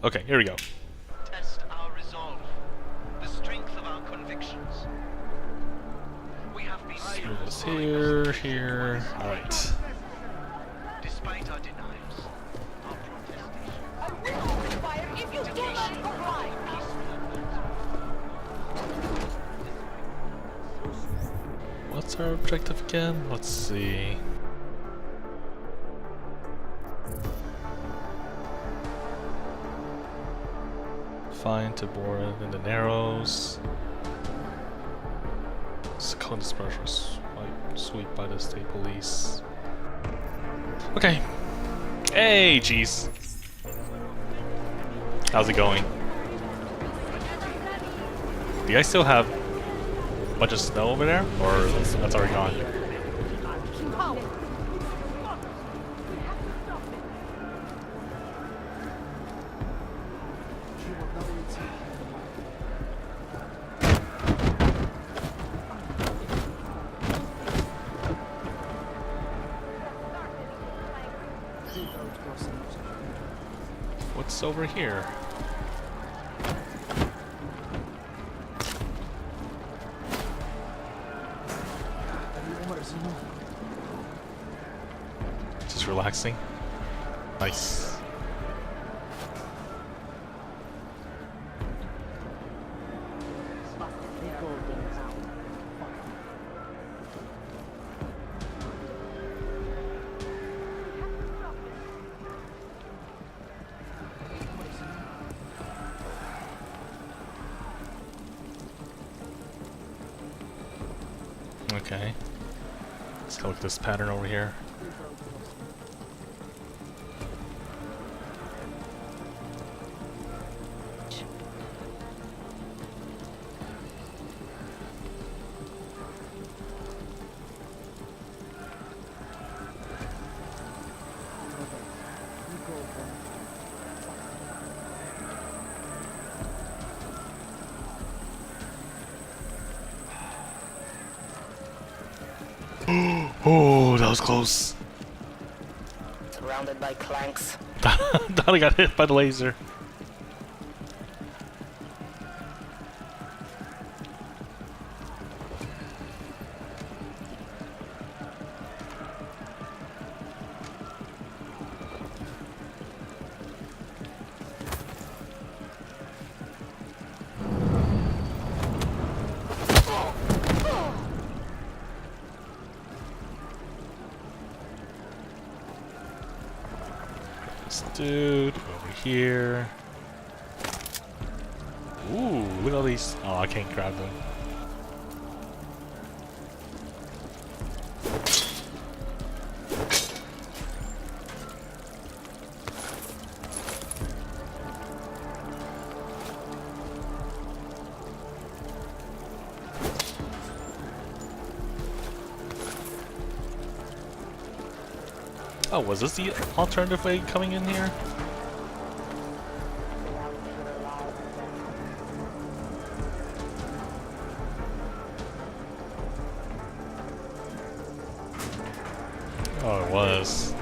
Okay, here we go. Test our resolve, the strength of our convictions. We have been Here. Alright. despite our denials, our protestation. I will open fire if you do not comply. What's our objective again? Let's see. Find to bore in the narrows. Second special sweep by the state police. Okay. Hey, jeez. How's it going? Do you guys still have a bunch of snow over there? Or that's already gone? What's over here? Just relaxing. Nice. Okay. Let's go look at this pattern over here. Oh, that was close. Surrounded by clanks. Thought I got hit by the laser. This dude over here. Ooh, look at all these. Oh, I can't grab them. Oh, was this the alternative way coming in here? Oh, it was.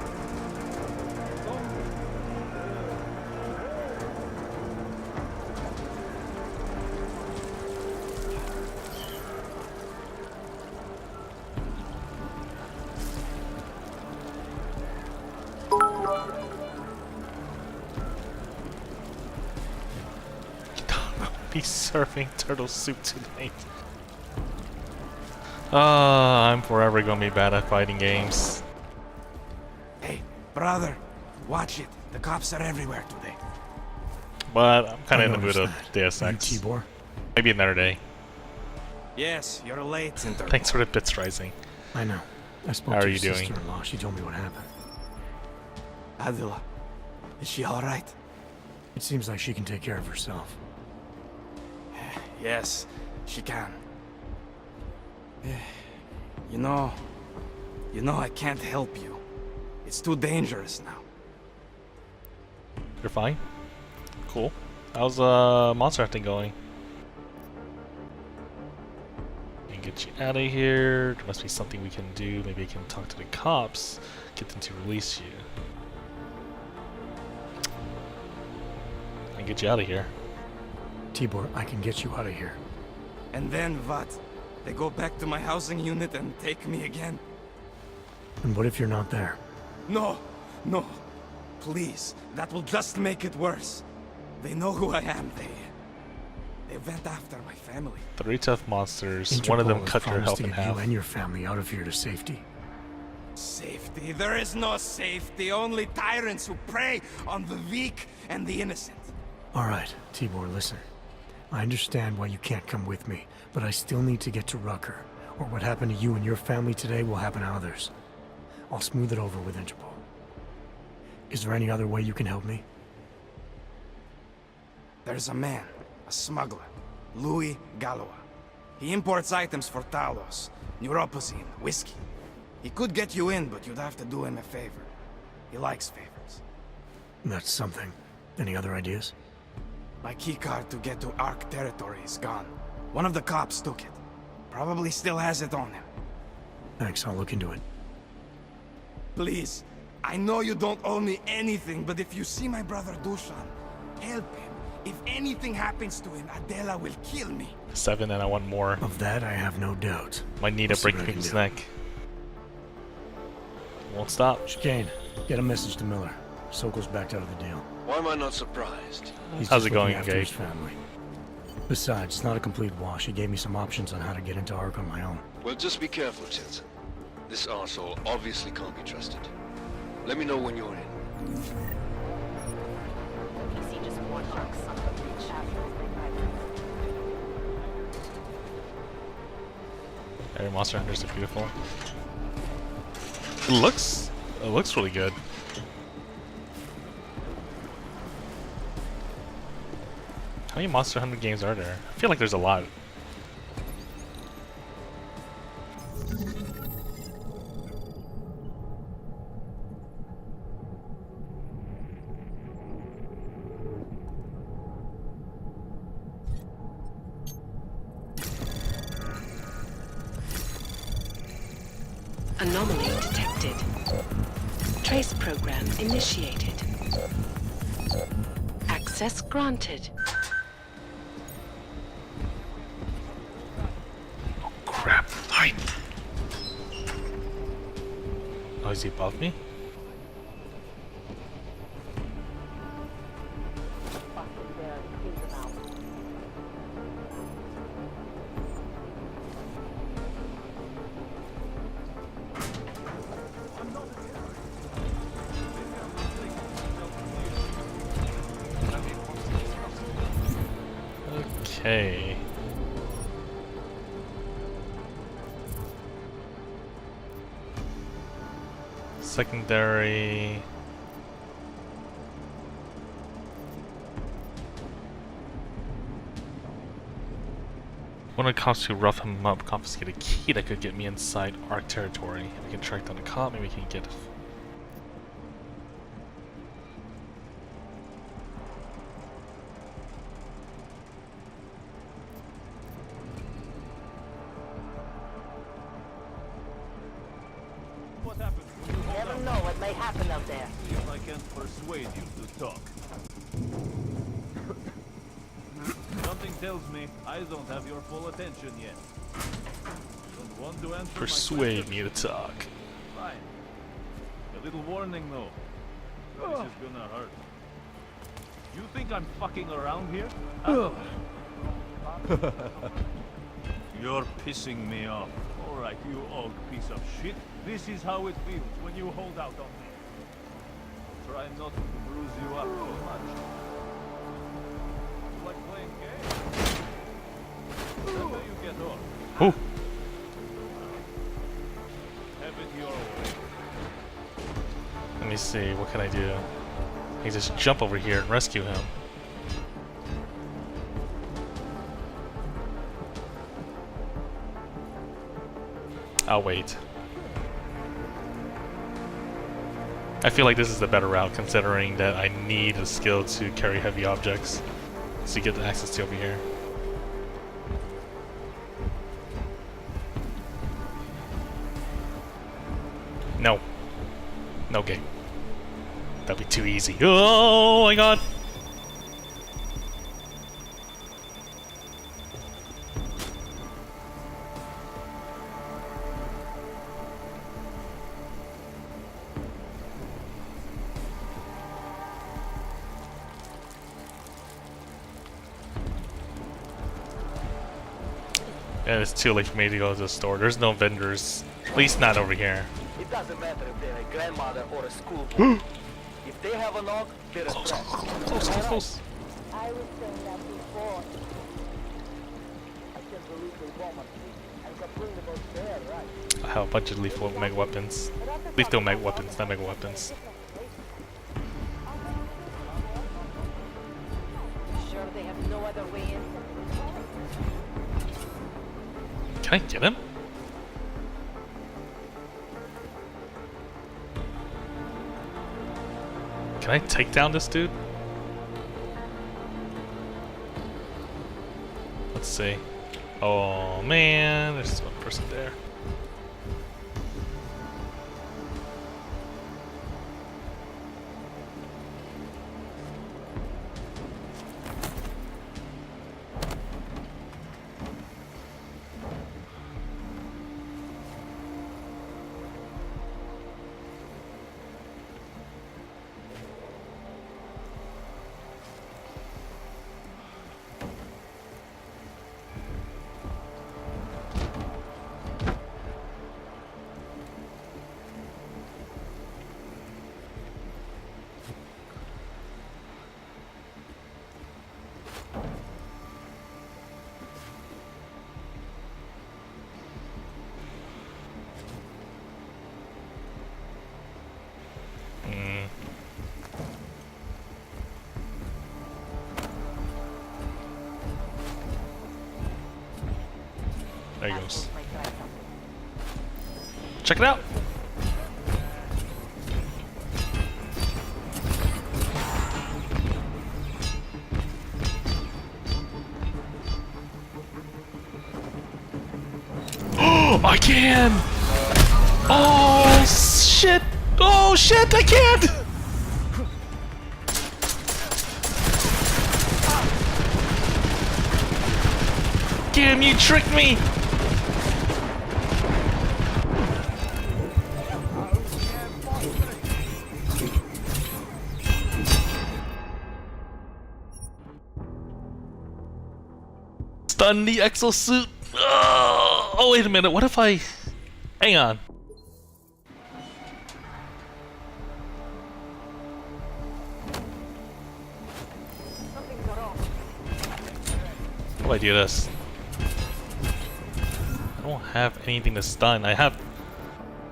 Be serving turtle soup tonight. I'm forever gonna be bad at fighting games. Hey, brother, watch it. The cops are everywhere today. But I'm kind I of in the mood of noticed that. Deus You Ex. Tibor? Maybe another day. Yes, you're late, Interpol. Thanks for the bits rising. I know. I spoke How to are your you doing? sister-in-law. She told me what happened. Adila, is she all right? It seems like she can take care of herself. Yes, she can. You know, I can't help you. It's too dangerous now. You're fine? Cool. How's monster hunting going? And get you out of here. There must be something we can do. Maybe I can talk to the cops, get them to release you. get you out of here. Tibor, I can get you out of here. And then what? They go back to my housing unit and take me again? And what if you're not there? No, no. Please, that will just make it worse. They know who I am. They went after my family. 3 tough monsters. Interpol One of them has cut your promised health to in get you half. and your family out of here to safety. Safety? There is no safety. Only tyrants who prey on the weak and the innocent. All right, Tibor, listen. I understand why you can't come with me, but I still need to get to Rucker, or what happened to you and your family today will happen to others. I'll smooth it over with Interpol. Is there any other way you can help me? There's a man, a smuggler, Louis Galois. He imports items for Talos, neuropozyne, whiskey. He could get you in, but you'd have to do him a favor. He likes favors. That's something. Any other ideas? My keycard to get to Ark territory is gone. One of the cops took it. Probably still has it on him. Thanks, I'll look into it. Please, I know you don't owe me anything, but if you see my brother Dushan, help him. If anything happens to him, Adela will kill me. 7, and I want more. Of that, I have no doubt. Might need I'll a see break what I can his do. neck. Won't stop. Chicane, get a message to Miller. Sokol's backed out of the deal. Why am I not surprised? He's How's just it going, looking after Gabe? his family. Besides, it's not a complete wash. He gave me some options on how to get into Ark on my own. Well, just be careful, Jensen. This arsehole obviously can't be trusted. Let me know when you're in. PC just one mark, son of a bitch. Every monster hunters are beautiful. It looks really good. How many Monster Hunter games are there? I feel like there's a lot. Anomaly detected. Trace program initiated. Access granted. Crap, light! Oh, is he above me? Okay. Secondary. One of the cops who rough him up confiscate a key that could get me inside Ark territory. If we can track down the cop, maybe we can get. What happens? You never know what may happen out there. If I can't persuade you to talk. Something tells me I don't have your full attention yet. Don't want to answer Persuade my me to talk. Fine. A little warning though. This is gonna hurt. You think I'm fucking around here? Huh? You're pissing me off. Alright, you old piece of shit. This is how it feels when you hold out on me. Try not to bruise you up too much. You like playing games? That's how you get off. Oh, Have it your way. let me see. What can I do? I can just jump over here and rescue him. I'll wait. I feel like this is the better route, considering that I need a skill to carry heavy objects to get access to over here. No. No game. That'd be too easy. Oh my god! And it's too late for me to go to the store. There's no vendors. At least not over here. It doesn't matter if they're a grandmother or a schoolboy. If they have a knock, they're a Close, threat. close, close, close. I was saying that before. I can't believe they bomb us. And complain about there, right? I have a bunch of lethal mega weapons. Lethal mega weapons, not mega weapons. Sure they have no other way in? Can I get him? Can I take down this dude? Let's see. Oh man, there's one person there. There he goes. Check it out. Oh, I can! Oh shit! Oh shit! I can't! Damn, you tricked me! Stun the exosuit. Oh, wait a minute. What if I... Hang on. How do I do this? I don't have anything to stun. I have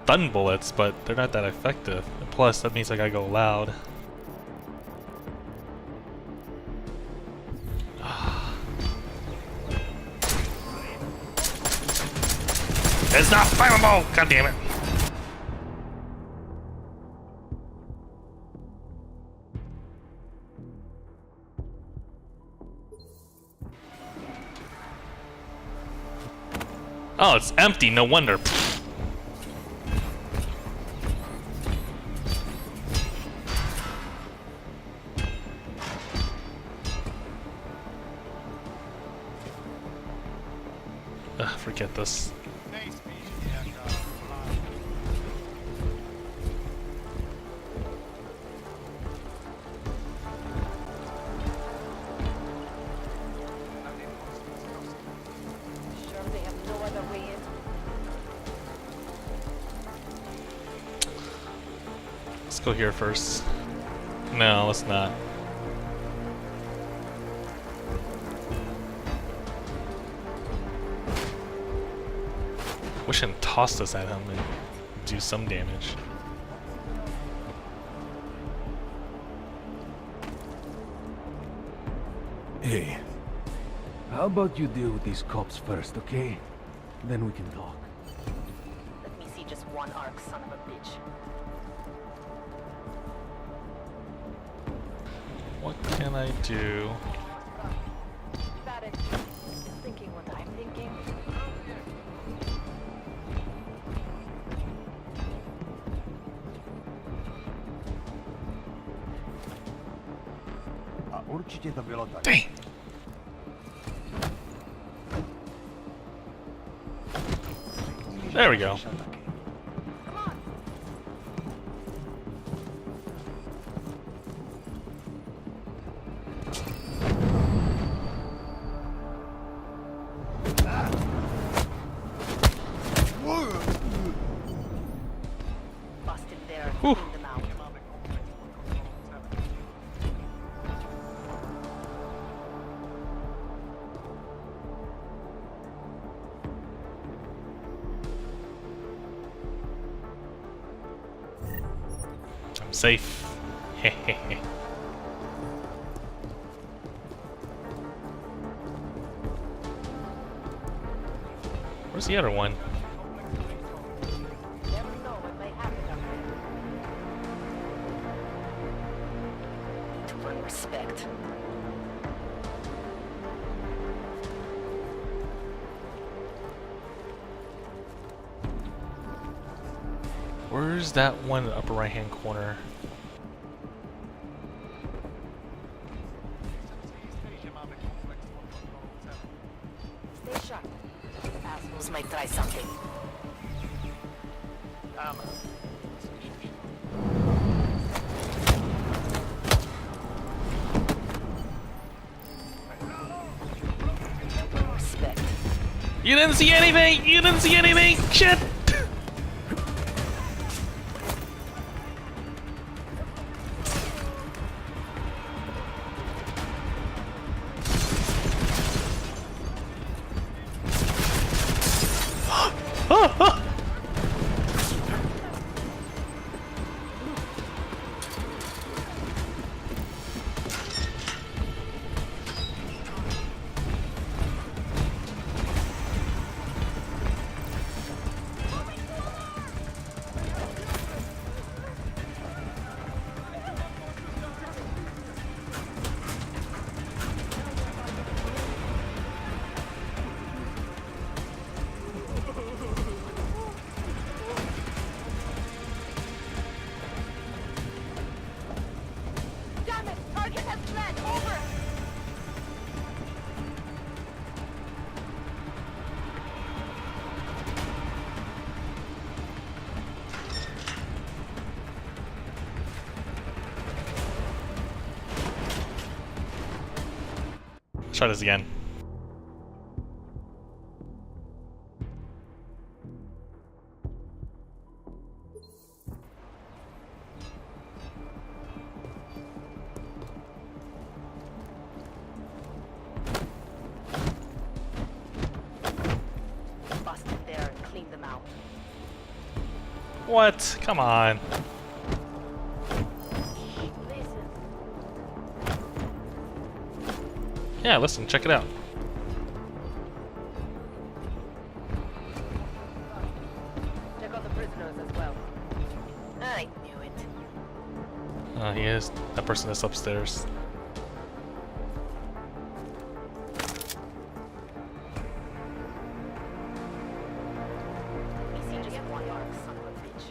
stun bullets, but they're not that effective. And plus, that means I gotta go loud. It's not flammable! God damn it! Oh, it's empty, no wonder. Ugh, forget this. Sure they have no other way in? Let's go here first. No, let's not. Wish I could toss this at him and do some damage. Hey, how about you deal with these cops first, okay? Then we can talk. Let me see just one arc, son of a bitch. What can I do? Got it. Thinking what I'm thinking. Dang! There we go. Whew. clean them out. I'm safe. Hehehe. Where's the other one? Never know what may happen up there. To earn respect. Where's that one in the upper right hand corner? Stay sharp. Assholes might try something. Respect. You didn't see anything! You didn't see anything! Shit! Damn it! Target has fled! Over! Let's try this again. Bust it there and clean them out. What? Come on. Listen. Yeah, listen, check it out. Check on the prisoners as well. I knew it. He is. That person is upstairs. We see just one mark, son of a bitch.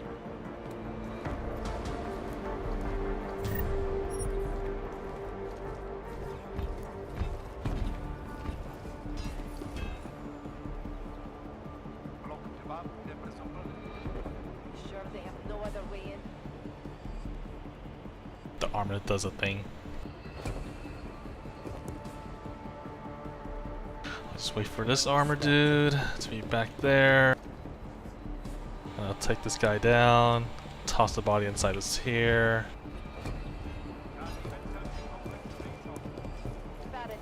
Sure they have no other way in? The armor does a thing. Let's wait for this armor dude to be back there. I'll take this guy down, toss the body inside his here. About it.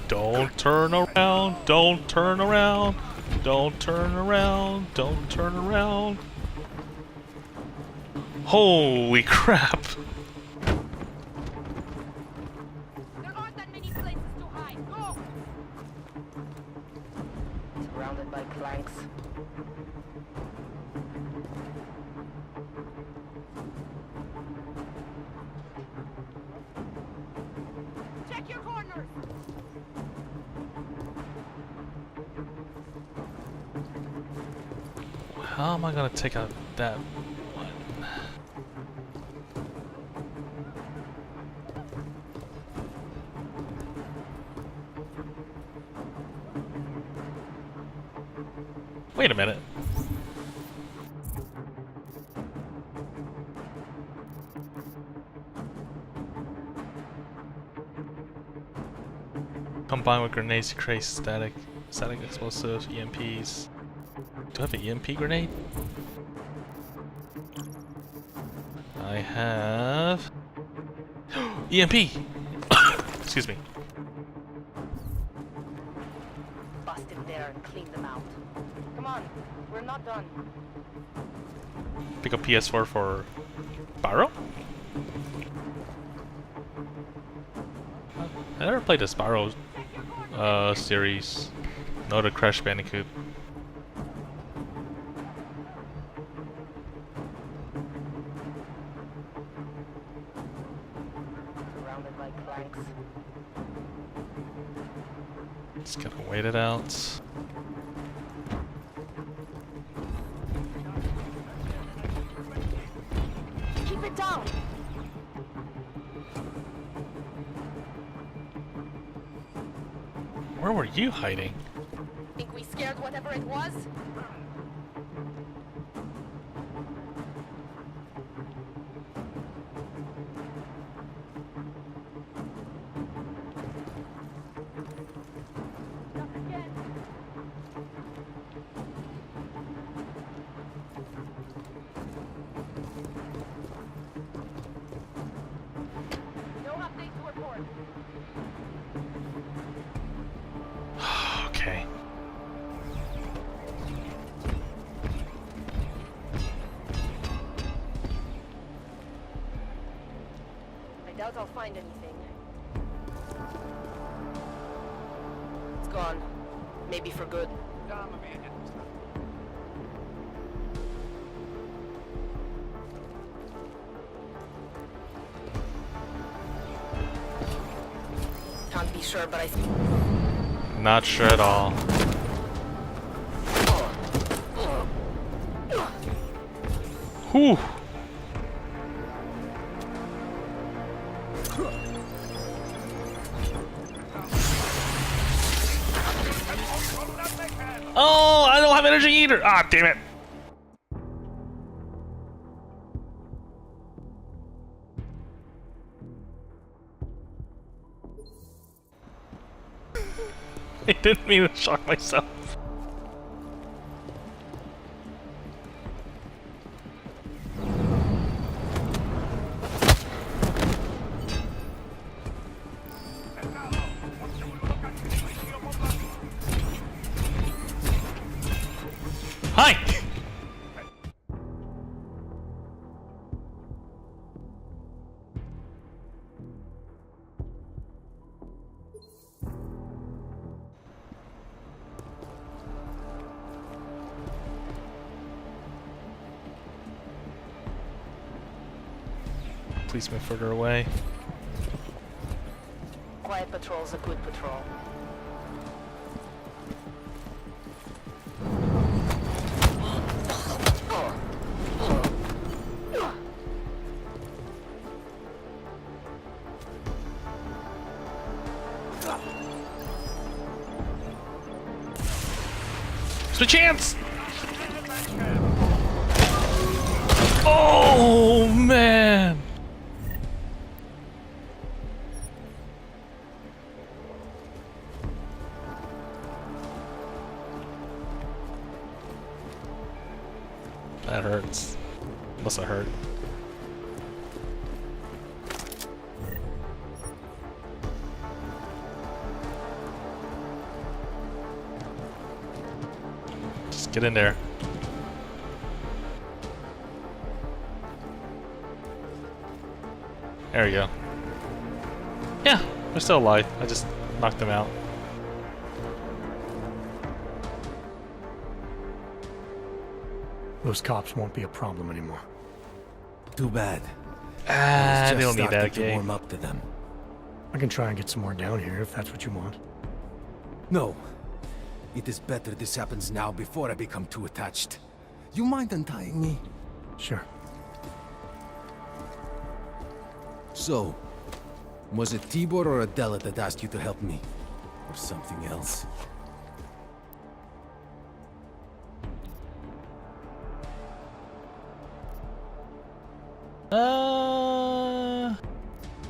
Don't turn around, don't turn around, don't turn around, don't turn around. Holy crap! There aren't that many places to hide. Go! Surrounded by planks. Check your corners! How am I gonna take out that one? Wait a minute. Combined with grenades to create static explosives, EMPs. Do I have an EMP grenade? I have EMP. Excuse me. Bust in there and clean them out. Come on, we're not done. Pick up PS4 for Spyro? I never played the Spyro series. No, the Crash Bandicoot. Surrounded by planks. Just gotta wait it out. Keep it down! Where were you hiding? Think we scared whatever it was? No update to report. Okay. I doubt I'll find anything. It's gone. Maybe for good. Can't be sure, but I think. Not sure at all. Whew. Oh, I don't have energy either. Ah, damn it. I didn't mean to shock myself. Hi! Please move further away. Quiet patrol's a good patrol. It's a chance! Oh, man! That hurts. Must have hurt. Just get in there. There we go. Yeah, they're still alive. I just knocked them out. Those cops won't be a problem anymore. Too bad. Ah, they don't need that, to okay? warm up to them. I can try and get some more down here if that's what you want. No. It is better this happens now before I become too attached. You mind untying me? Sure. So, was it Tibor or Adela that asked you to help me? Or something else?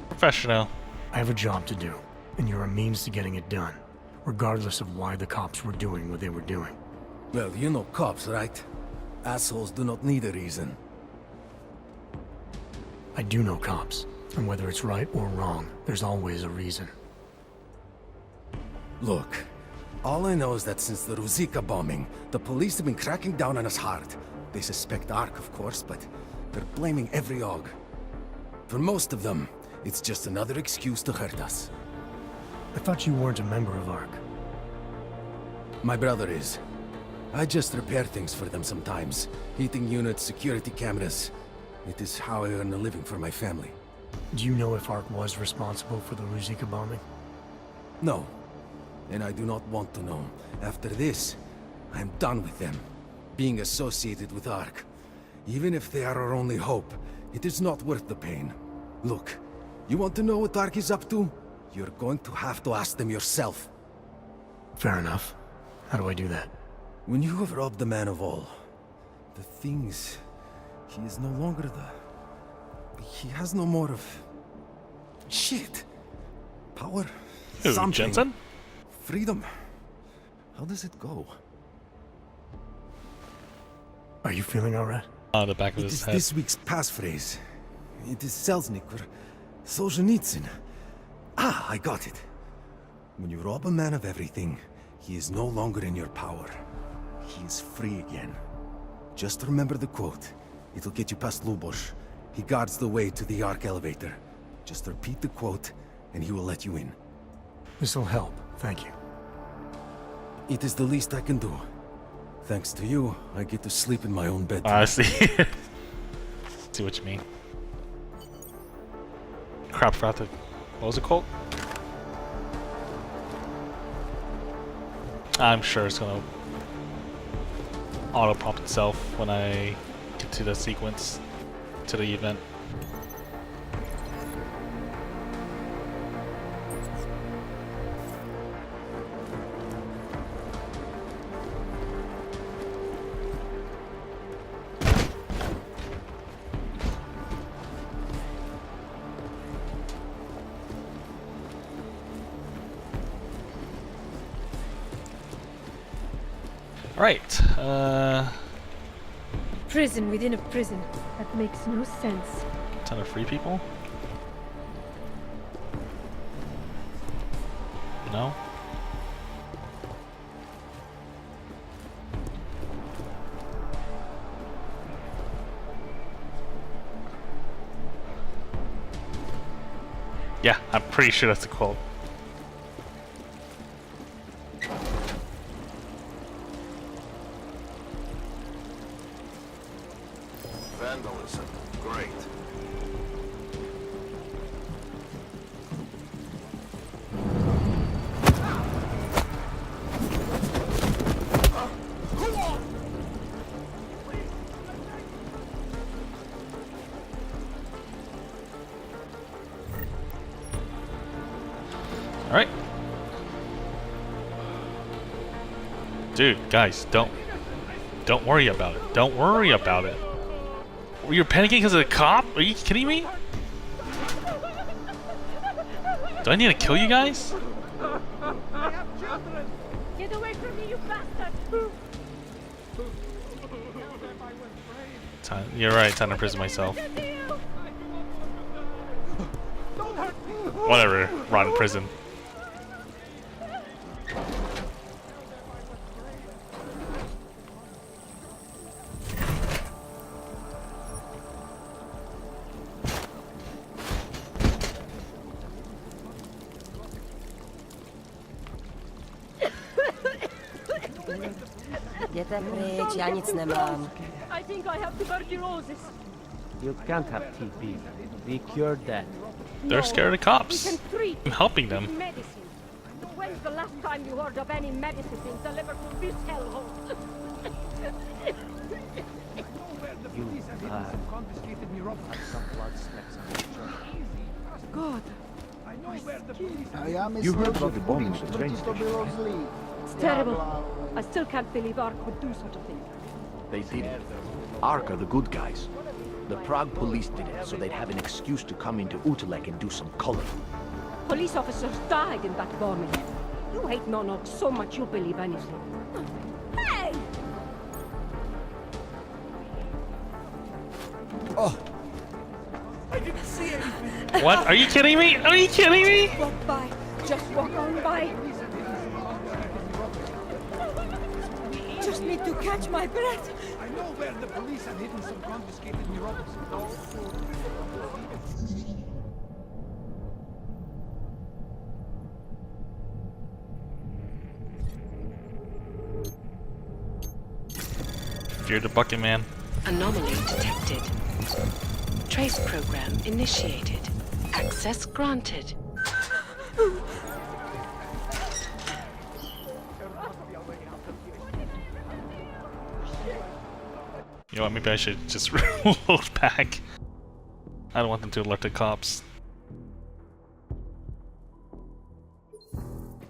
Professional. I have a job to do. And you're a means to getting it done, regardless of why the cops were doing what they were doing. Well, you know cops, right? Assholes do not need a reason. I do know cops, and whether it's right or wrong, there's always a reason. Look, all I know is that since the Ruzicka bombing, the police have been cracking down on us hard. They suspect Ark, of course, but they're blaming every AUG. For most of them, it's just another excuse to hurt us. I thought you weren't a member of ARC. My brother is. I just repair things for them sometimes. Heating units, security cameras. It is how I earn a living for my family. Do you know if ARC was responsible for the Ruzicka bombing? No. And I do not want to know. After this, I am done with them. Being associated with ARC. Even if they are our only hope, it is not worth the pain. Look, you want to know what ARC is up to? You're going to have to ask them yourself. Fair enough. How do I do that? When you have robbed the man of all, the things... He is no longer the... He has no more of... Shit. Power. Who, Something. Jensen? Freedom. How does it go? Are you feeling alright? On the back of It his is head. this week's passphrase. It is Selznick or Solzhenitsyn. Ah, I got it. When you rob a man of everything, he is no longer in your power. He is free again. Just remember the quote. It'll get you past Lubosh. He guards the way to the Ark elevator. Just repeat the quote, and he will let you in. This'll help, thank you. It is the least I can do. Thanks to you, I get to sleep in my own bed. I see. See what you mean. Crap, forgot to... What was it called? I'm sure it's gonna auto-prompt itself when I get to the sequence, to the event. Right, Prison within a prison. That makes no sense. ton of free people? No? Yeah, I'm pretty sure that's a quote. Vandalism. Great. Alright. Dude, guys, don't worry about it. Don't worry about it. You're panicking because of the cop? Are you kidding me? Do I need to kill you guys? Get away from me, you bastard! You're right, time to prison myself. Whatever, rot in prison. Jděte pryč, já nic nemám. I think I have tuberculosis. You can't have TB. We cured that. They're scared of cops. We can treat I'm helping them. medicine. When's the last time you heard of any medicine being delivered to this hellhole? You confiscated me rob had some blood specks on your shirt. God. You heard about the bombing at the train station. It's terrible. I still can't believe Ark would do such a thing. They didn't. Ark are the good guys. The Prague police did it, so they'd have an excuse to come into Utelek and do some culling. Police officers died in that bombing. You hate Nonok so much you'll believe anything. Hey! Oh, I didn't see anything. What? Are you kidding me? Are you kidding me? Walk by. Just walk on by. Just need to catch my breath. I know where the police have hidden some confiscated neuropathy. Fear the bucket, man. Anomaly detected. Trace program initiated. Access granted. You know what, maybe I should just load back. I don't want them to alert the cops.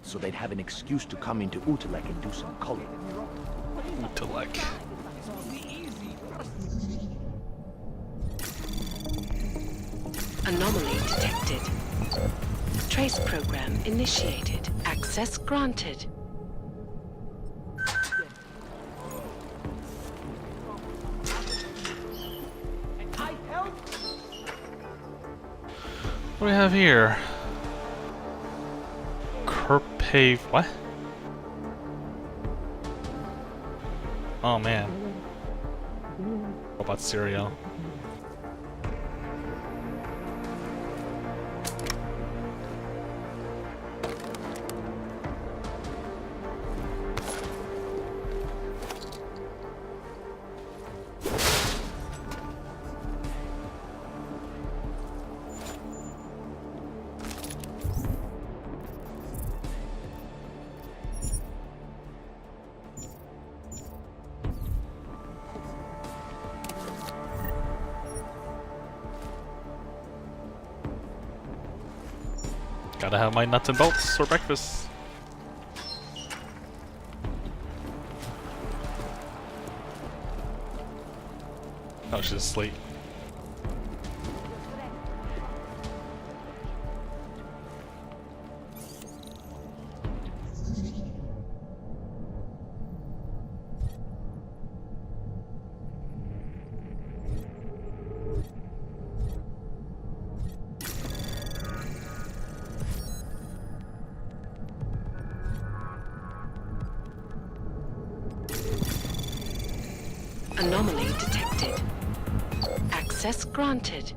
So they'd have an excuse to come into Utelek and do some culling. Utelek. Anomaly detected. Trace program initiated. Access granted. What do we have here? Kerpave. What? Oh man. Robot cereal. Gotta have my nuts and bolts for breakfast. Oh, she's asleep. Anomaly detected. Access granted.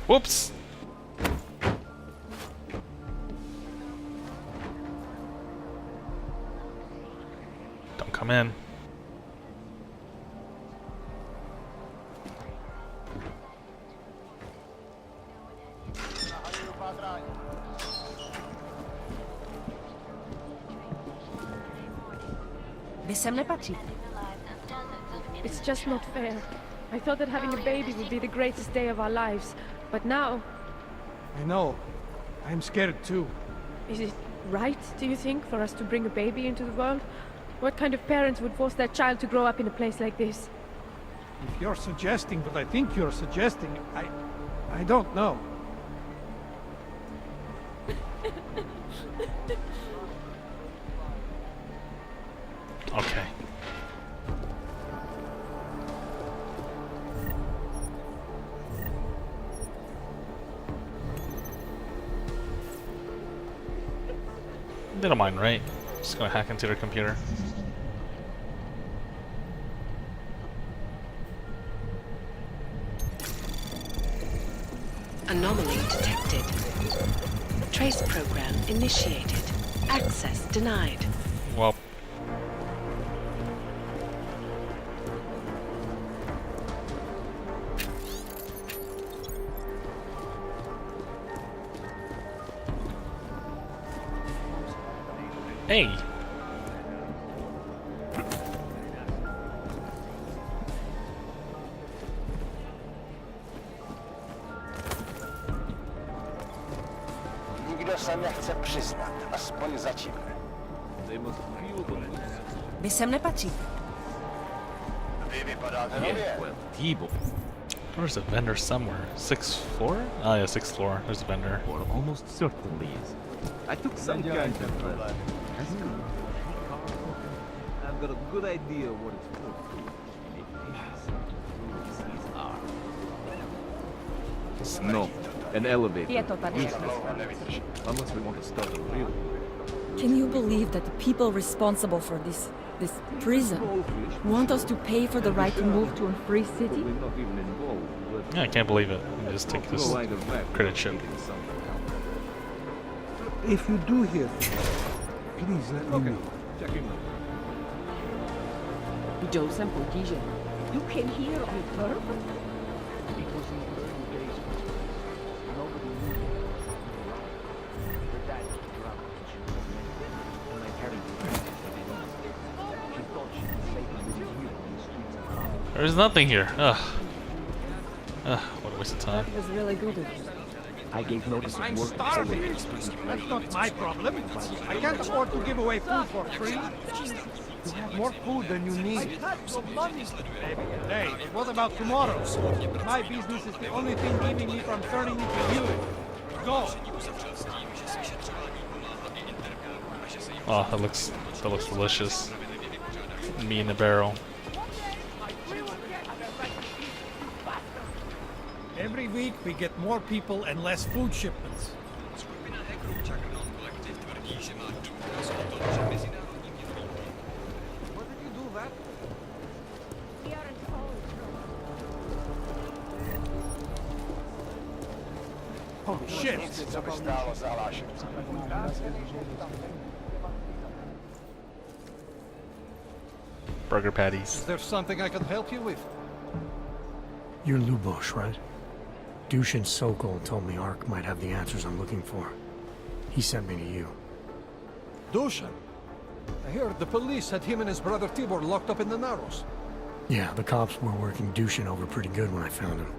Whoops! Don't come in. Vy sem nepatří. It's just not fair. I thought that having a baby would be the greatest day of our lives, but now... I know. I'm scared too. Is it right, do you think, for us to bring a baby into the world? What kind of parents would force their child to grow up in a place like this? If you're suggesting what I think you're suggesting, I don't know. Okay. They don't mind, right? Just gonna hack into their computer. Anomaly detected. Trace program initiated. Access denied. Well. Hey. Nikto sa nechce přiznat, aspoň zatím. They must feel the loss. Vy sem nepatříte. Vy vypadáte nově. Tebow. There's a vendor somewhere. 6th floor? Oh yeah, 6th floor. There's a vendor. Or almost certainly is. I took some kind of I've got a good idea what it's for. No, an elevator. Je to tady. Unless we want to start a real. Can you believe that the people responsible for this prison want us to pay for the right to move to a free city? We're not even involved, but Yeah, I can't believe it. Let me just take this credit chip. If you do hear, please let me know. Check him out. Joe jsem potíže. You came here on purpose? It was in the early days. Nobody knew me. Her dad dropped when she was a man. My parents she thought she could save me living here on the streets of Harlem. There's nothing here. Ugh. What a waste of time. That was really good of you. I gave notice of I'm work. starving. That's not my problem. I can't afford to give away food for free. You have more food than you need. I have some money. Hey, what about tomorrow? My business is the only thing keeping me from turning into you. Go. Oh, that looks delicious. Me in the barrel. Every week we get more people and less food shipments. What did you do that? We are in college. Holy shit! Nic si, co by stálo za hlášení. Burger patties. Is there something I can help you with? You're Lubosh, right? Dushin Sokol told me Ark might have the answers I'm looking for. He sent me to you. Dushan? I heard the police had him and his brother Tibor locked up in the Narrows. Yeah, the cops were working Dushin over pretty good when I found him.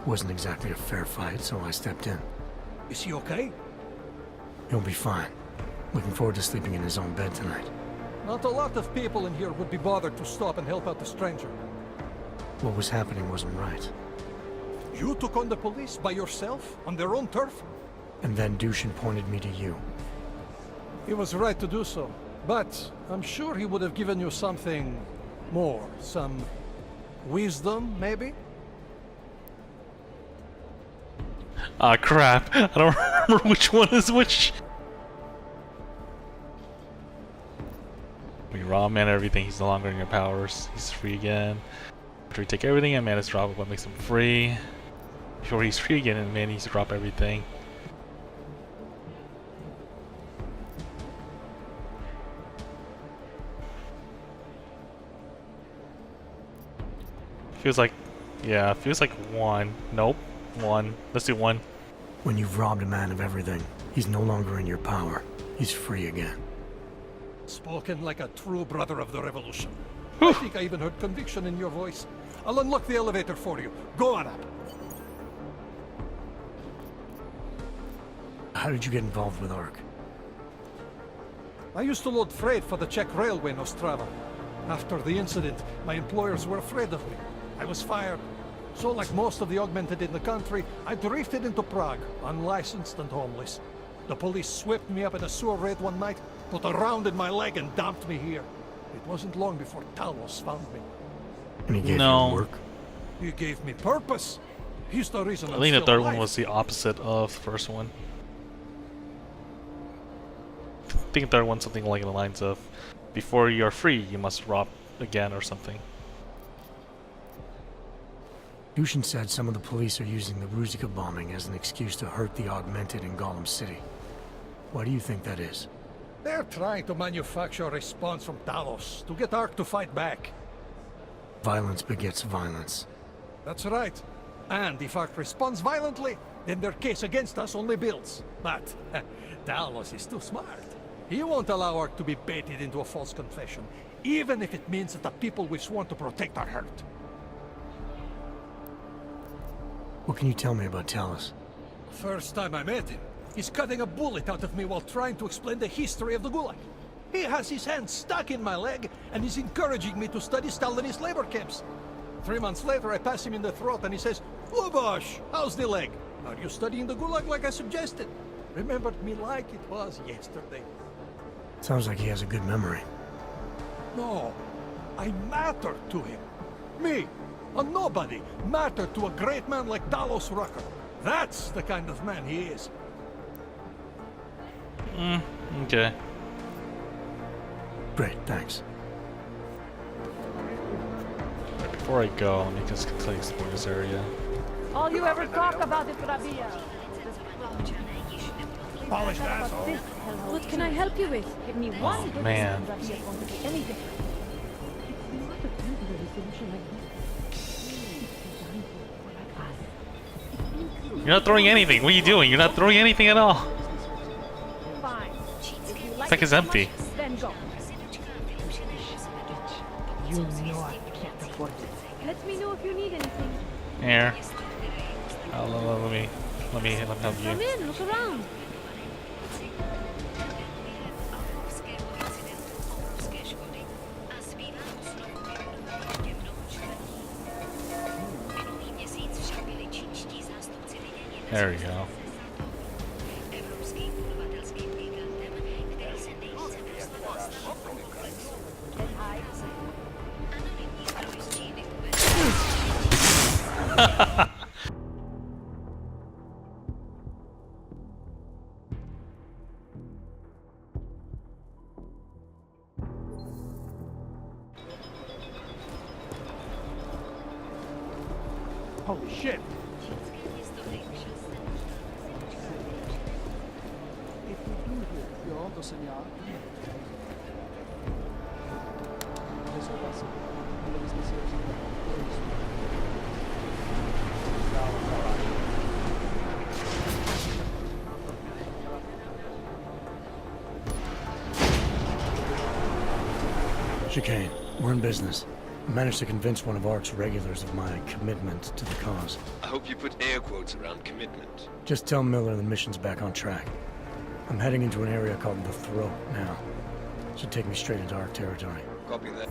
Wasn't exactly a fair fight, so I stepped in. Is he okay? He'll be fine. Looking forward to sleeping in his own bed tonight. Not a lot of people in here would be bothered to stop and help out the stranger. What was happening wasn't right. You took on the police by yourself, on their own turf? And then Dushin pointed me to you. He was right to do so, but I'm sure he would have given you something more. Some wisdom, maybe? Ah, crap. I don't remember which one is which. We raw man everything. He's no longer in your powers. He's free again. After we take everything, and man is drop what makes him free. Before he's free again, and man needs to drop everything. Feels like, yeah, feels like one. Nope, one. Let's do one. When you've robbed a man of everything, he's no longer in your power. He's free again. Spoken like a true brother of the revolution. I think I even heard conviction in your voice. I'll unlock the elevator for you. Go on up. How did you get involved with Ark? I used to load freight for the Czech railway in Ostrava. After the incident, my employers were afraid of me. I was fired. So like most of the augmented in the country, I drifted into Prague, unlicensed and homeless. The police swept me up in a sewer raid one night, put a round in my leg and dumped me here. It wasn't long before Talos found me. And he gave you work? He gave me purpose. He's the reason I think the third one was the opposite of the first one. I think the third one's something like in the lines of, before you're free, you must rob again or something. Dushin said some of the police are using the Ruzika bombing as an excuse to hurt the augmented in Golem City. Why do you think that is? They're trying to manufacture a response from Talos to get Ark to fight back. Violence begets violence. That's right. And if Ark responds violently, then their case against us only builds. But Talos is too smart. He won't allow Ark to be baited into a false confession, even if it means that the people we sworn to protect are hurt. What can you tell me about Talos? First time I met him, He's cutting a bullet out of me while trying to explain the history of the Gulag. He has his hand stuck in my leg, and he's encouraging me to study Stalinist labor camps. 3 months later, I pass him in the throat, and he says, "Lubosh, how's the leg? Are you studying the Gulag like I suggested?" Remembered me like it was yesterday. Sounds like he has a good memory. No, I matter to him. Me, a nobody, matter to a great man like Talos Rucker. That's the kind of man he is. Okay. Great, thanks. Before I go, let me just quickly explore this area. All you ever talk about is Rabia. Polished asshole. What can I help you with? Give me one good man. reason Rabia won't be any different. It's not a temporary solution like this. You're not throwing anything. What are you doing? You're not throwing anything at all. Fine. It's like it's empty. Then go. You know I can't afford it. Let me know if you need anything. Here. Let me help Come you. in, look around. There we go. Holy shit! Chicane, we're in business. I managed to convince one of ARC's regulars of my commitment to the cause. I hope you put air quotes around commitment. Just tell Miller the mission's back on track. I'm heading into an area called the Throat now. Should take me straight into ARC territory. Copy that.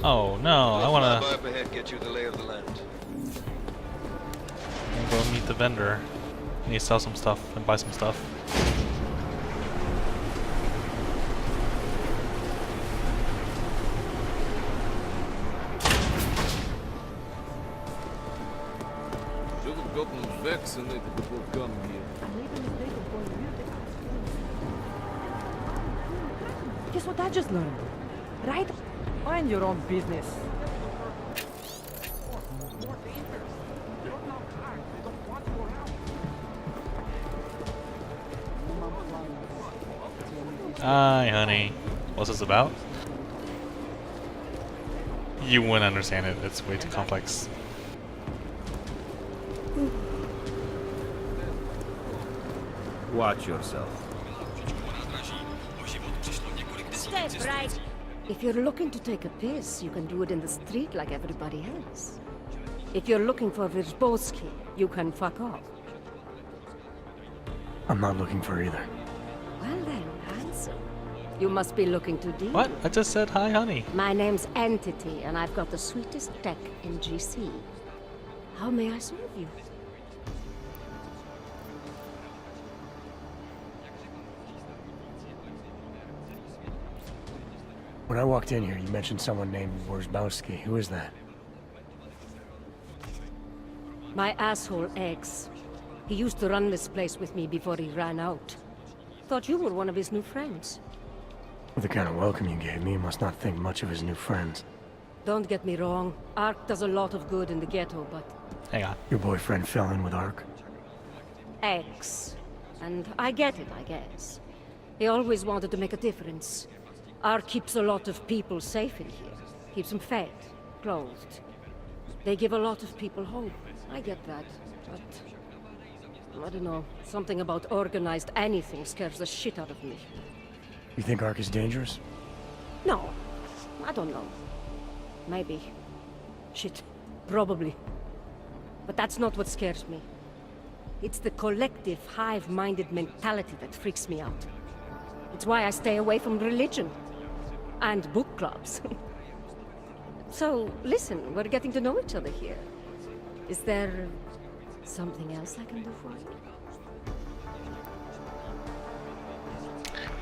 Oh no, I wanna Fly up ahead, get you the lay of the land. go meet the vendor. I need to sell some stuff and buy some stuff. Should have gotten vaccinated before coming here. Guess what I just learned? Right? Mind your own business. Hi, honey. What's this about? You wouldn't understand it. It's way too complex. Watch yourself. Step right. If you're looking to take a piss, you can do it in the street like everybody else. If you're looking for Vyrzbowski, you can fuck off. I'm not looking for either. Well then, handsome. You must be looking to deal. What? I just said hi, honey. My name's Entity, and I've got the sweetest tech in GC. How may I serve you? When I walked in here, you mentioned someone named Wyrzbowski. Who is that? My asshole ex. He used to run this place with me before he ran out. Thought you were one of his new friends. With the kind of welcome you gave me, you must not think much of his new friends. Don't get me wrong. ARC does a lot of good in the ghetto, but... Hang on. Your boyfriend fell in with ARC? Ex. And I get it, I guess. He always wanted to make a difference. ARC keeps a lot of people safe in here. Keeps them fed, clothed. They give a lot of people hope. I get that, but... I don't know. Something about organized anything scares the shit out of me. You think ARC is dangerous? No. I don't know. Maybe. Shit. Probably. But that's not what scares me. It's the collective, hive-minded mentality that freaks me out. It's why I stay away from religion. And book clubs. So, listen, we're getting to know each other here. Is there something else I can do for you?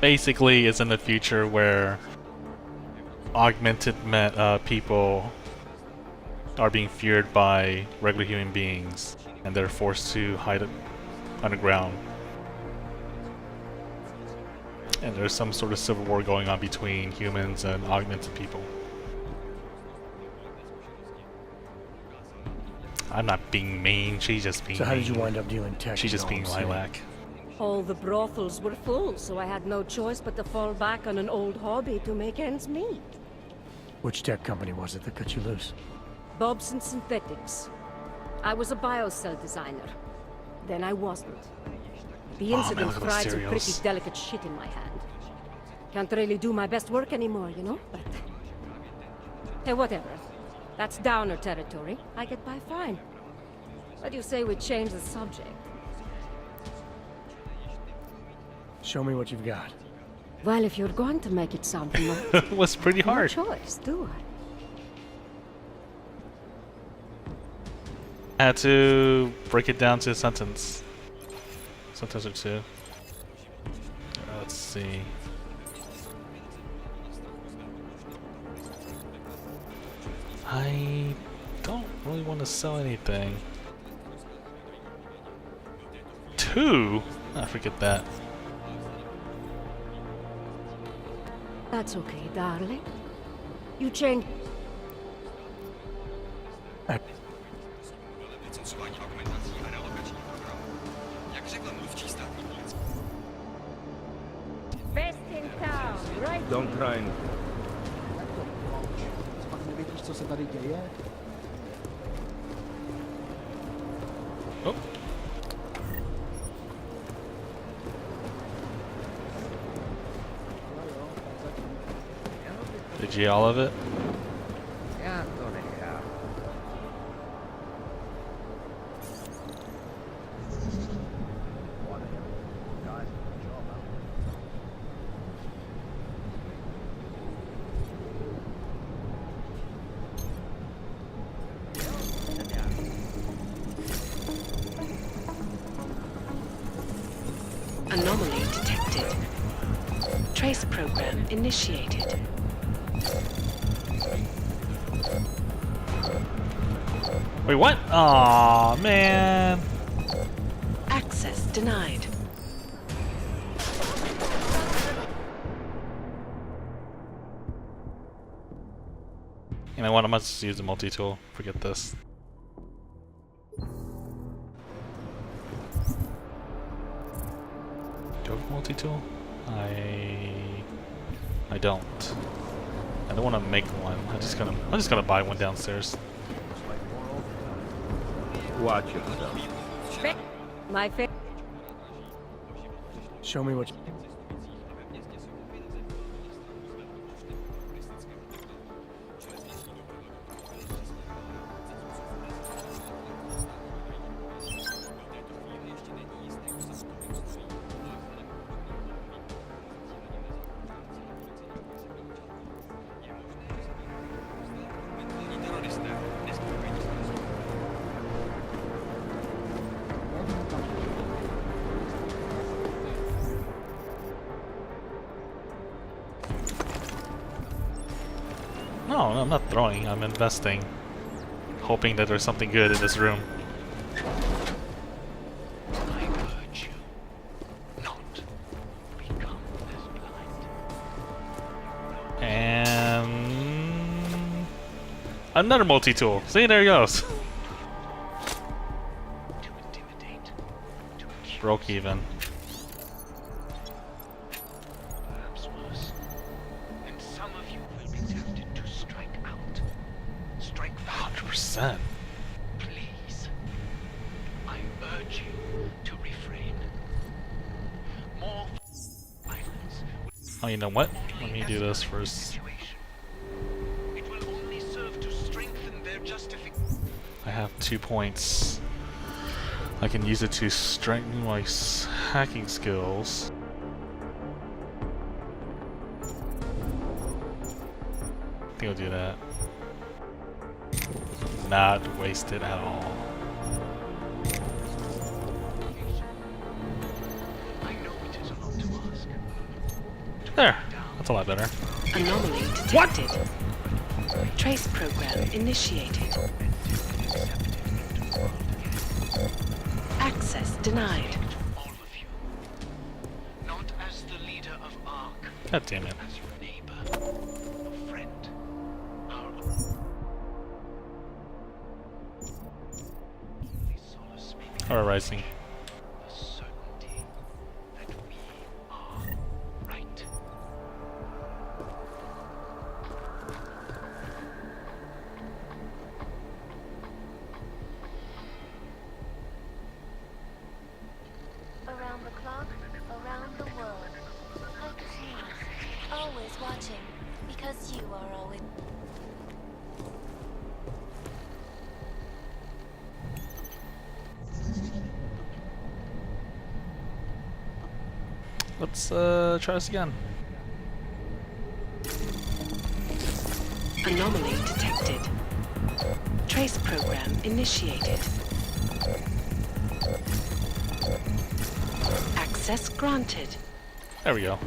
Basically, it's in the future where augmented people are being feared by regular human beings, and they're forced to hide underground. And there's some sort of civil war going on between humans and augmented people. I'm not being mean, she's just being So how did you mean. wind up dealing tech? She's just being lilac. All the brothels were full, so I had no choice but to fall back on an old hobby to make ends meet. Which tech company was it that cut you loose? Bobson Synthetics. I was a biocell designer. Then I wasn't. The incident look at those fried some pretty cereals. delicate shit in my hand. Can't really do my best work anymore, you know? But... hey, whatever. That's downer territory. I get by fine. What do you say we change the subject? Show me what you've got. Well, if you're going to make it something, It was pretty hard. no choice, do I? I had to break it down to a sentence. Sentence or two. Let's see. I don't really want to sell anything. 2? I forget that. That's okay, darling. You change... Best in town, right? Don't try and... Fakt nevidíš, co se tady děje? Oh. Did you all of it? Já to nechám. Anomaly detected. Trace program initiated. Wait, what? Aw, man. Access denied. You know what? I must just use the multi-tool. Forget this. Do I have a multi-tool? I don't. I don't want to make one. I'm just gonna buy one downstairs. Watch yourself. My favorite. Show me what. No, I'm not throwing. I'm investing, hoping that there's something good in this room. I urge you not become as blind. And another multi-tool. See, there he goes. To intimidate, to accuse, Broke even. perhaps worse. And some of you will be tempted to strike out. Strike back. 100%. Please, I urge you to refrain. More violence Oh, you know what? Let me do this first. it will only serve to strengthen their justification. I have 2 points. I can use it to strengthen my hacking skills. I think I'll do that. Not wasted at all. There. That's a lot better. Anomaly detected. Trace program initiated. Access denied. Not as the leader of Ark, God damn it. as your neighbor, your friend, our only solace may be Alright, Rising. the certainty that we are right. Around the clock, around the world. Like News, always watching, because you are always... Let's try this again. Anomaly detected. Trace program initiated. Access granted. There we go.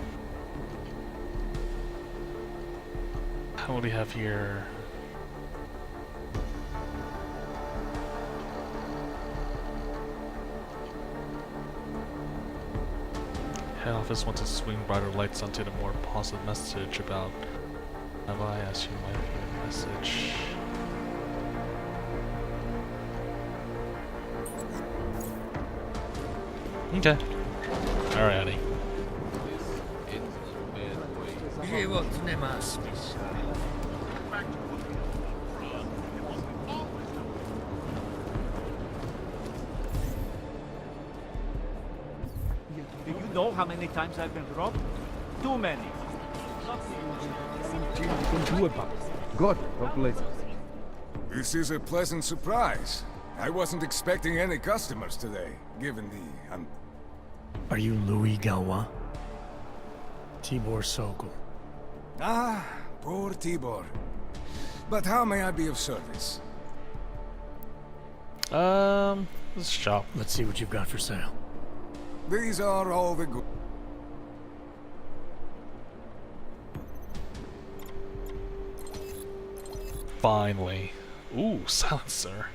What do we have here? Head office wants to swing brighter lights onto the more positive message about. Have I asked you my favorite message? Okay. Alrighty. Do you know how many times I've been robbed? Too many. Nothing you can do about it. God, God bless you. This is a pleasant surprise. I wasn't expecting any customers today, given the... Are you Louis Galwa? Tibor Sokol. Ah, poor Tibor. But how may I be of service? Let's shop. Let's see what you've got for sale. These are all the good... Finally. Ooh, silencer.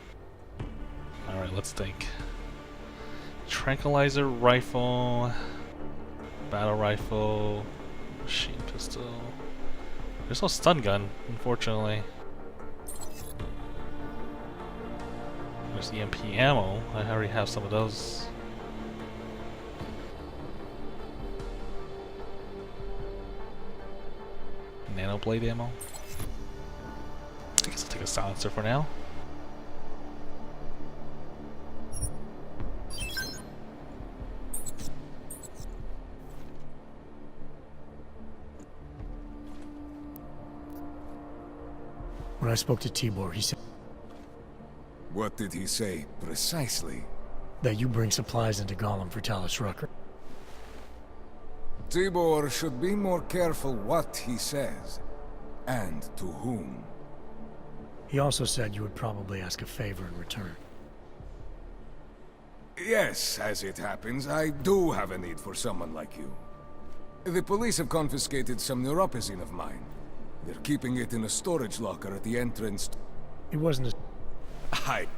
Alright, let's think. Tranquilizer rifle, battle rifle, machine pistol. There's no stun gun, unfortunately. There's EMP ammo. I already have some of those. Nanoblade ammo. I guess I'll take a silencer for now. When I spoke to Tibor, he said... What did he say, precisely? That you bring supplies into Gollum for Talus Rucker. Tibor should be more careful what he says, and to whom. He also said you would probably ask a favor in return. Yes, as it happens, I do have a need for someone like you. The police have confiscated some neuropazine of mine. They're keeping it in a storage locker at the entrance. It wasn't a... Alright.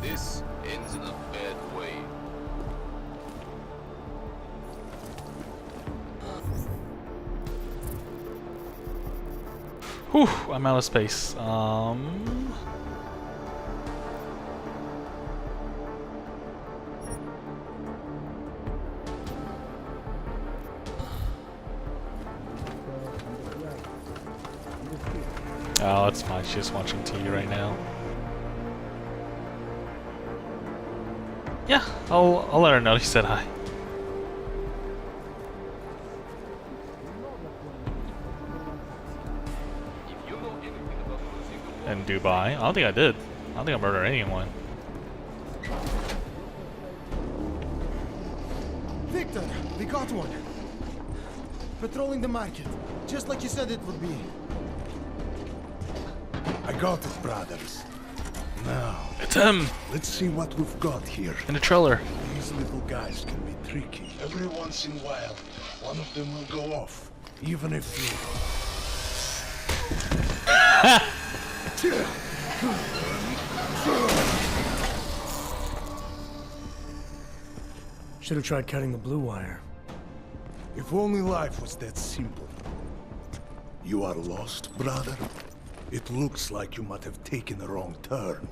This ends in a bad way. Whew, I'm out of space. Oh, it's fine. She's just watching TV right now. Yeah, I'll let her know he said hi. In Dubai? I don't think I did. I don't think I murdered anyone. Victor, we got one. Patrolling the market, just like you said it would be. I got it, brothers. Now, it's him. Let's see what we've got here. In the trailer. These little guys can be tricky. Every once in a while, one of them will go off, even if you... Should have tried cutting the blue wire. If only life was that simple. You are lost, brother? It looks like you might have taken a wrong turn.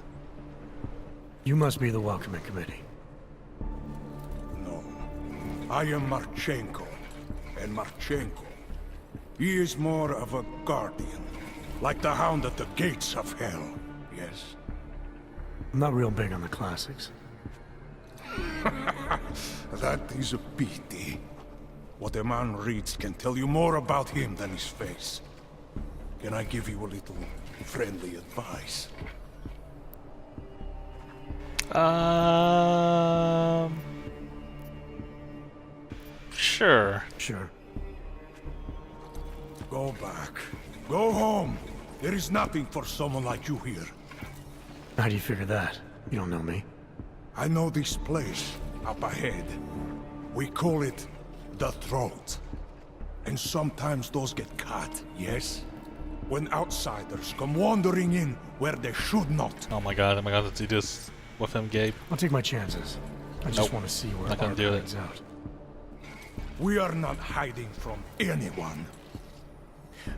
You must be the welcoming committee. No. I am Marchenko. And Marchenko, he is more of a guardian. Like the hound at the gates of hell, yes? I'm not real big on the classics. That is a pity. What a man reads can tell you more about him than his face. Can I give you a little friendly advice? Sure. Sure. Go back. Go home. There is nothing for someone like you here. How do you figure that? You don't know me. I know this place, up ahead. We call it the Throat. And sometimes those get cut, yes? When outsiders come wandering in where they should not. Oh my god, let's do this with him, Gabe. I'll take my chances. I just want to see where not gonna do it. Out. We are not hiding from anyone.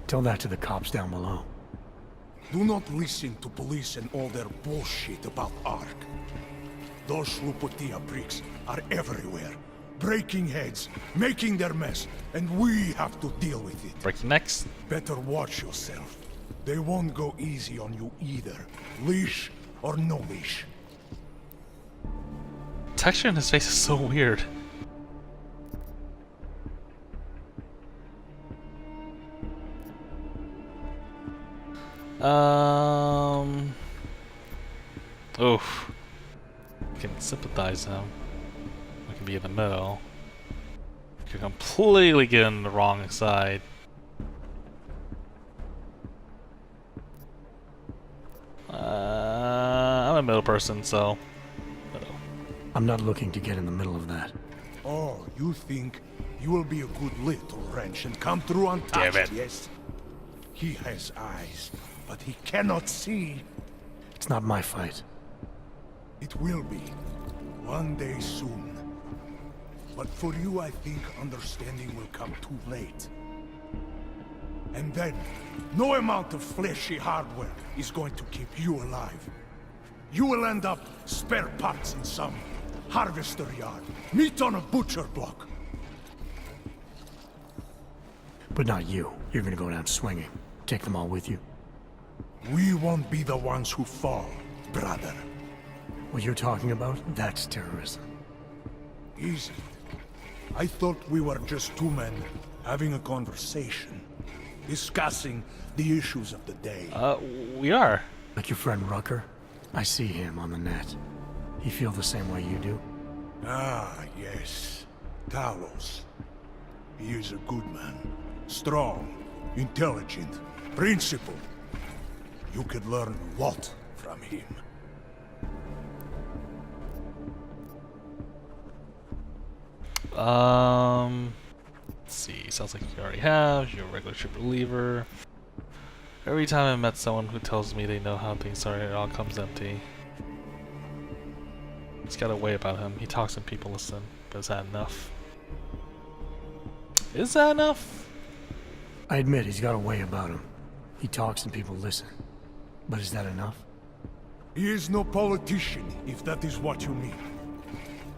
Tell that to the cops down below. Do not listen to police and all their bullshit about Ark. Those Lupotia pricks are everywhere, breaking heads, making their mess, and we have to deal with it. Breaking necks. Better watch yourself. They won't go easy on you either. Leash or no leash. Texture in his face is so weird. Oof. I can sympathize him. We can be in the middle. We can completely get on the wrong side. I'm a middle person, so... middle. I'm not looking to get in the middle of that. Oh, you think you will be a good little wrench and come through untouched, yes? He has eyes, but he cannot see. It's not my fight. It will be. One day soon. But for you, I think understanding will come too late. And then, no amount of fleshy hardware is going to keep you alive. You will end up spare parts in some harvester yard, meat on a butcher block. But not you. You're gonna go down swinging. Take them all with you. We won't be the ones who fall, brother. What you're talking about, that's terrorism. Easy. I thought we were just two men having a conversation, discussing the issues of the day. We are. Like your friend Rucker? I see him on the net. He feel the same way you do? Ah, yes. Talos. He is a good man. Strong, intelligent, principled. You could learn a lot from him. Let's see. Sounds like you already have. You're a regular trip reliever. Every time I met someone who tells me they know how things are, it all comes empty. He's got a way about him. He talks and people listen. But is that enough? Is that enough? I admit he's got a way about him. He talks and people listen. But is that enough? He is no politician, if that is what you mean.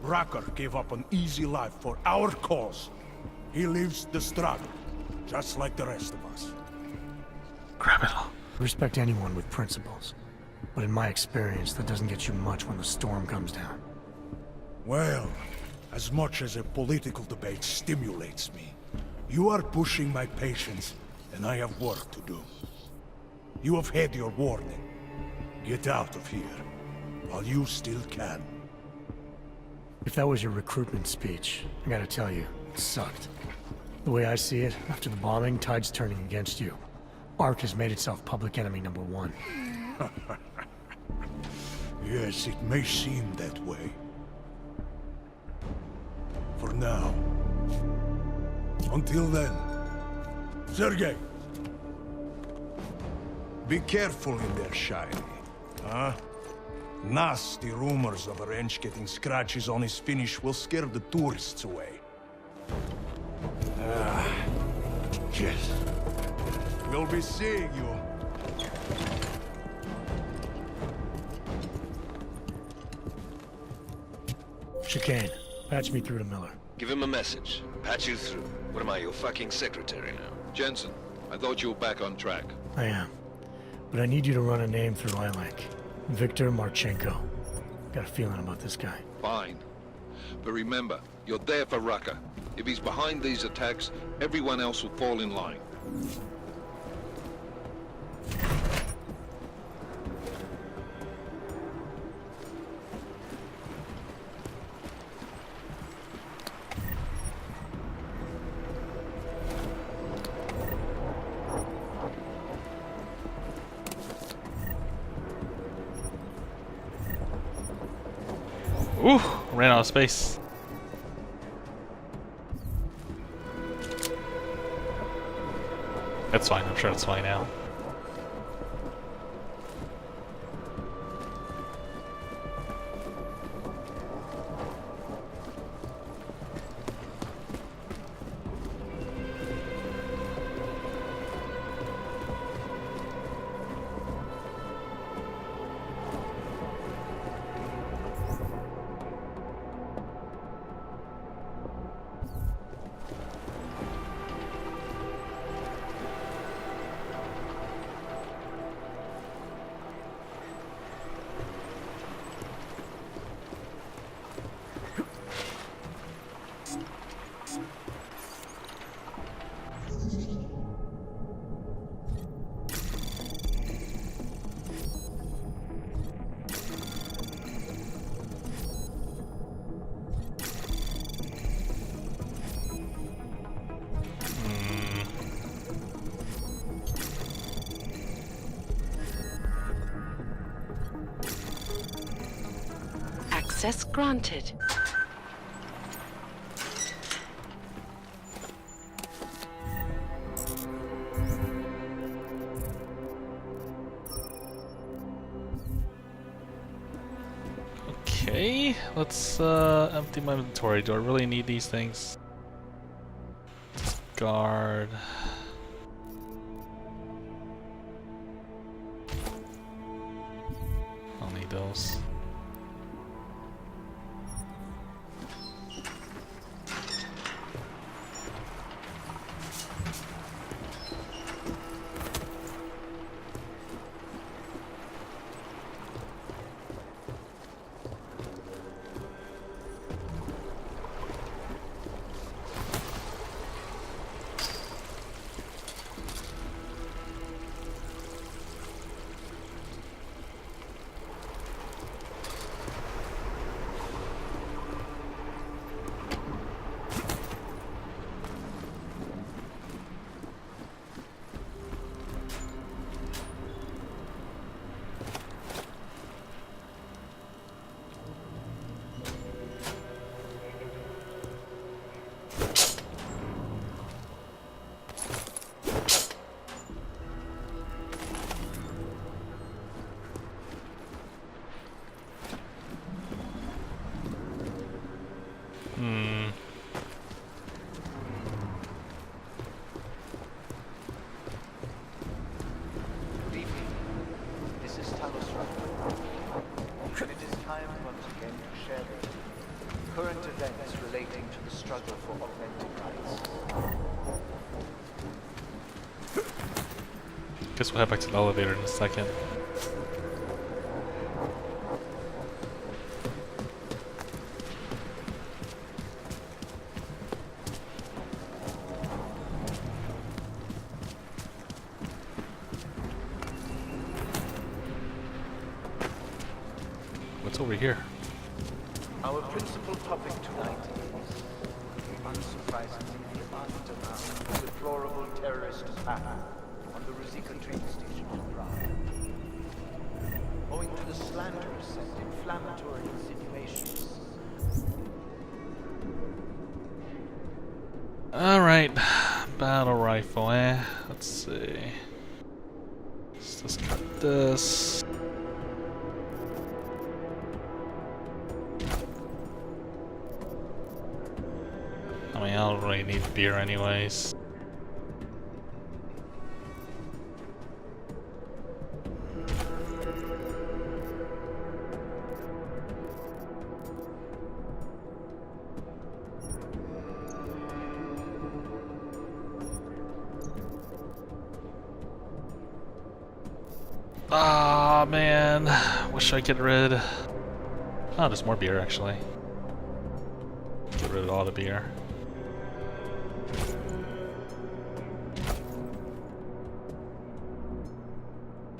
Rucker gave up an easy life for our cause. He lives the struggle, just like the rest of us. Criminal. I respect anyone with principles. But in my experience, that doesn't get you much when the storm comes down. Well, as much as a political debate stimulates me, you are pushing my patience, and I have work to do. You have had your warning. Get out of here, while you still can. If that was your recruitment speech, I gotta tell you, it sucked. The way I see it, after the bombing, tide's turning against you. ARC has made itself public enemy #1. Yes, it may seem that way. For now. Until then. Sergei! Be careful in there, Shiny. Huh? Nasty rumors of a wrench getting scratches on his finish will scare the tourists away. Yes. We'll be seeing you. Chicane, patch me through to Miller. Give him a message. Patch you through. What am I, your fucking secretary now? Jensen, I thought you were back on track. I am. But I need you to run a name through iLink. Victor Marchenko. Got a feeling about this guy. Fine. But remember, you're there for Rucker. If he's behind these attacks, everyone else will fall in line. Ooh, ran out of space. That's fine, I'm sure it's fine now. Access granted. Okay, let's empty my inventory. Do I really need these things? Discard. I'll need those. This is Talos Rucker. And it is time once again to share with you current events relating to the struggle for augmented rights. Guess we'll head back to the elevator in a second. what's over here? Our principal topic tonight is, unsurprisingly, the aftermath of the deplorable terrorist attack on the Ruzicka train station in Prague. Owing to the slanderous and inflammatory insinuations. Alright, battle rifle, eh? Let's see. Let's just cut this. I mean, I don't really need beer anyways. Ah, man. Wish I could get rid. Oh, there's more beer actually. Get rid of all the beer.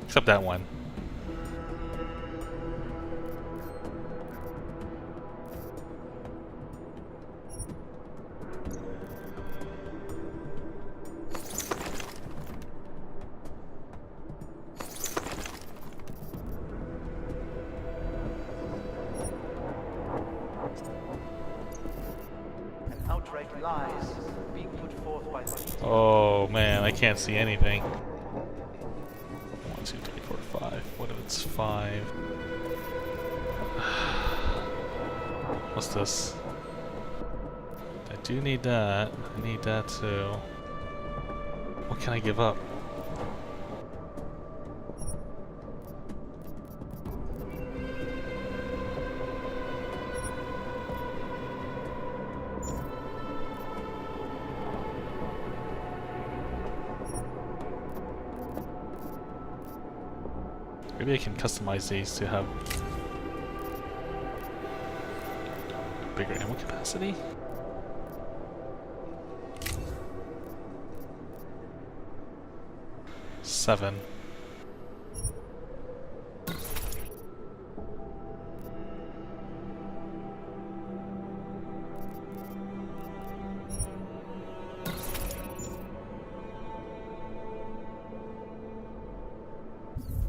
Except that one. Outright lies being put forth by the Oh man, I can't see anything. 1, 2, 3, 4, 5. What if it's 5? What's this? I do need that. I need that too. What can I give up? Maybe I can customize these to have bigger ammo capacity. Seven.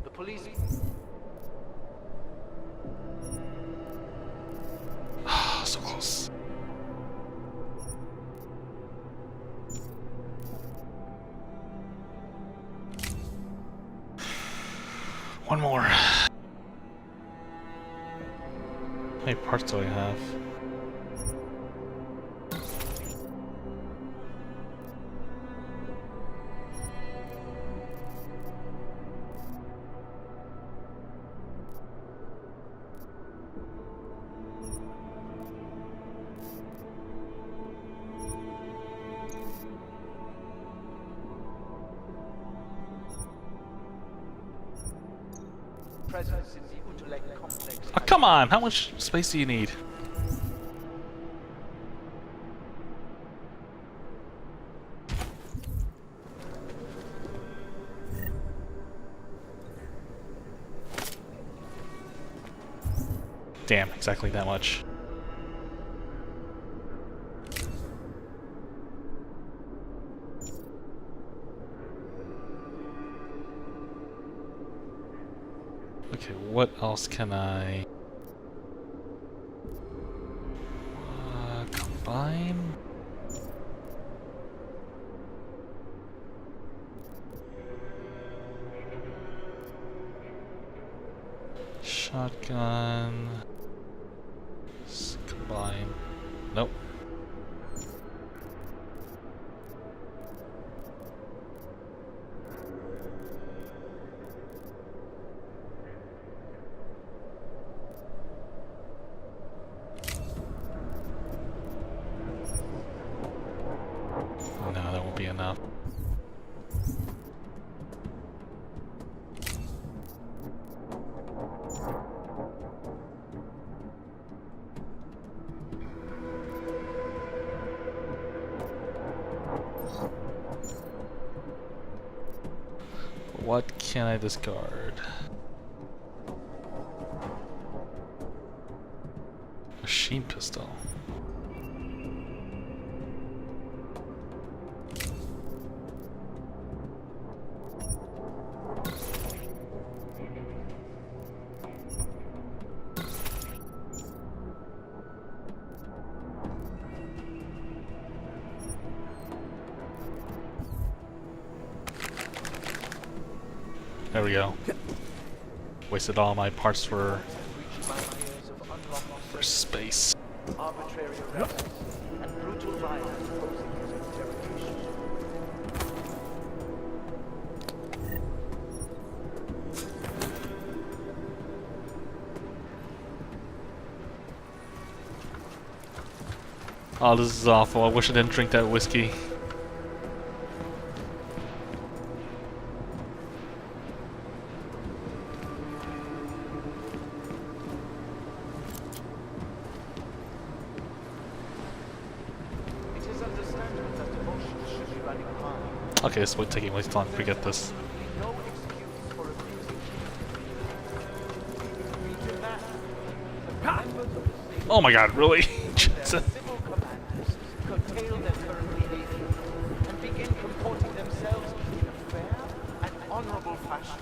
The police. So close. One more. How many parts do I have? Presence in the Utulek complex. Oh, come on! How much space do you need? Damn, exactly that much. Okay, what else can I combine? Shotgun. Combine. Nope. No, that won't be enough. What can I discard? Machine pistol. There we go. Wasted all my parts for space. Arbitrary arrests and brutal violence posing his interrogation. Oh, this is awful. I wish I didn't drink that whiskey. Okay, it's taking way too long. Forget this. Oh my god, really? Jesus. Curtail their current behavior and begin comporting themselves in a fair and honorable fashion.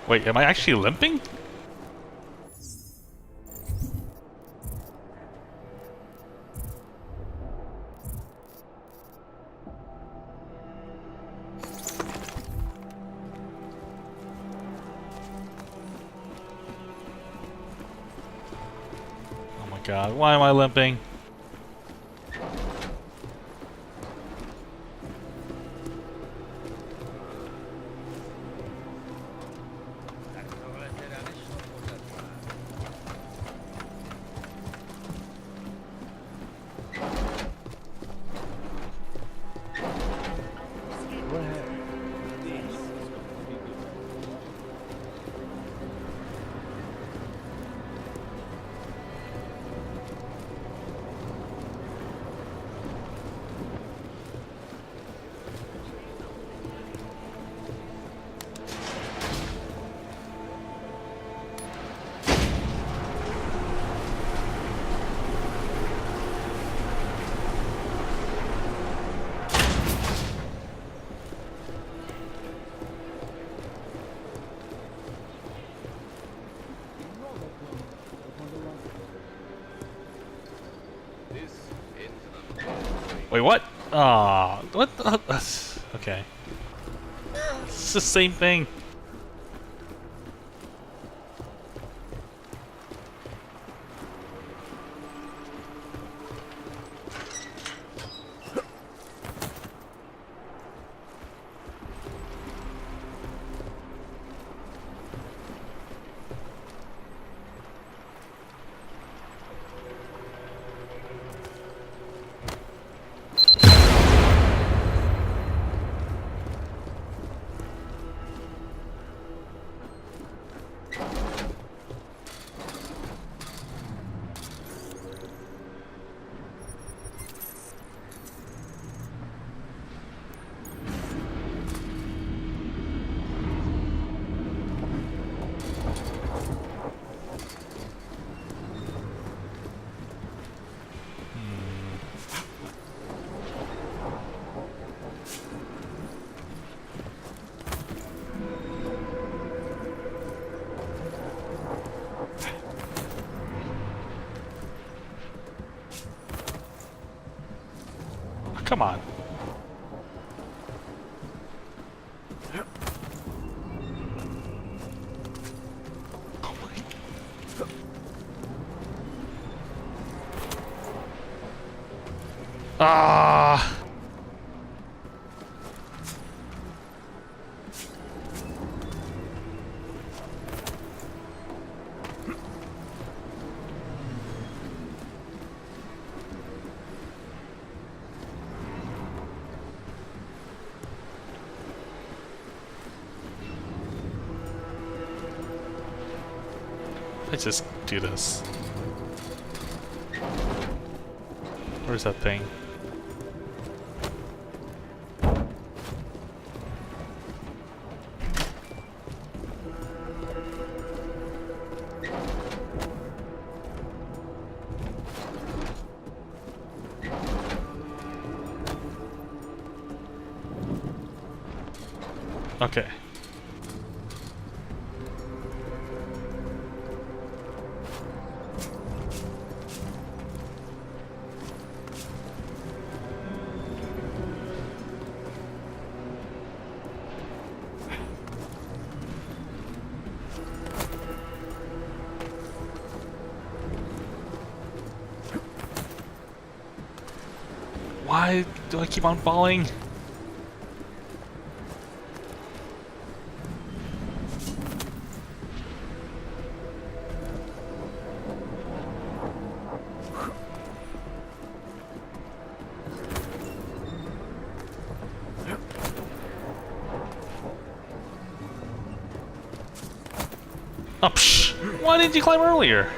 Wait, am I actually limping? Oh my god, why am I limping? Wait, what? Ah, what the? Okay. It's the same thing. Come on. Ah. Let's just do this. Where's that thing? Okay. Why do I keep on falling? Oh, psh! Why didn't you climb earlier?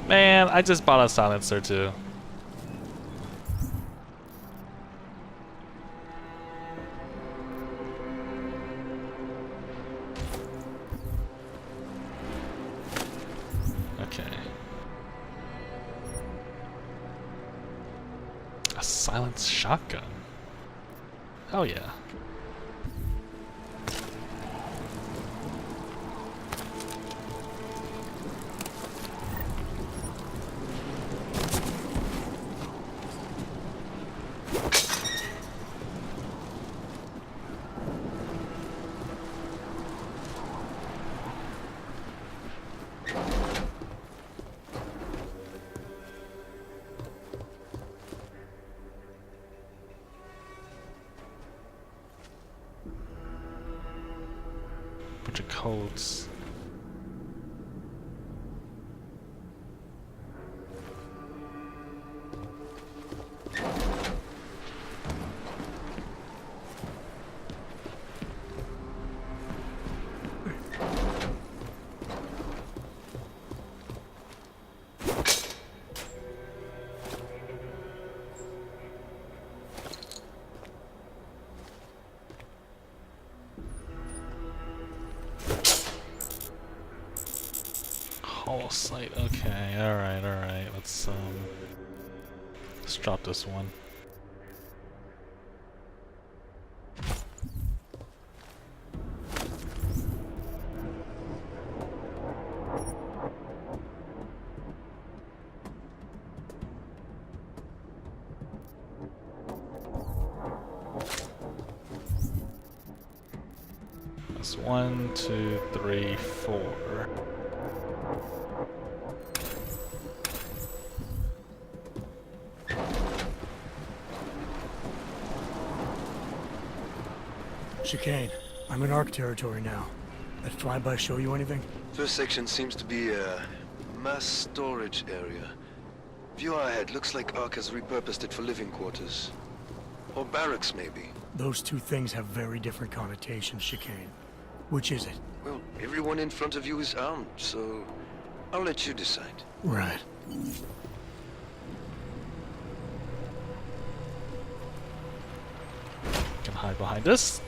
Man, I just bought a silencer too. Okay. A silenced shotgun. Oh yeah. Bunch of codes. Hollow sight. Okay, alright. Let's drop this one. That's 1, 2, 3, 4. Chicane, I'm in Ark territory now. That flyby show you anything? First section seems to be a mass storage area. View ahead. Looks like Ark has repurposed it for living quarters. Or barracks, maybe. Those two things have very different connotations, Chicane. Which is it? Well, everyone in front of you is armed, so I'll let you decide. Right. Can hide behind this.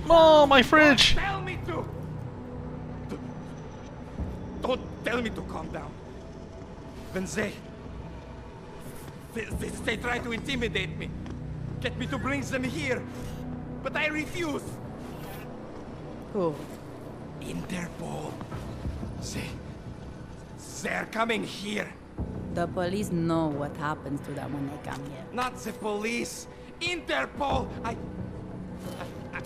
Oh, my fridge! Tell me to! Don't tell me to calm down. When they try to intimidate me, get me to bring them here, but I refuse. Who? Interpol. They're coming here. The police know what happens to them when they come here. Not the police. Interpol.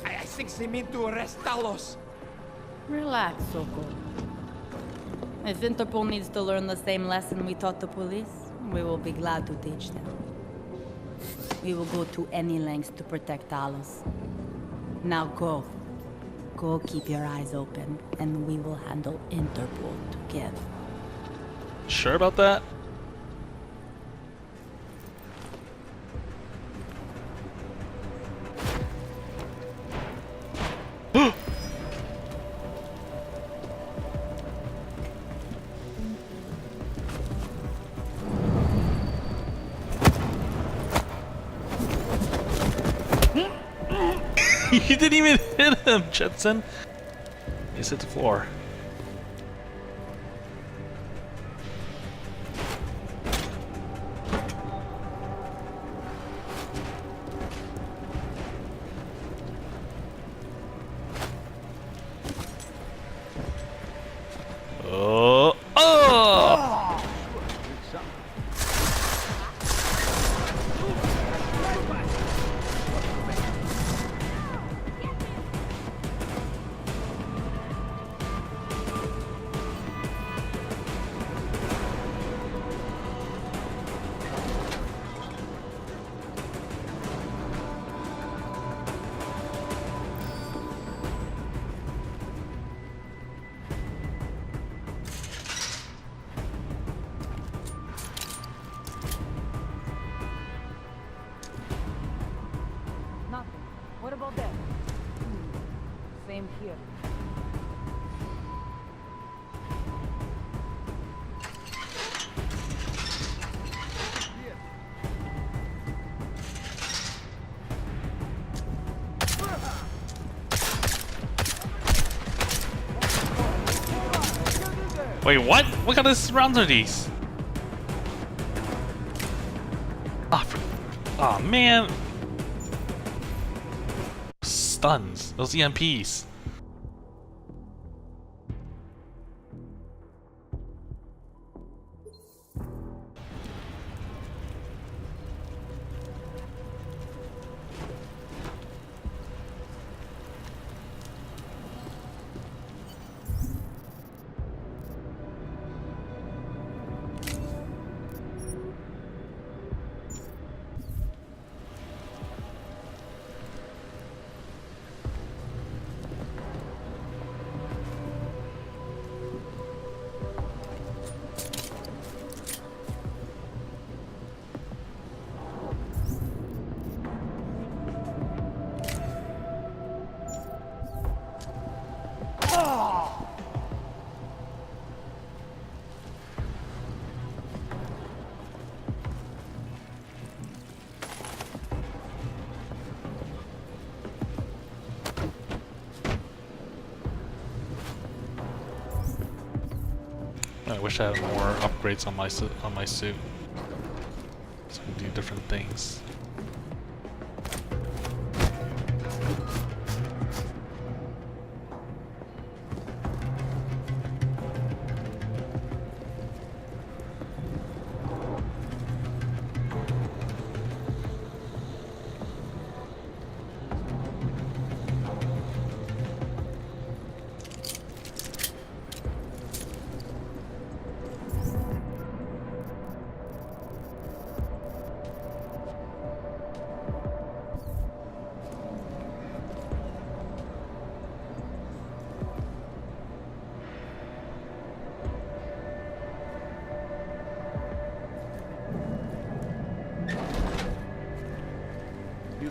I think they mean to arrest Talos. Relax, Soko. If Interpol needs to learn the same lesson we taught the police, we will be glad to teach them. We will go to any lengths to protect Talos. Now go. Go keep your eyes open, and we will handle Interpol together. Sure about that? You didn't even hit him, Jetson. He's hit the floor. Oh! Oh! Nothing. What about that? Same here. Wait, what? What kind of rounds are these? Oh man! Stuns. Those EMPs. I wish I had more upgrades on my suit, so I can do different things.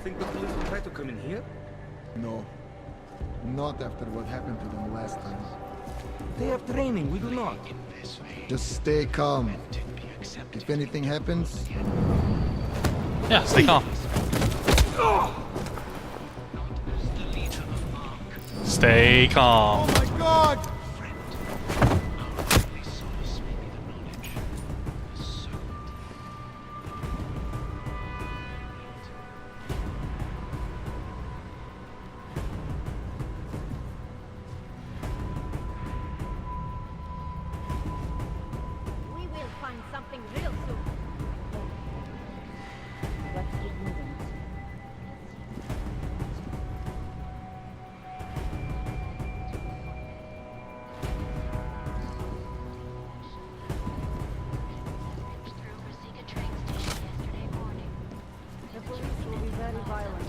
think the police will try to come in here? No. Not after what happened to them last time. They have training, we do not. Just stay calm. If anything happens... Yeah, stay calm. Stay calm. Oh my god! We will find something real soon. Let's keep moving. The police will be very violent.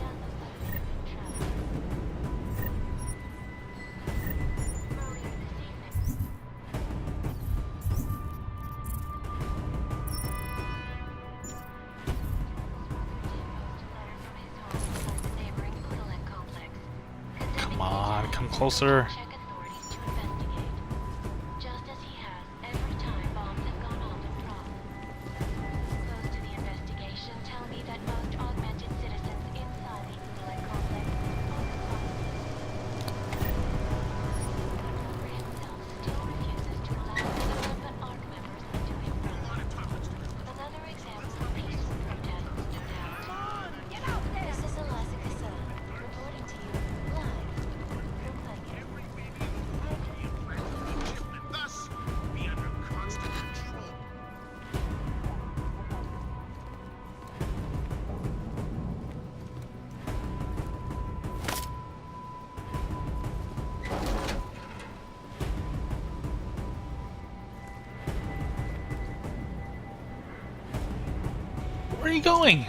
Come on, come closer. This is Alaska Casella, reporting to you live from Leggett. Thus, be under constant control. Where are you going?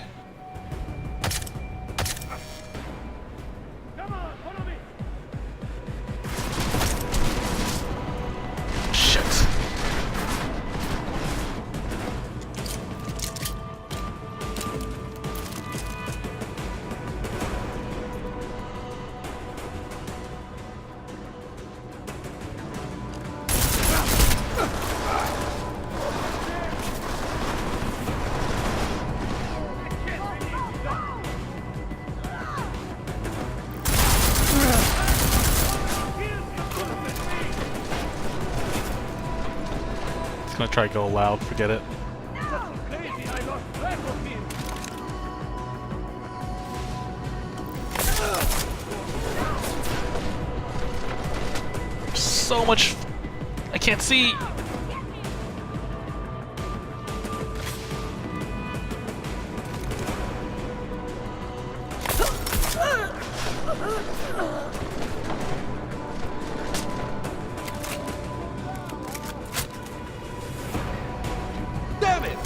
Shit. It's gonna try to go loud, forget it. Crazy, I lost track of him. So much. I can't see. Damn it!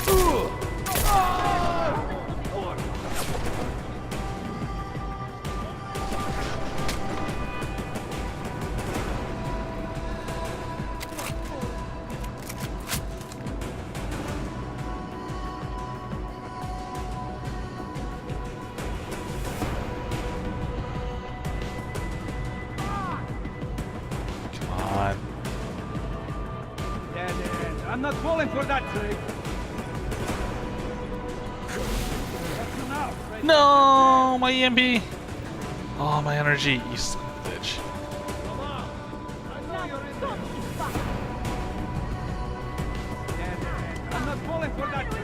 Come on. Dead end. I'm not falling for that trick. No, my EMP. Oh, my energy, you son of a bitch. I'm not falling for that trick.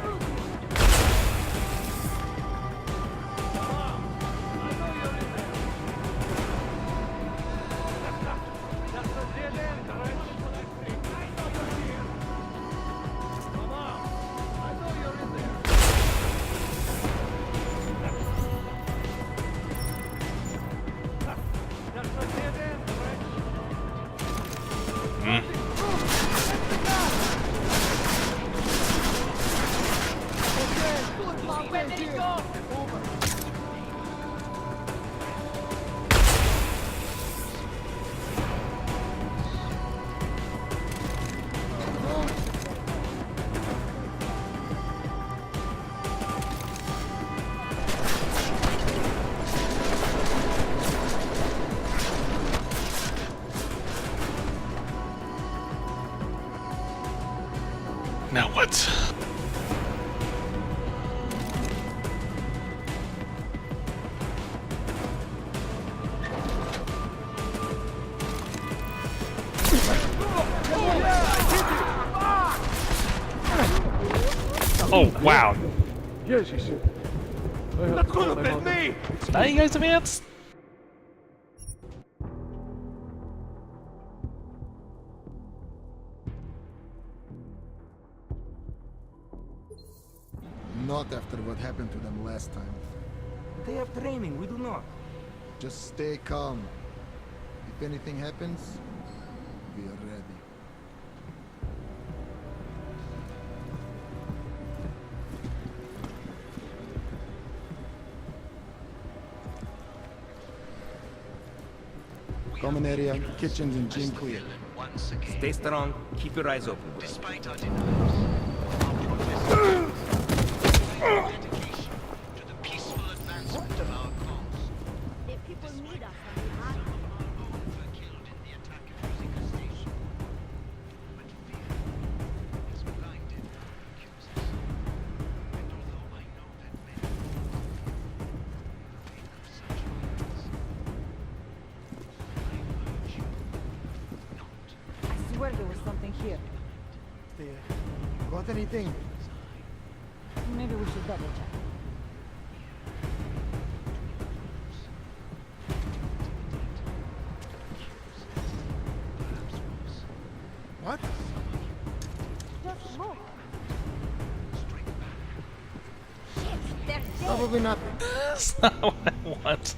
Now what? Oh, wow. Yes, you should. That could have been me! Now you guys advance? Not after what happened to them last time. They have training, we do not. Just stay calm. If anything happens, we are ready. Common area, kitchens and gym clear. Stay strong, keep your eyes open. Despite our denials, our dedication to the peaceful advancement of our cause. If people need us from behind. Were killed in the attack at Rosika Station. But fear has blinded our accusers. And although I know that many think of such violence, I urge you not. I swear there was something here. Got anything? Maybe we should double check. What? Just look. Shit, they're dead. Probably not. That's not what I want.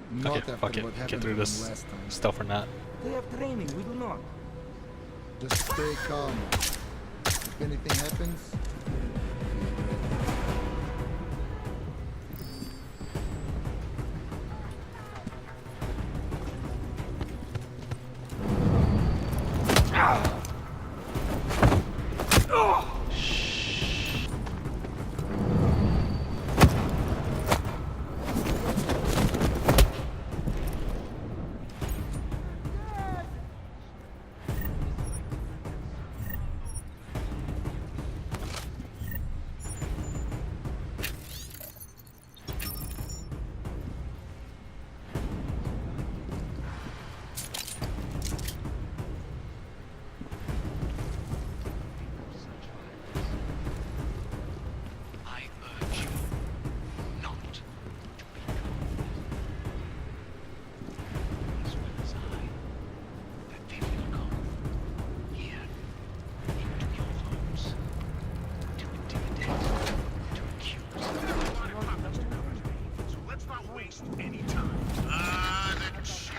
Not Okay, after fuck it. what Get happened through to this them last time. stealth or not. They have training, we do not. Just stay calm. If anything happens, I urge you not to be confident, as well as I, that they will come here into your homes to intimidate, to accuse. So let's not waste any time. That shit.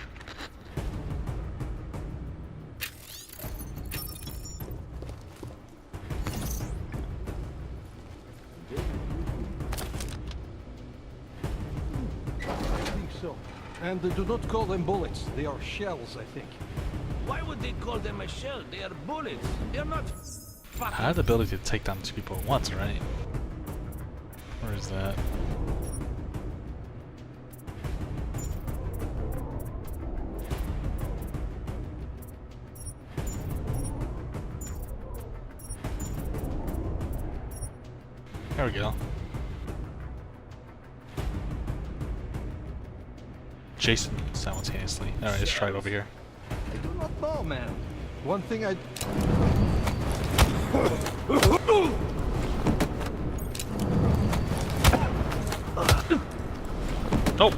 I think so. And do not call them bullets. They are shells, I think. Why would they call them a shell? They are bullets. They're not I have the ability to take down two people at once, right? Where is that? There we go. Jason simultaneously. Alright, let's try it over here. I do not know, man. One thing I... Oh!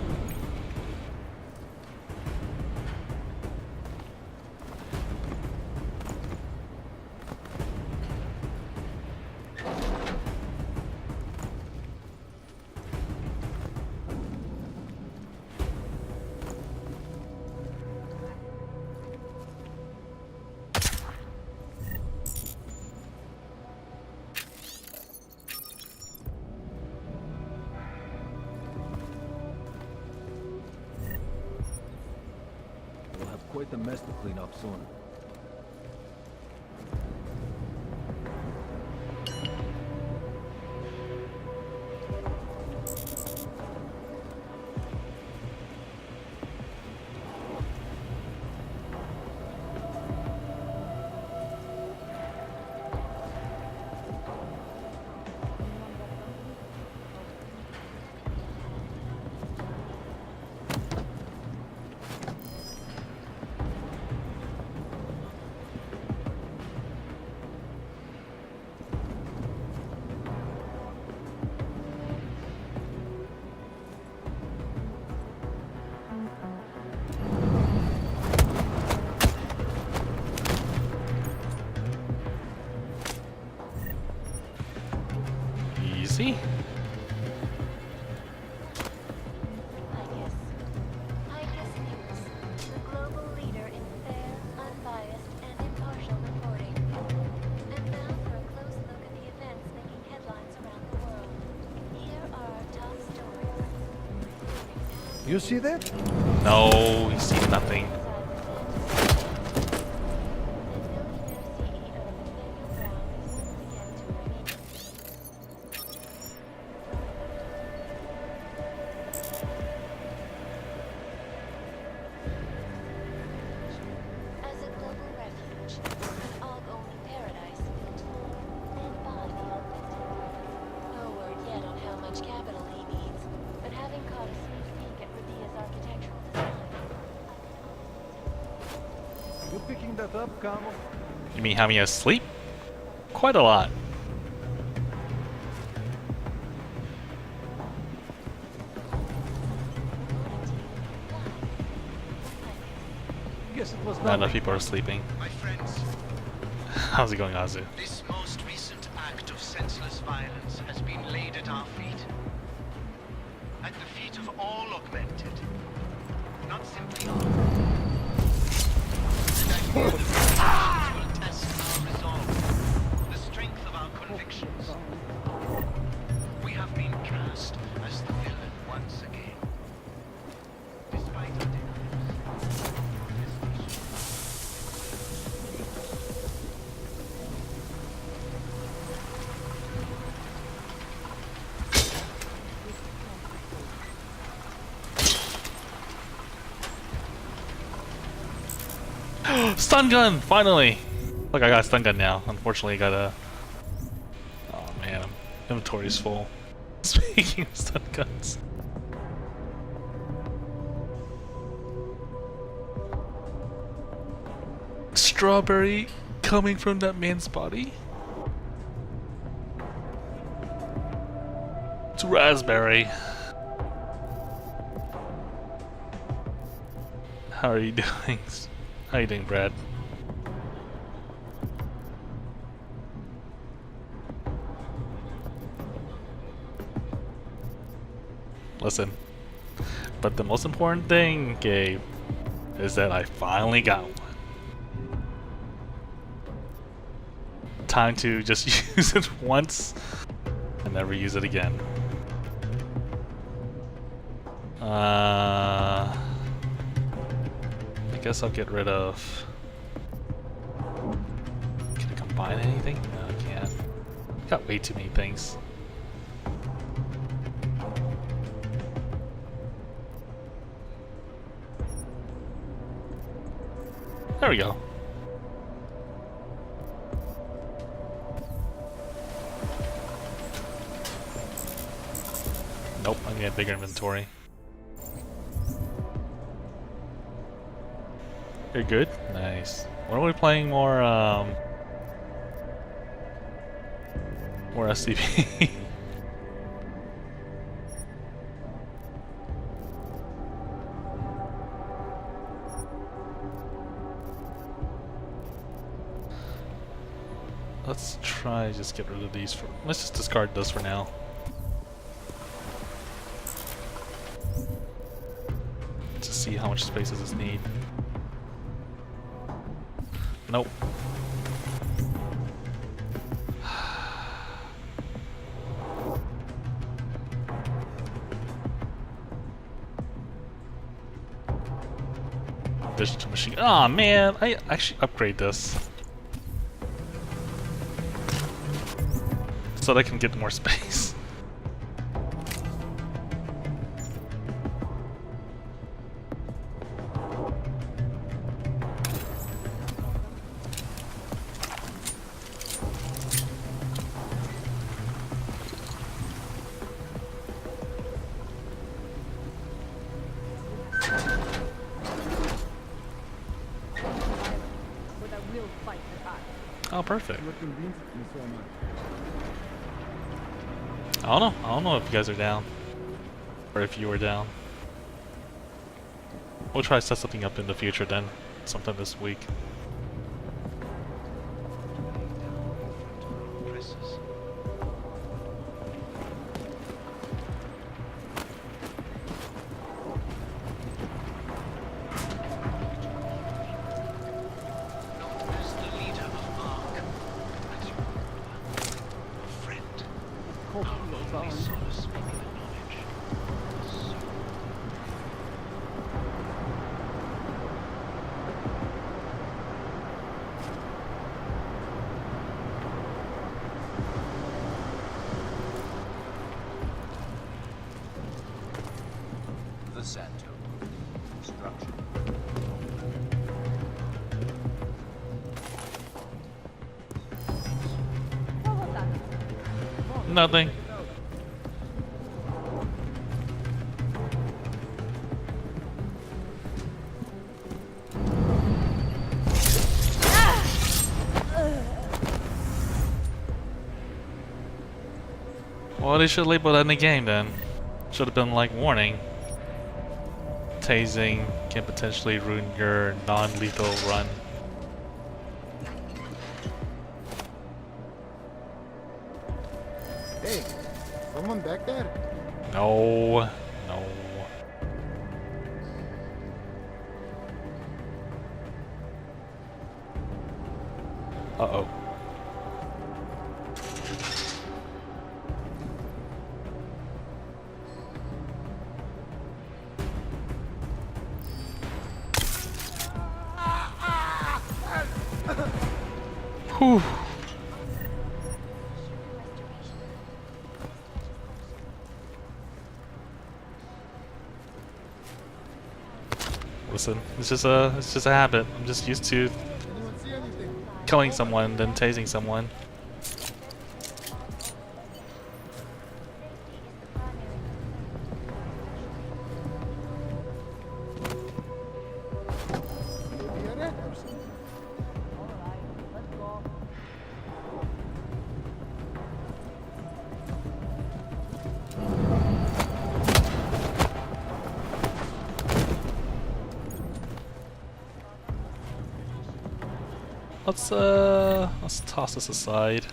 We'll have quite the mess to clean up soon. You see that? No, he sees nothing. As a global refuge, an Og-only paradise, and body augmented. No word yet on how much capital he needs, but having caught a sneak peek at Rabia's architectural design, You picking that up, Carmel? You mean how many asleep? Quite a lot. Guess it was Not enough nothing. people are sleeping. My friends, How's it going, Azu? this most recent act of senseless violence has been laid at our feet. At the feet of all augmented. Not simply all. And I fear the resistance will test our resolve, the strength of our convictions. We have been cast as the villain once again. Despite our denials, Stun gun! Finally! Look, I got a stun gun now. Unfortunately, I got a... Oh man, inventory is full. Speaking of stun guns. Strawberry coming from that man's body? It's raspberry. How are you doing? How you doing, Brad? Listen, but the most important thing, Gabe, is that I finally got one. Time to just use it once and never use it again. I guess I'll get rid of... Can I combine anything? No, I can't. Got way too many things. There we go. Nope, I need a bigger inventory. You're good? Nice. When are we playing more, more SCP? Let's try just get rid of these for... Let's just discard this for now. To see how much space does this need. Nope. Digital machine. Ah, man, I actually upgrade this so that I can get more space. Oh, perfect. I don't know if you guys are down. Or if you were down. We'll try to set something up in the future then. Sometime this week. the Santo. Structure. Nothing. Well, they should label that in the game then. Should have been like warning. Tasing can potentially ruin your non-lethal run. Hey, someone back there? No, no. Uh-oh. Whew. Listen, it's just a habit. I'm just used to killing someone, then tasing someone. Let's toss this aside.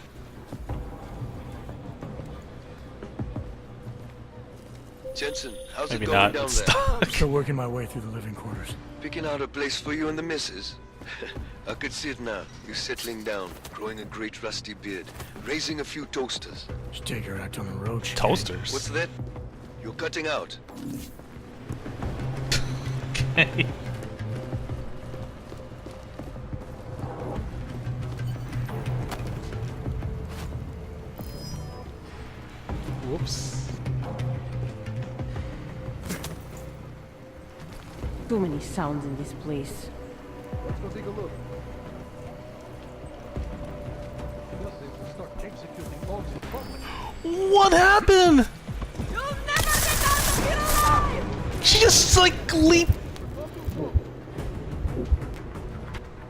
Jensen, how's Maybe it going not. down It's there? I'm still working my way through the living quarters. Picking out a place for you and the missus. I could see it now. You settling down, growing a great rusty beard, raising a few toasters. Should take her out on the road. Toasters? What's that? You're cutting out. Okay. Whoops. Too many sounds in this place. Let's go take a look. What happened? She just like leaped.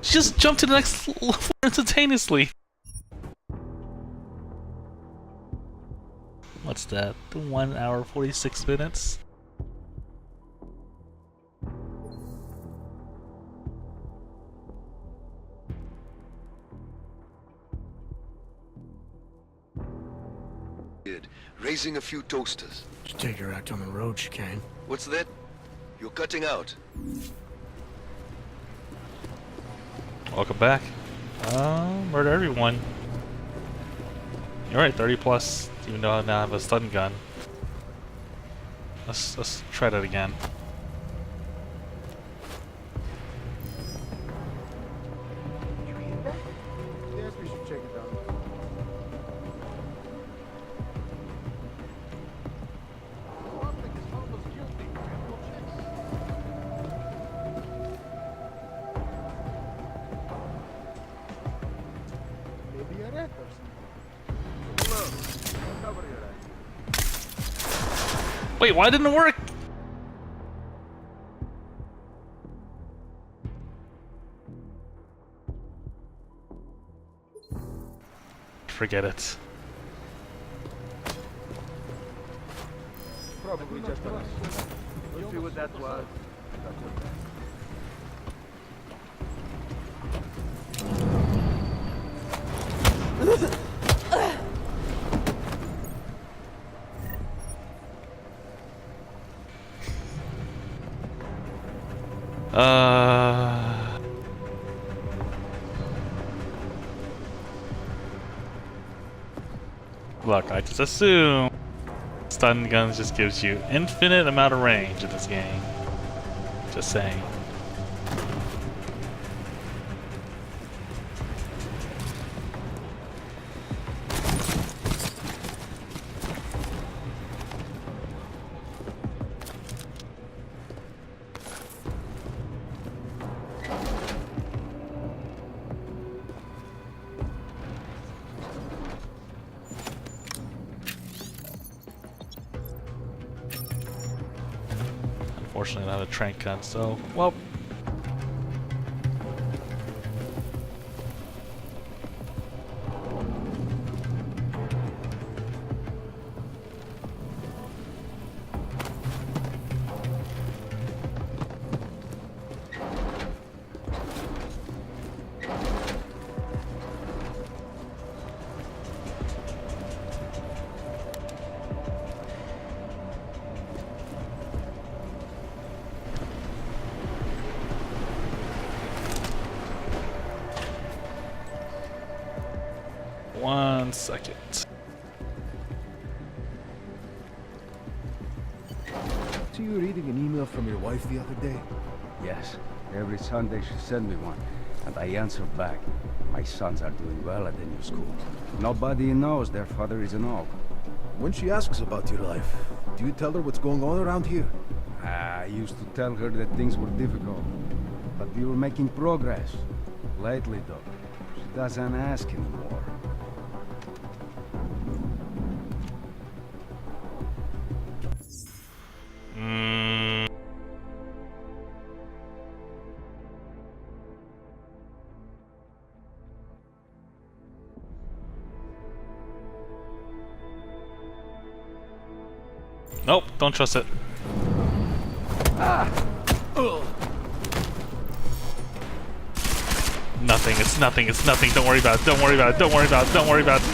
She just jumped to the next level instantaneously. What's that? 1 hour 46 minutes? Raising a few toasters. Should take her out on the road, Chicane. What's that? You're cutting out. Welcome back. Murder everyone. You're right, 30 plus, even though I now have a stun gun. Let's try that again. Yes, we should check it out. Maybe a rat or something. Cover your eyes. Wait, why didn't it work? Forget it. Probably just us. We'll see what that was. Look, I just assume stun guns just gives you infinite amount of range in this game. Just saying. Unfortunately, not a trank gun, so, well. One second. See you reading an email from your wife the other day? Yes, every Sunday she sent me one, and I answered back. My sons are doing well at the new school. Nobody knows their father is an og. When she asks about your life, do you tell her what's going on around here? I used to tell her that things were difficult, but we were making progress. Lately, though, she doesn't ask anymore. Nope, don't trust it. Nothing, it's nothing, it's nothing. Don't worry about it, don't worry about it, don't worry about it, don't worry about it.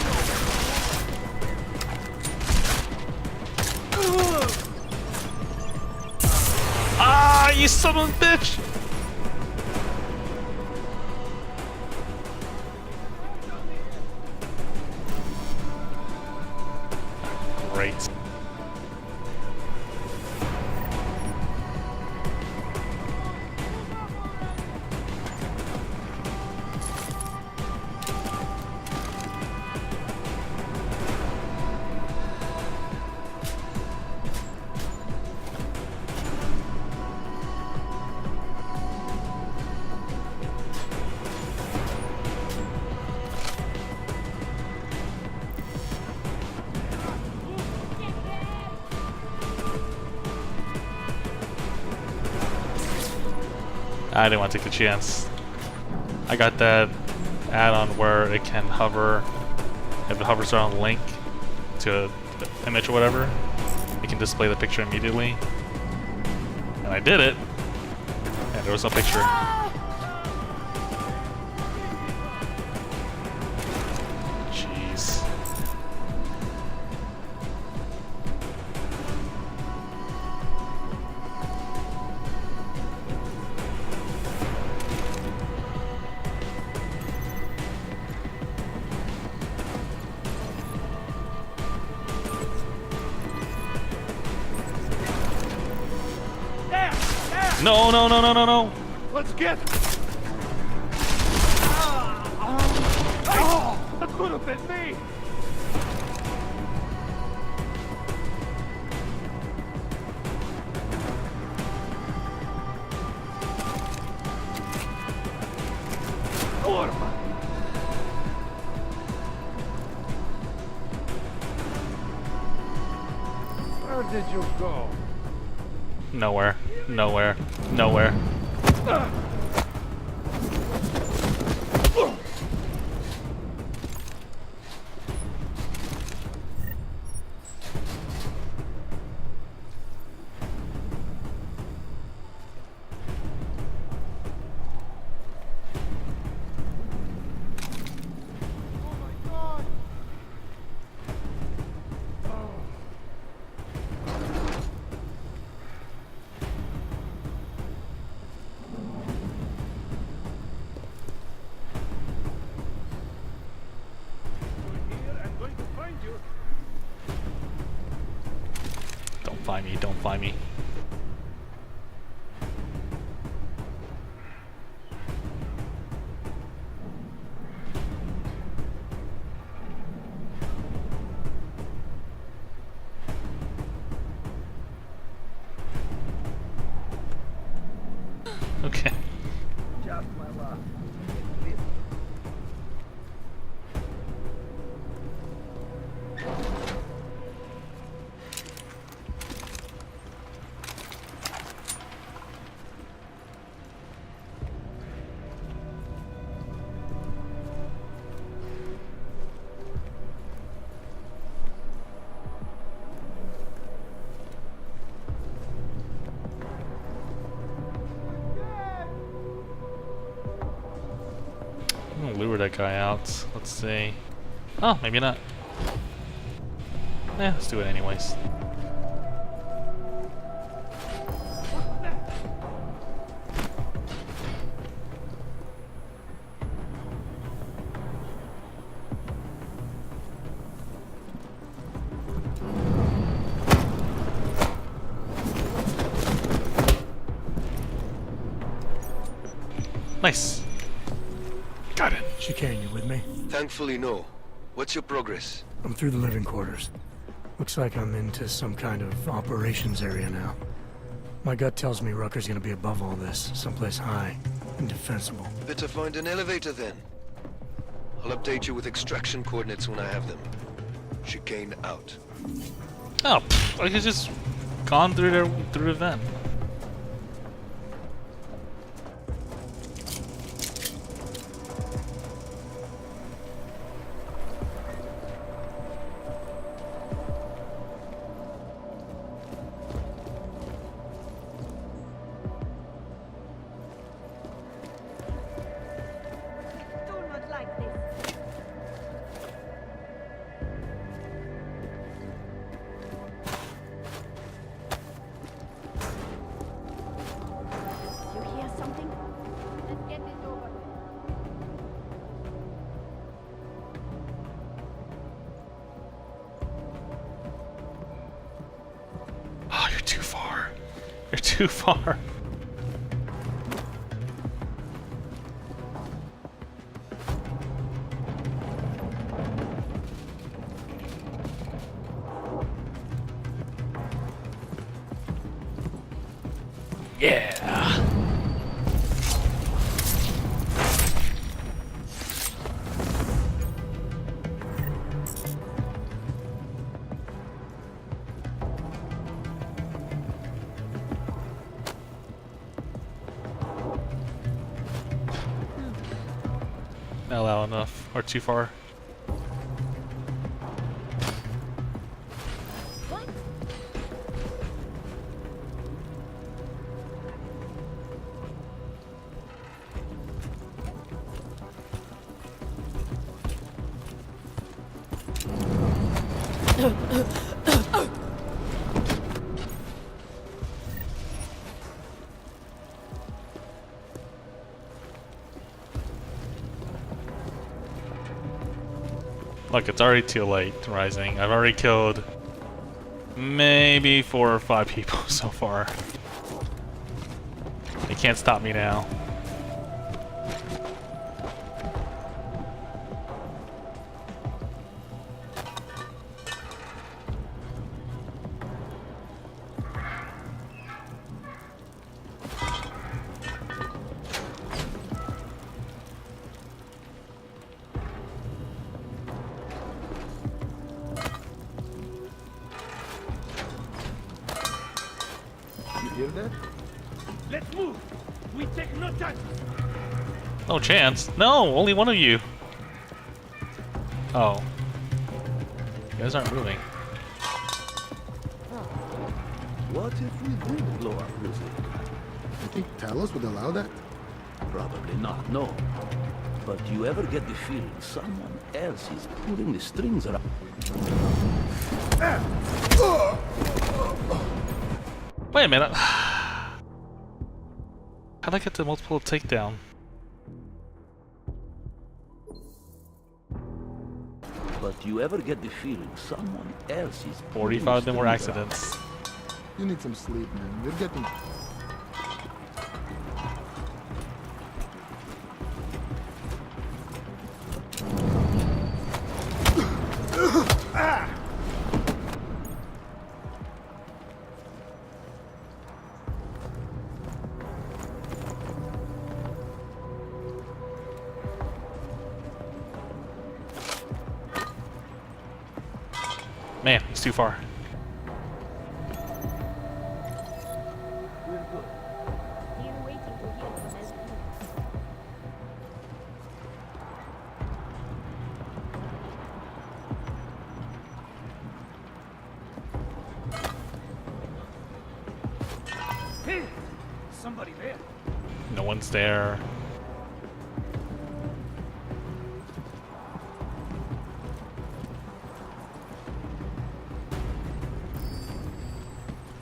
Ah, you son of a bitch! Great. I didn't want to take the chance. I got that add-on where it can hover. If it hovers around a link to an image or whatever, it can display the picture immediately. And I did it, and there was no picture. Jeez. No, no, no, no, no, no. Let's get... Oh, that could have been me! Orma! Where did you go? Nowhere. Nowhere. Nowhere. Don't find me, don't find me. Okay. Just my luck. lure that guy out. Let's see. Oh, maybe not. Yeah, let's do it anyways. Nice. Got it. Chicane, you with me? Thankfully, no. What's your progress? I'm through the living quarters. Looks like I'm into some kind of operations area now. My gut tells me Rucker's gonna be above all this, someplace high and defensible. Better find an elevator then. I'll update you with extraction coordinates when I have them. Chicane out. Oh, I could just gone through the vent. Oh, you're too far. You're too far. Yeah. Not loud enough, or too far. Look, it's already too late, Rising. I've already killed maybe 4 or 5 people so far. They can't stop me now. Hear that? Let's move. We take no chances. No chance. No, only one of you. Oh. You guys aren't moving. What if we did blow up music? You think Talos would allow that? Probably not, no. But you ever get the feeling someone else is pulling the strings around? Wait a minute. How'd I get the multiple takedown? But you ever get the feeling someone else is 45 of them were accidents. You need some sleep, man. You're getting... Man, it's too far. Hey, somebody there. No one's there.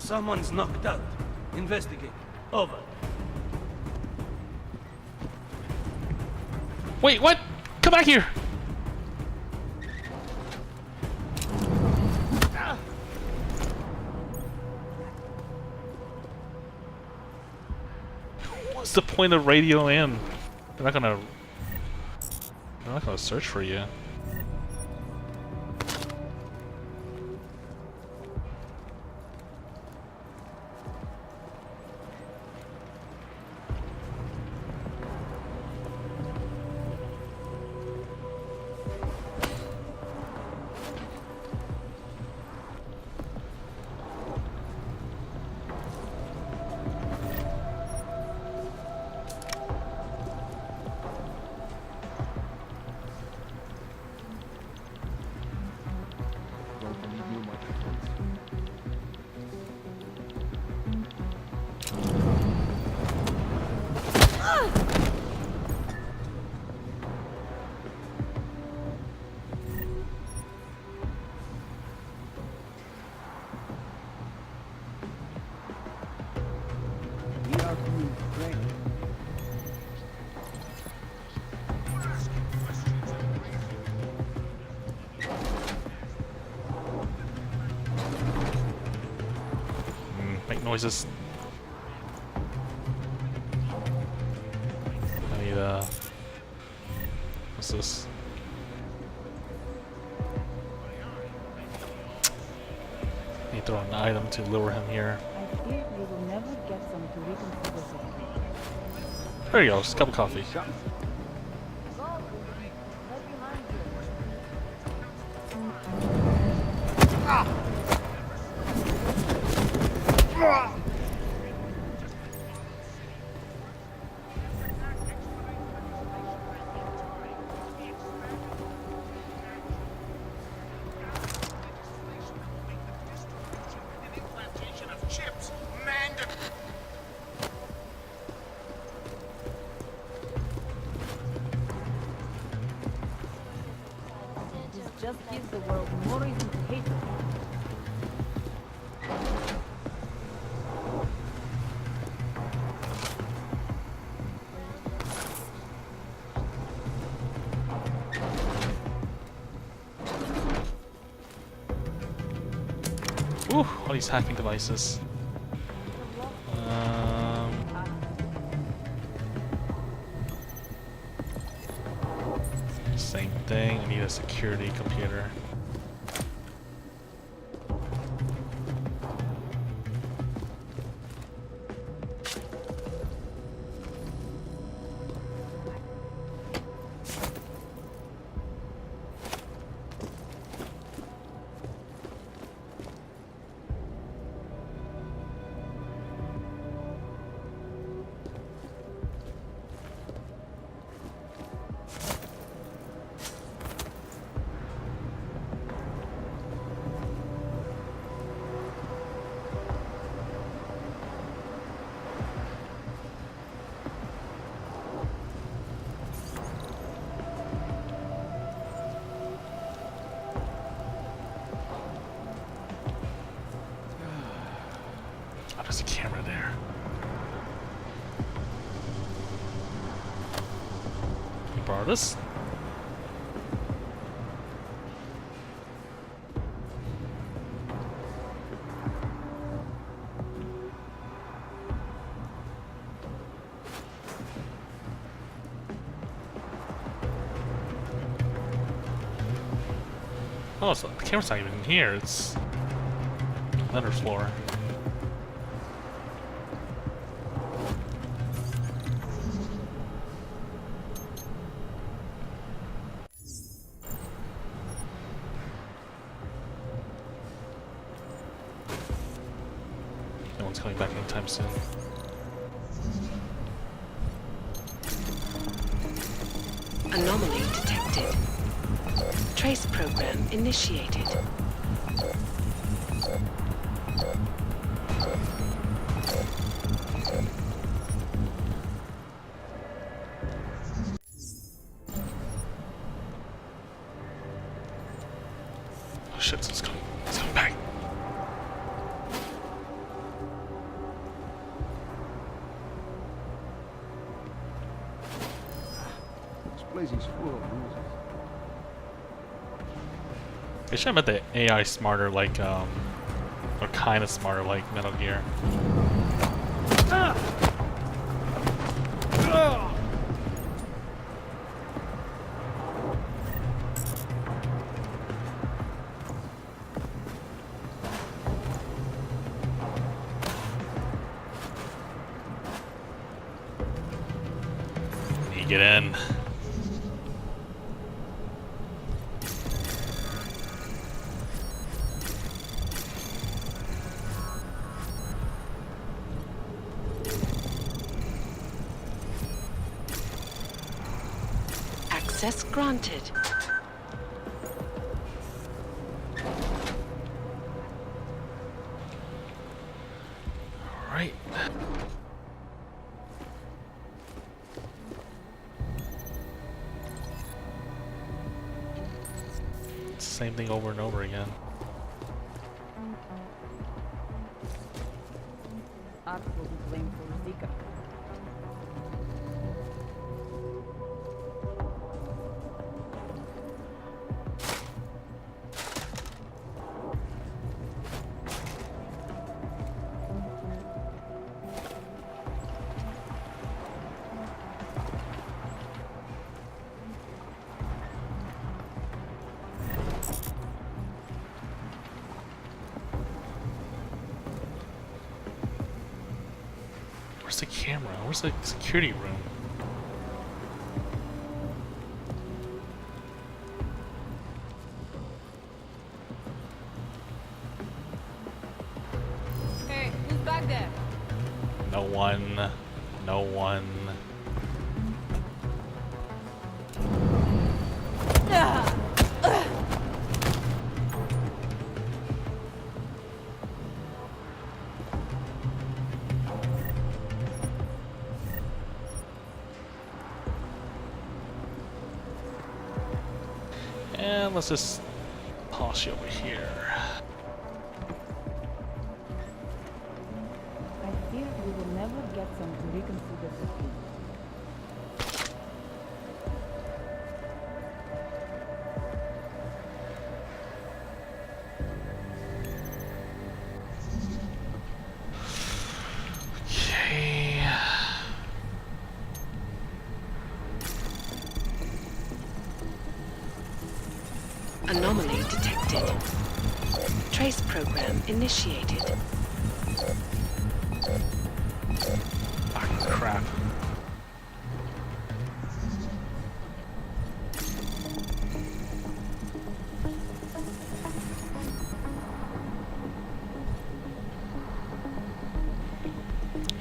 Someone's knocked out. Investigate. Over. Wait, what? Come back here! What's the point of radio in? They're not gonna search for you. Make noises. I need what's this? I need to throw an item to lure him here. I fear we will never get some to reconsider this. There you go, just a cup of coffee. Just gives the world more reason to hate us. Ooh, all these hacking devices. Same thing, I need a security computer. Oh, there's a camera there. Can you borrow this? Oh, so the camera's not even in here, it's another floor. No one's coming back anytime soon. Anomaly detected. Trace program initiated. Oh shit, it's coming back. place is full of losers. They should have made the AI smarter, like, or kind of smarter, like Metal Gear. You get in. Access granted. Right. Same thing over and over again. Ox will be blamed for Zika. Where's the camera? Where's the security room? Hey, who's back there? No one. No one. And let's just toss you over here. I fear we will never get some to reconsider the thing. Okay. Anomaly detected. Trace program initiated. Ah, crap.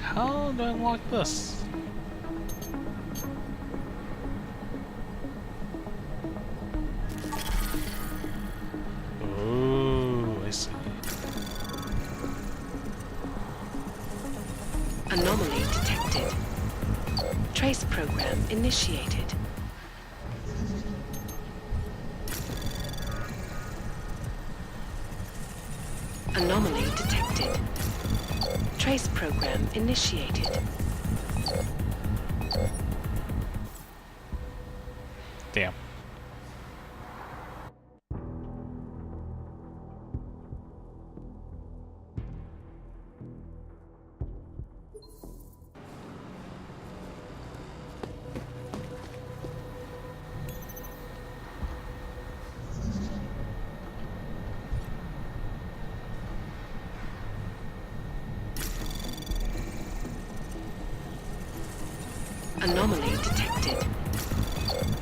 How do I unlock this? Oh, I see. Anomaly detected. Trace program initiated. Anomaly detected. Trace program initiated. Damn. Anomaly detected.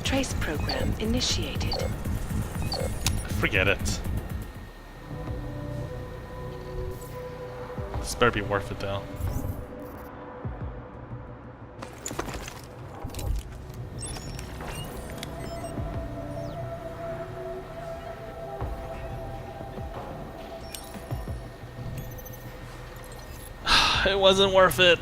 Trace program initiated. Forget it. This better be worth it though. It wasn't worth it.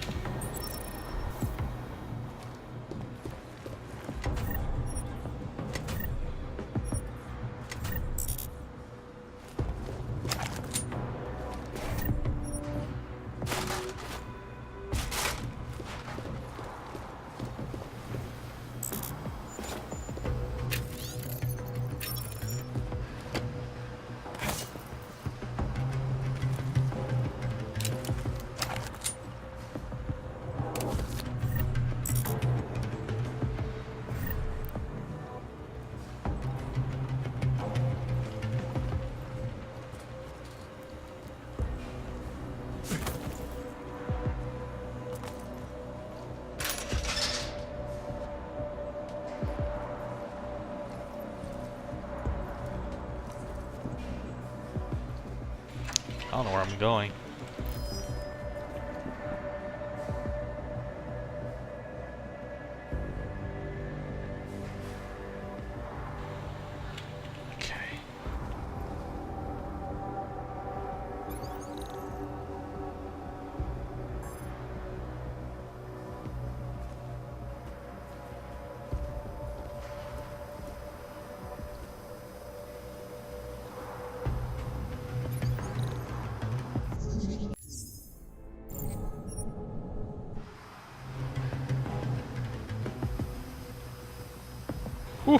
know where I'm going. Whew.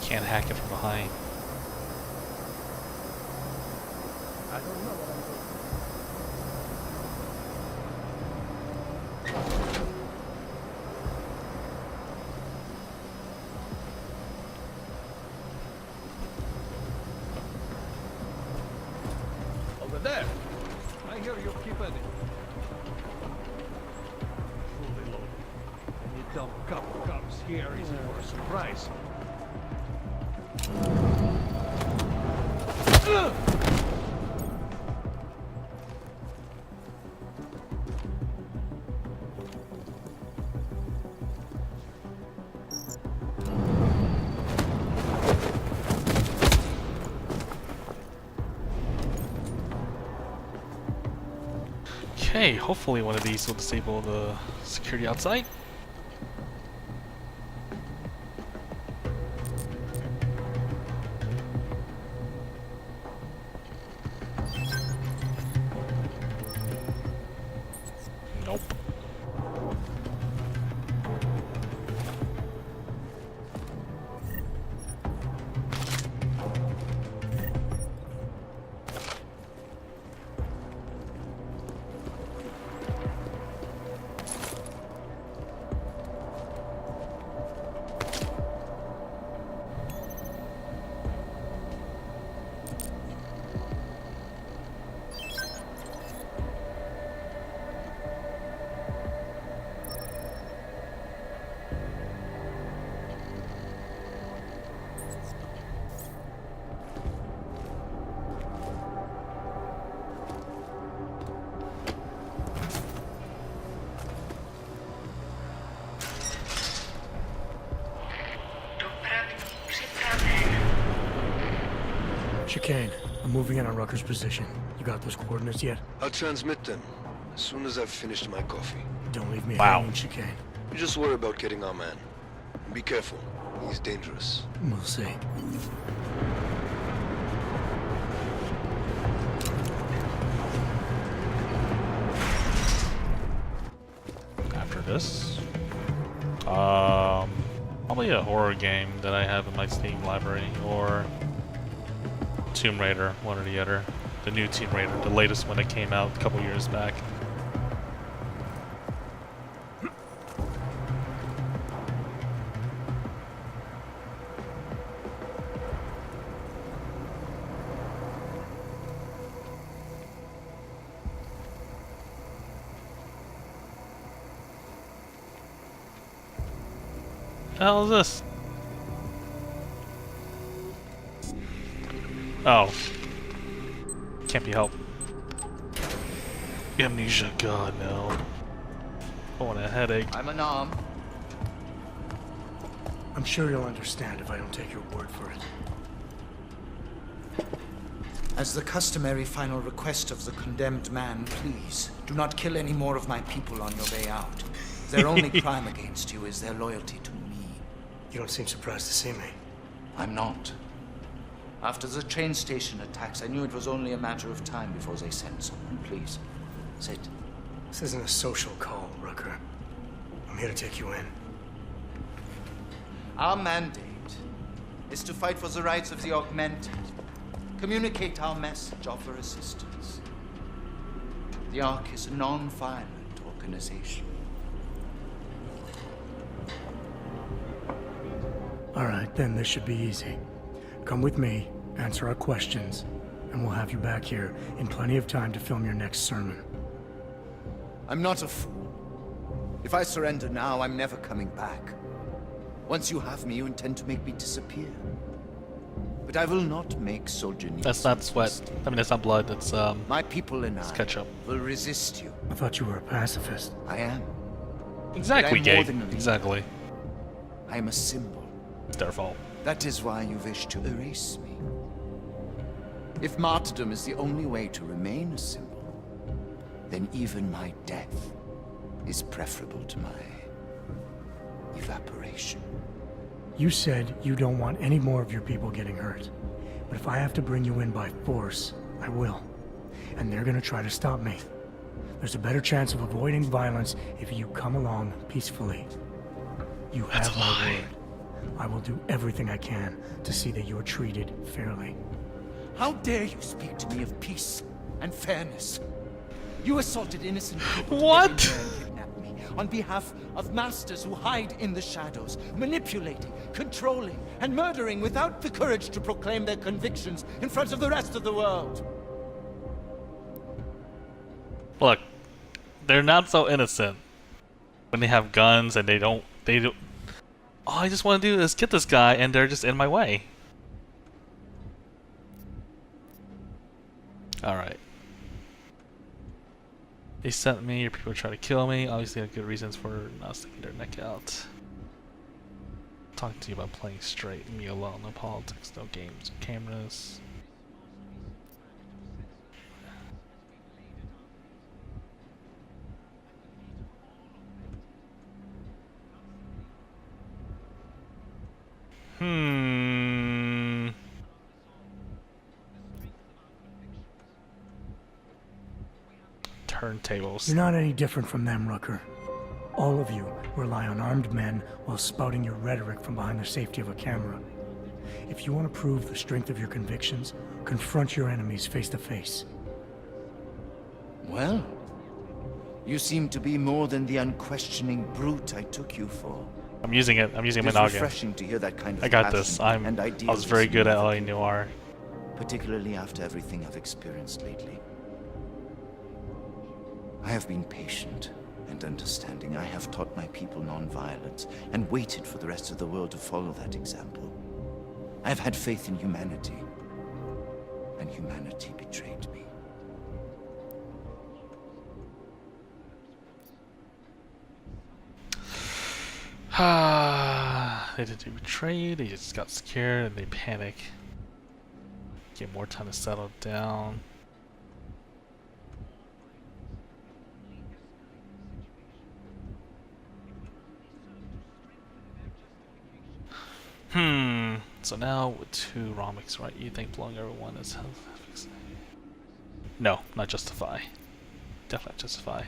Can't hack it from behind. I don't know what I'm doing. Over there. I hear you keep at it. Fully loaded. Any dumb cop comes here is in for a surprise. Okay, hopefully one of these will disable the security outside. Nope. Chicane, I'm moving in on Rucker's position. You got those coordinates yet? I'll transmit them as soon as I've finished my coffee. Don't leave me hanging, Chicane. You just worry about getting our man. And be careful. He's dangerous. We'll see. After this, probably a horror game that I have in my Steam library, or Tomb Raider, one or the other. The new Tomb Raider, the latest one that came out a couple years back. The hell is this? Oh. Can't be helped. Amnesia, God no. I want a headache. I'm an arm. I'm sure you'll understand if I don't take your word for it. As the customary final request of the condemned man, please, do not kill any more of my people on your way out. Their only crime against you is their loyalty to me. You don't seem surprised to see me. I'm not. After the train station attacks, I knew it was only a matter of time before they sent someone. Please, sit. This isn't a social call, Rucker. I'm here to take you in. Our mandate is to fight for the rights of the augmented, communicate our message, offer assistance. The Ark is a non-violent organization. Alright, then this should be easy. Come with me, answer our questions, and we'll have you back here in plenty of time to film your next sermon. I'm not a fool. If I surrender now, I'm never coming back. Once you have me, you intend to make me disappear. But I will not make Solzhenitsyn. That's not sweat. I mean, that's not blood. It's my people and it's I ketchup. will resist you. I thought you were a pacifist. I am. Exactly, But I'm more Gabe. than a leader. Exactly. I am a symbol. It's their fault. That is why you wish to erase me. If martyrdom is the only way to remain a symbol, then even my death is preferable to my evaporation. You said you don't want any more of your people getting hurt. But if I have to bring you in by force, I will. And they're gonna try to stop me. There's a better chance of avoiding violence if you come along peacefully. You have my word. I will do everything I can to see that you are treated fairly. How dare you speak to me of peace and fairness? You assaulted innocent people. What? To get in there and kidnap me on behalf of masters who hide in the shadows, manipulating, controlling, and murdering without the courage to proclaim their convictions in front of the rest of the world. Look, they're not so innocent when they have guns and they don't. All I just want to do is get this guy, and they're just in my way. Alright. They sent me, your people try to kill me. Obviously, have good reasons for not sticking their neck out. Talking to you about playing straight, me alone, no politics, no games, cameras. Turntables. You're not any different from them, Rucker. All of you rely on armed men while spouting your rhetoric from behind the safety of a camera. If you want to prove the strength of your convictions, confront your enemies face to face. Well, you seem to be more than the unquestioning brute I took you for. I'm using it. I'm using my It's noggin. refreshing to hear that kind of I got passion this. and I was very idealism good at in LA you, Noir. particularly after everything I've experienced lately. I have been patient and understanding. I have taught my people non-violence and waited for the rest of the world to follow that example. I have had faith in humanity, and humanity betrayed me. They didn't betray, they just got scared and they panic. Get more time to settle down. So now with 2 Romics, right? You think blowing everyone is no, not justify. Definitely not justify.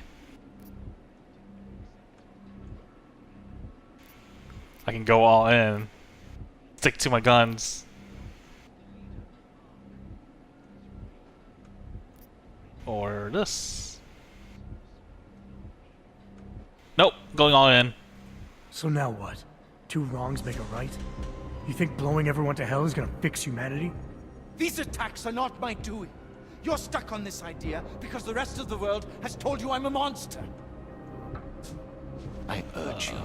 I can go all in. Stick to my guns. Or this. Nope, going all in. So now what? 2 wrongs make a right? You think blowing everyone to hell is gonna fix humanity? These attacks are not my doing. You're stuck on this idea because the rest of the world has told you I'm a monster. I urge you.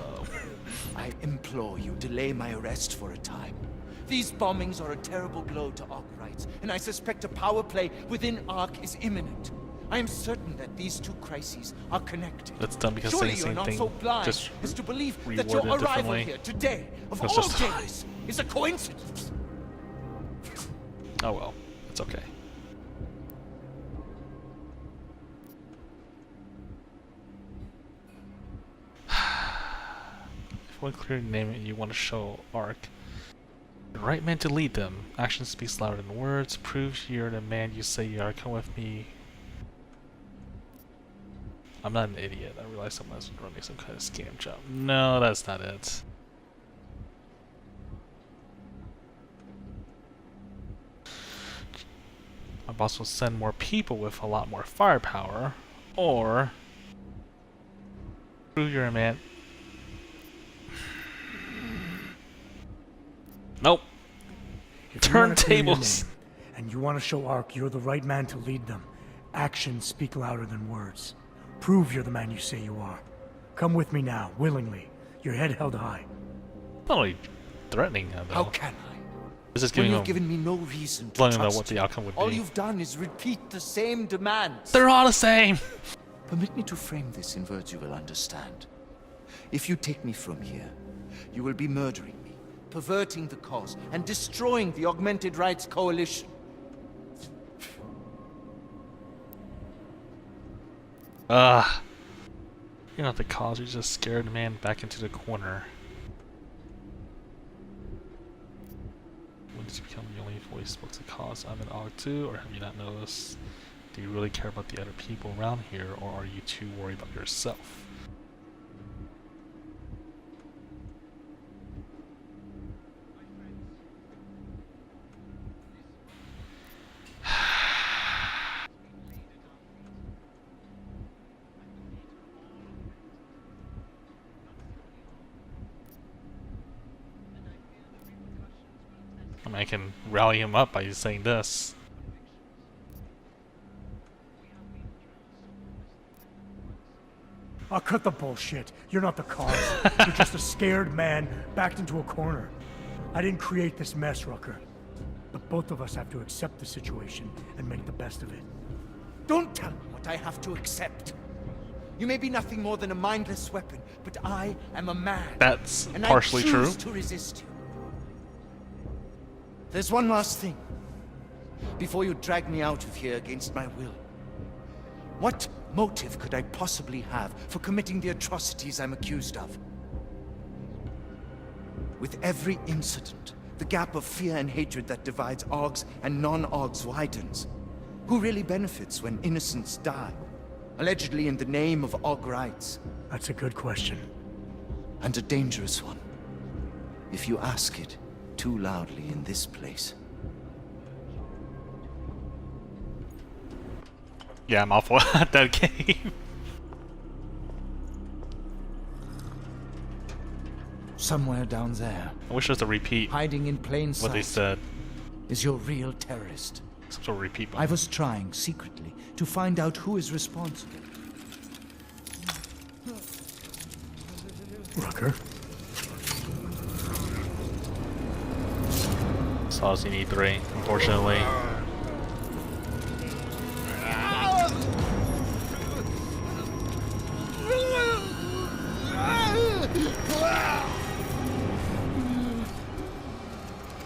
I implore you, delay my arrest for a time. These bombings are a terrible blow to Ark rights, and I suspect a power play within Ark is imminent. I am certain that these 2 crises are connected. That's done because Surely saying the you're same not thing, so blind just as to believe that reworded your arrival differently. here today, of That's all just- days, is a coincidence. Oh well, it's okay. If one clear name it, you want to show Ark. The right man to lead them. Action speaks louder than words. Proves you're the man you say you are. Come with me. I'm not an idiot. I realize someone's running some kind of scam job. No, that's not it. my boss will send more people with a lot more firepower, or prove you're a man. Nope. If you wanna clear your Turntables. name, and you want to show Ark you're the right man to lead them, actions speak louder than words. Prove you're the man you say you are. Come with me now, willingly. Your head held high. Not only threatening him, though. How can I? This is When giving you've him, given me no reason to letting him know trust what the you. outcome would All be. you've done is repeat the same demands. They're all the same. Permit me to frame this in words you will understand. If you take me from here, you will be murdering me, perverting the cause, and destroying the Augmented Rights Coalition. You're not the cause, you just scared the man back into the corner. When did you become the only voice spoke to the cause? I'm an AUG too, or have you not noticed? Do you really care about the other people around here, or are you too worried about yourself? I mean, I can rally him up by saying this. I'll cut the bullshit. You're not the cause. You're just a scared man backed into a corner. I didn't create this mess, Rucker. But both of us have to accept the situation and make the best of it. Don't tell me what I have to accept. You may be nothing more than a mindless weapon, but I am a man. That's and partially I choose true. to resist you. There's one last thing. Before you drag me out of here against my will. What motive could I possibly have for committing the atrocities I'm accused of? With every incident, the gap of fear and hatred that divides AUGs and non-AUGs widens. Who really benefits when innocents die? Allegedly in the name of AUG rights. That's a good question. And a dangerous one. If you ask it too loudly in this place. Yeah, I'm awful at that game. Somewhere down there. I wish there was a repeat. Hiding in plain sight. What they said. Is your real terrorist. Some sort of repeat button. I was trying secretly to find out who is responsible. Rucker? Saucy need 3, unfortunately.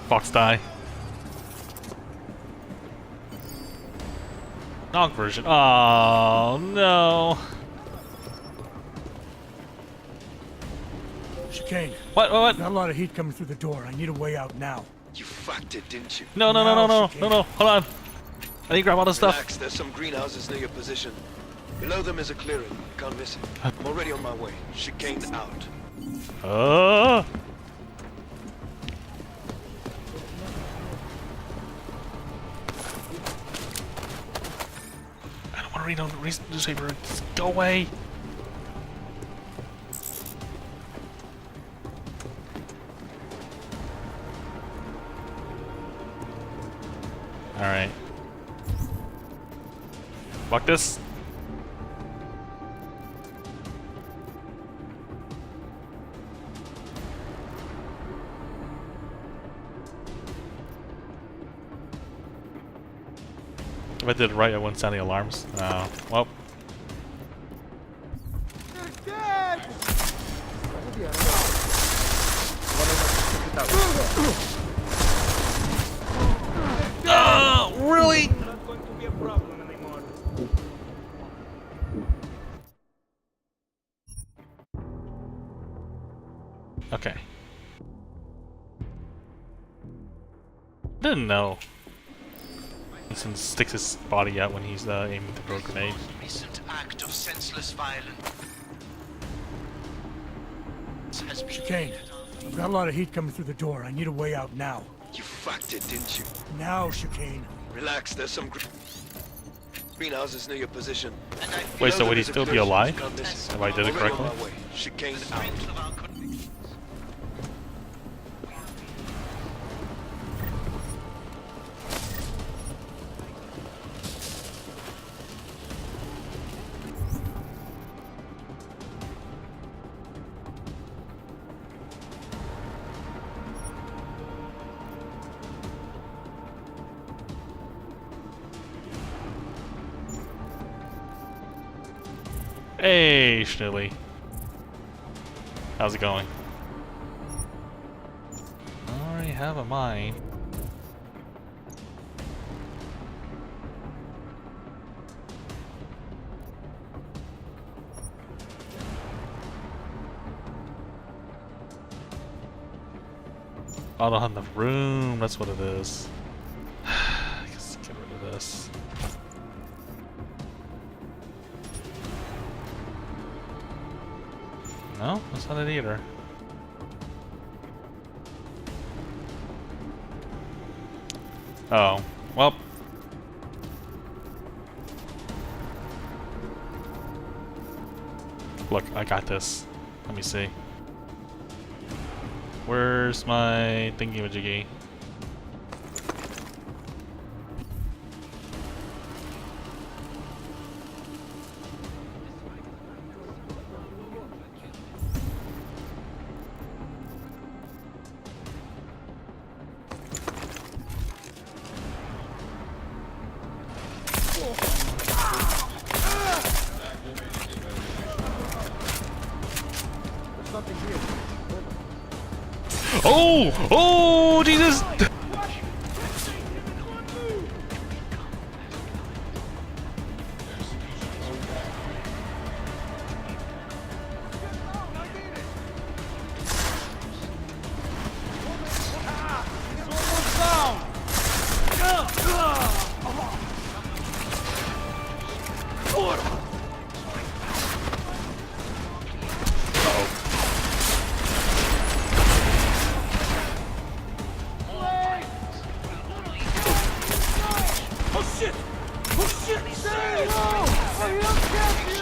Fox die. Nog version. Oh no. Chicane. What? Got a lot of heat coming through the door. I need a way out now. You fucked it, didn't you? No, hold on. I need to grab all this stuff. Relax, there's some greenhouses near your position. Below them is a clearing. Can't miss it. I'm already on my way. Chicane out. I don't want to read on the newspaper. Just go away. Alright. Fuck this. If I did it right, I wouldn't sound the alarms. Oh, well. Oh, really? Not going to be a problem anymore. Okay. Didn't know. Winston sticks his body out when he's aiming to throw a grenade. Recent act of senseless violence has been Chicane. I've got a lot of heat coming through the door. I need a way out now. You fucked it, didn't you? Now, Chicane. Relax, there's some greenhouses near your position. Wait, so would he There's a still be clergyman alive? who's gone missing. If I did it Already on correctly? my way. Chicane out. Hey, Schnilly. How's it going? I already have a mine. I don't have enough room, that's what it is. I guess get rid of this. No, that's not it either. Oh, well. Look, I got this. Let me see. Where's my thingy-majiggy? Oh! Oh, Jesus!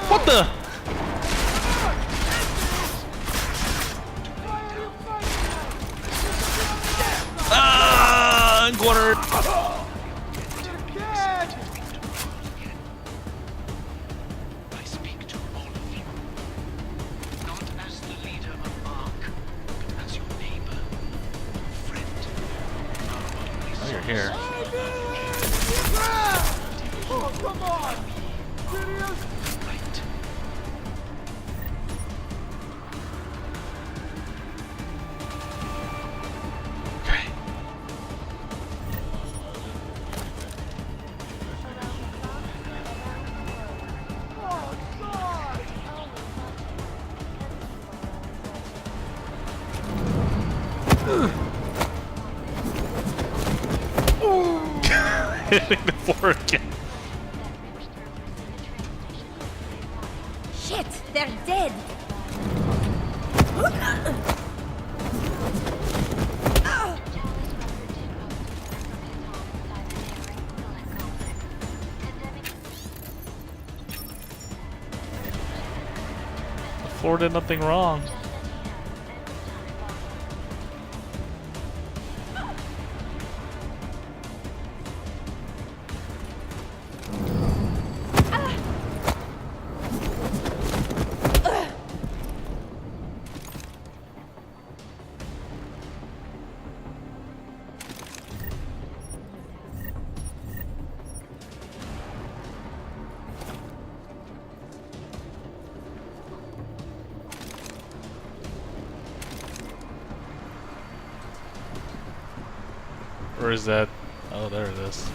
What the? Ah, I'm cornered. I speak to all of you, not as the leader of Ark, but as your neighbor, friend. Oh, you're here. Oh, come on! Serious? Hitting the floor again. Shit, they're dead. The floor did nothing wrong. Or is that? Oh, there it is.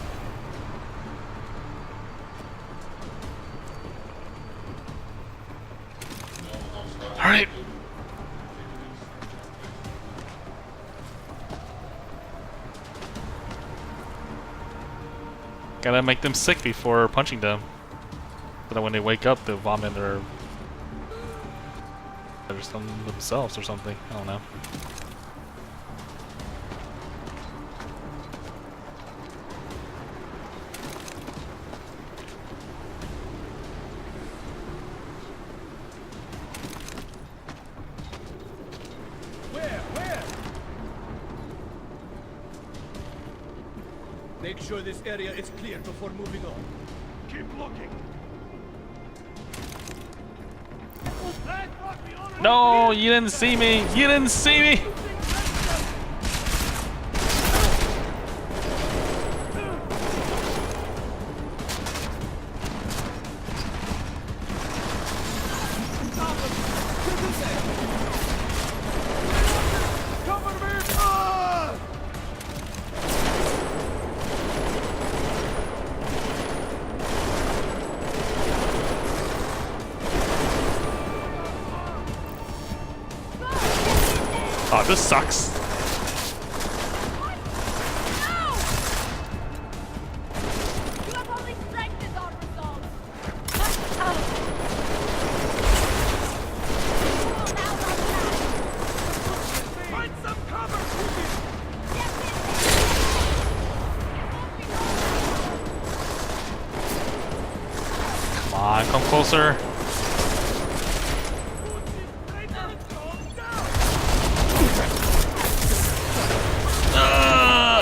All right. Gotta make them sick before punching them. So that when they wake up, they'll vomit or some themselves or something. I don't know. sure this area is clear before moving on. Keep looking. No, you didn't see me. You didn't see me. Oh, this sucks. Come on, come closer.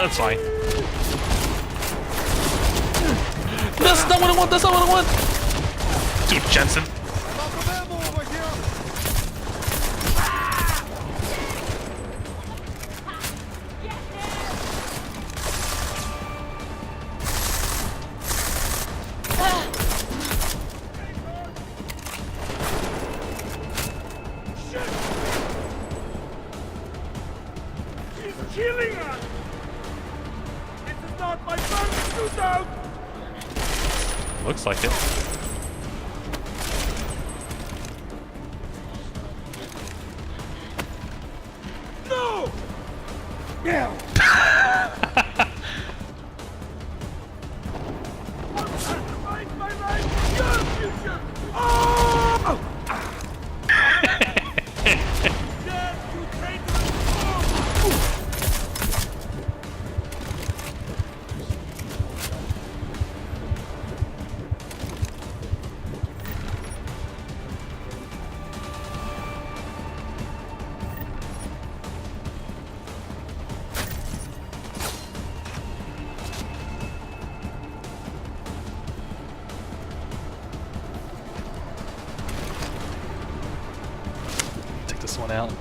That's fine. That's not what I want. That's not what I want. Dude, Jensen. He's killing us! This is not my first shootout! Looks like it. No! Yeah. My life, your future! Oh! Death, you traitorous fool! Take this one out.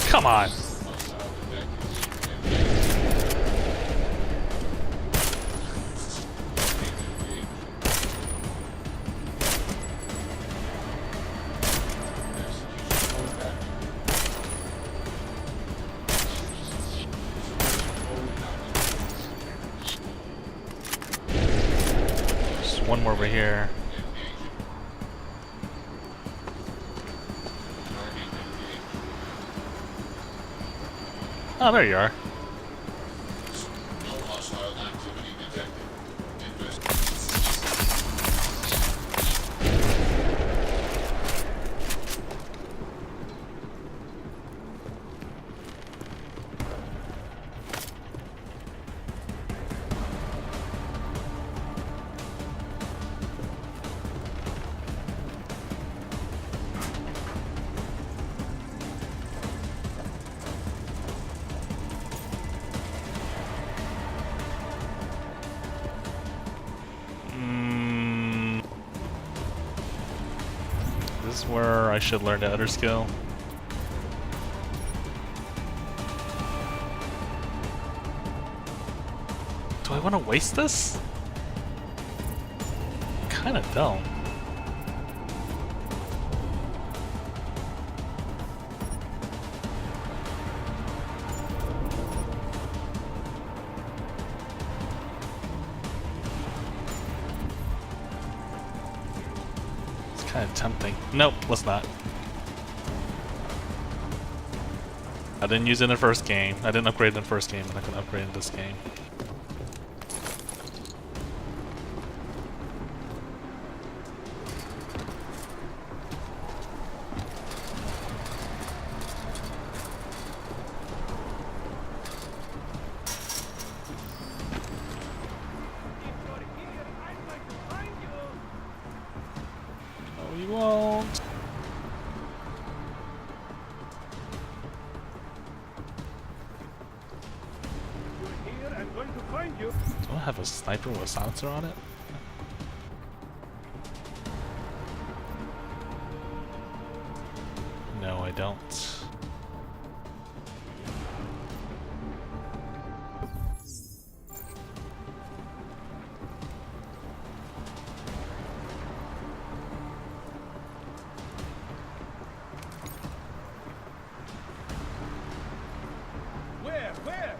Come on. There's one more over here. Oh, there you are. This is where I should learn the other skill. Do I want to waste this? Kinda don't. Kind of tempting. Nope, let's not. I didn't use it in the first game. I didn't upgrade in the first game, and I can upgrade in this game. don't. Here, I'm going to find you. Do I have a sniper with a silencer on it? No, I don't. Where?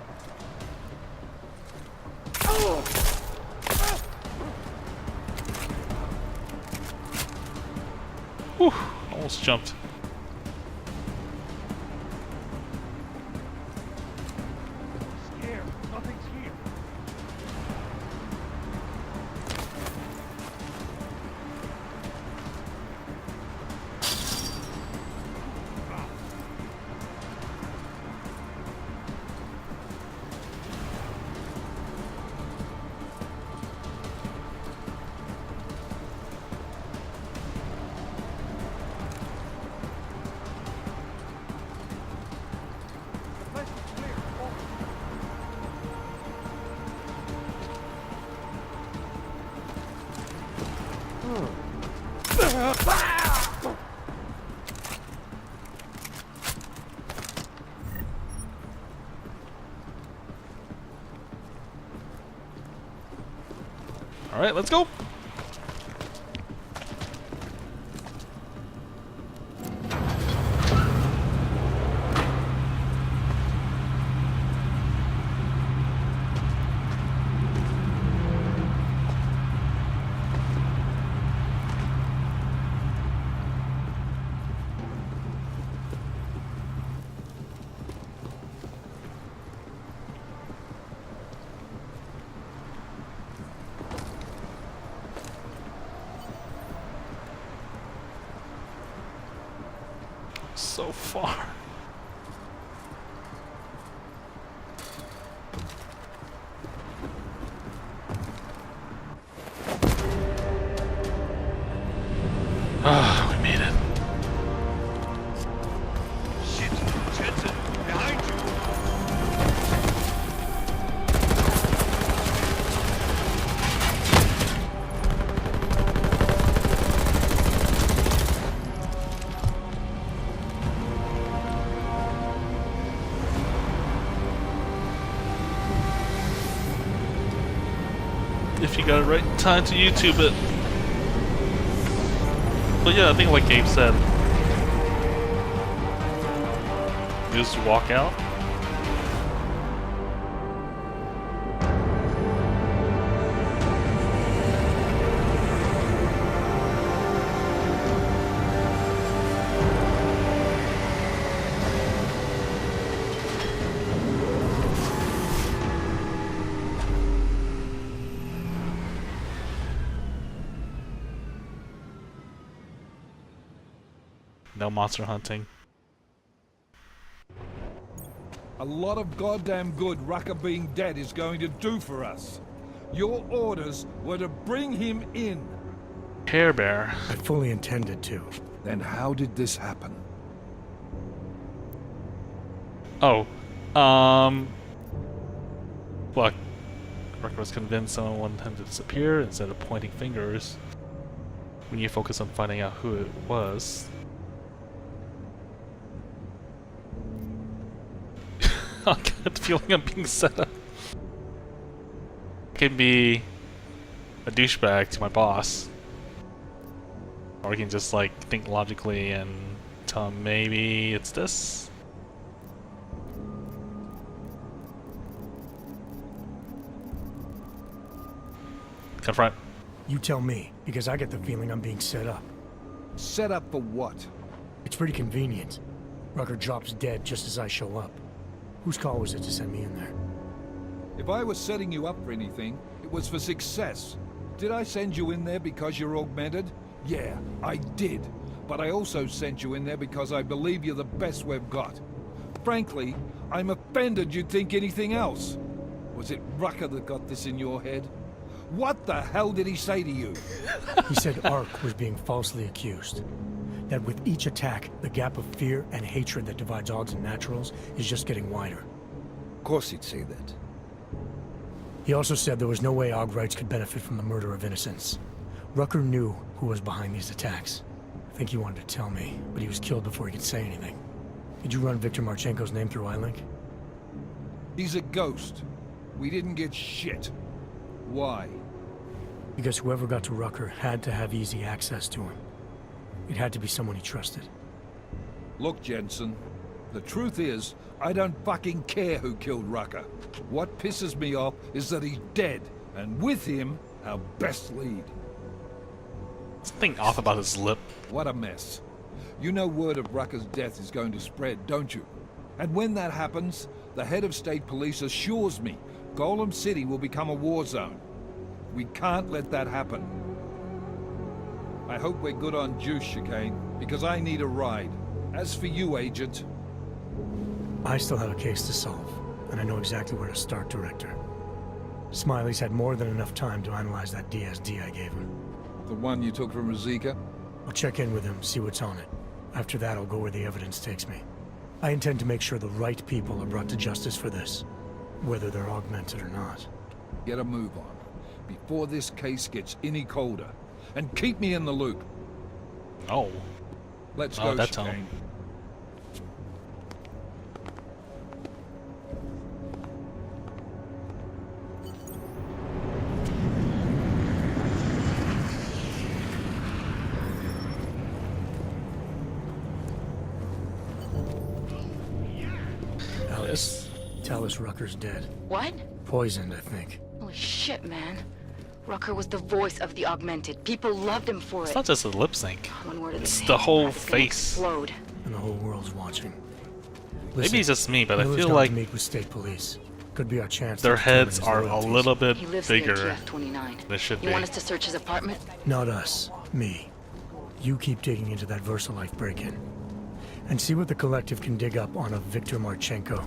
Whew, almost jumped. Here, nothing's here. All right, let's go. So far. Ah, we made it. Shit, Jensen, behind you. If you got it right in time to YouTube it. But yeah, I think like Gabe said, you just walk out. No monster hunting. A lot of goddamn good Rucker being dead is going to do for us. Your orders were to bring him in. Care Bear. I fully intended to. Then how did this happen? Oh, look, Rucker was convinced someone wanted him to disappear. Instead of pointing fingers, we need to focus on finding out who it was. I get the feeling I'm being set up. I can be a douchebag to my boss, or I can just like think logically and tell him maybe it's this. Confront. You tell me, because I get the feeling I'm being set up. Set up for what? It's pretty convenient. Rucker drops dead just as I show up. Whose call was it to send me in there? If I was setting you up for anything, it was for success. Did I send you in there because you're augmented? Yeah, I did. But I also sent you in there because I believe you're the best we've got. Frankly, I'm offended you'd think anything else. Was it Rucker that got this in your head? What the hell did he say to you? He said Ark was being falsely accused. that with each attack, the gap of fear and hatred that divides Augs and Naturals is just getting wider. Of course he'd say that. He also said there was no way Augrites could benefit from the murder of innocents. Rucker knew who was behind these attacks. I think he wanted to tell me, but he was killed before he could say anything. Did you run Viktor Marchenko's name through iLink? He's a ghost. We didn't get shit. Why? Because whoever got to Rucker had to have easy access to him. It had to be someone he trusted. Look, Jensen. The truth is, I don't fucking care who killed Rucker. What pisses me off is that he's dead, and with him, our best lead. Something off about his lip. What a mess. You know word of Rucker's death is going to spread, don't you? And when that happens, the head of state police assures me Golem City will become a war zone. We can't let that happen. I hope we're good on juice, Chicane, because I need a ride. As for you, Agent... I still have a case to solve, and I know exactly where to start, Director. Smiley's had more than enough time to analyze that DSD I gave him. The one you took from Rosika? I'll check in with him, see what's on it. After that, I'll go where the evidence takes me. I intend to make sure the right people are brought to justice for this, whether they're augmented or not. Get a move on, before this case gets any colder. And keep me in the loop. Oh. Let's Oh, go, that's Chicane. Alice, tell us Rucker's dead. What? Poisoned, I think. Holy shit, man. Rucker was the voice of the Augmented. People loved him for it. It's not just a lip sync. One word of It's his the name, whole it's gonna face. explode. And the whole world's watching. Maybe it's just me, but I Miller's feel gone like to meet with state police. Could be our chance. their to determine heads his are a loyalties. little bit He lives near bigger TF-29. than they should You be. want us to search his apartment? Not us. Me. You keep digging into that VersaLife break-in. And see what the Collective can dig up on a Viktor Marchenko.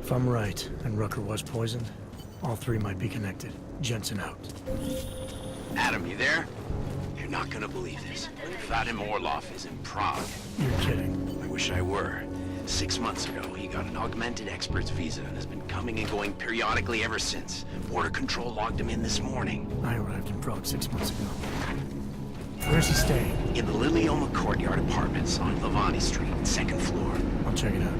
If I'm right, and Rucker was poisoned, all three might be connected. Jensen out. Adam, you there? You're not gonna believe this. Vadim Orlov is in Prague. You're kidding. I wish I were. 6 months ago, he got an augmented expert's visa and has been coming and going periodically ever since. Border Control logged him in this morning. I arrived in Prague 6 months ago. Where's he staying? In the Lilioma Courtyard Apartments on Lavani Street, 2nd floor. I'll check it out.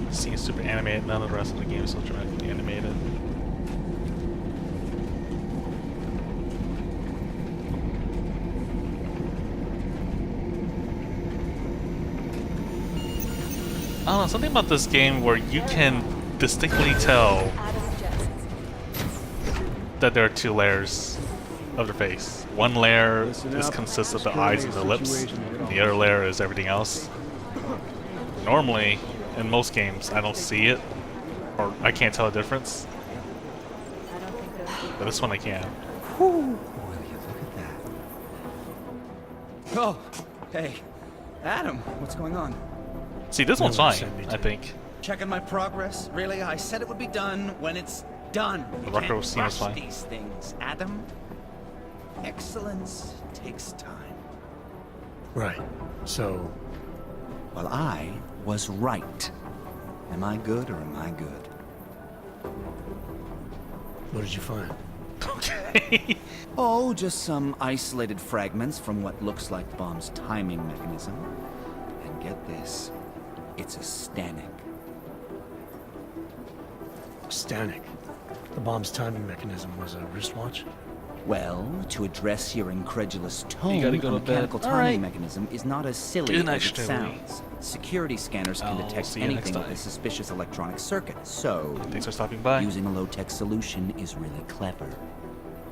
Seems super animated. None of the rest of the game is so dramatically animated. I don't know, something about this game where you can distinctly tell that there are two layers of the face. One layer consists of the eyes and the lips, and the other layer is everything else. Normally, in most games, I don't see it, or I can't tell the difference. But this one I can. Oh, hey. Adam, what's going on? See, this one's fine, I think. Checking my progress? Really? I said it would be done when it's done. You Rucker can't seems rush fine. these things, Adam. Excellence takes time. Right. So... Well, I was right. Am I good or am I good? What did you find? Okay. Oh, just some isolated fragments from what looks like the bomb's timing mechanism. And get this, it's a Stanek. Stanek. The bomb's timing mechanism was a wristwatch? Well, to address your incredulous tone, You gotta go a to bed. mechanical All timing right. mechanism is not as silly Good as night, it Stewie. sounds. Security scanners can I'll detect see you next anything with time. a suspicious electronic circuit, so... Thanks for stopping by. Using a low-tech solution is really clever.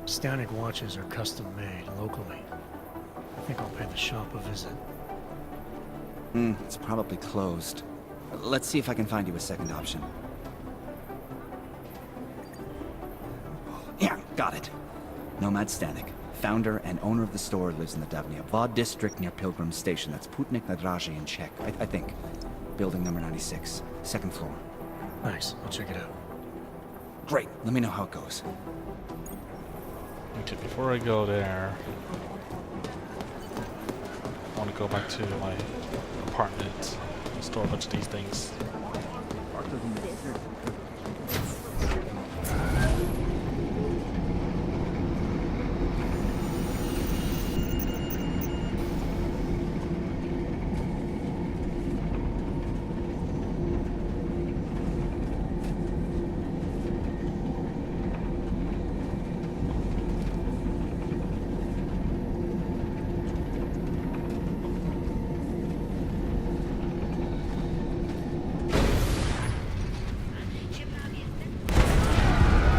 Stanek watches are custom made locally. I think I'll pay the shop a visit. It's probably closed. Let's see if I can find you a second option. Yeah, got it. Nomad Stanek. Founder and owner of the store, lives in the Davnia Vod district near Pilgrim Station. That's Putnik Nadraji in Czech, I think. Building number 96, 2nd floor. Nice. I'll check it out. Great. Let me know how it goes. Okay, before I go there, I want to go back to my apartment and store a bunch of these things.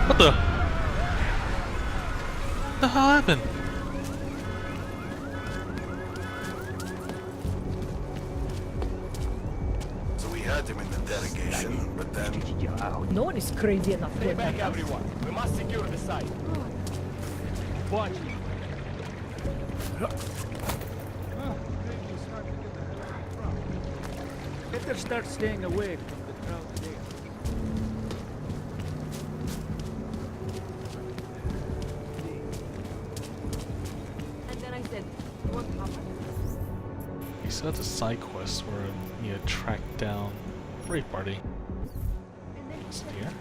What the? What the hell happened? So we had him in the delegation, but then... No one is crazy enough to Stay attack back, us. everyone. We must secure the site. Watch. Better start staying away from the crowd there. And then I said, you want Papa? You said the side quest where you need to track down Rape Party. Is it here?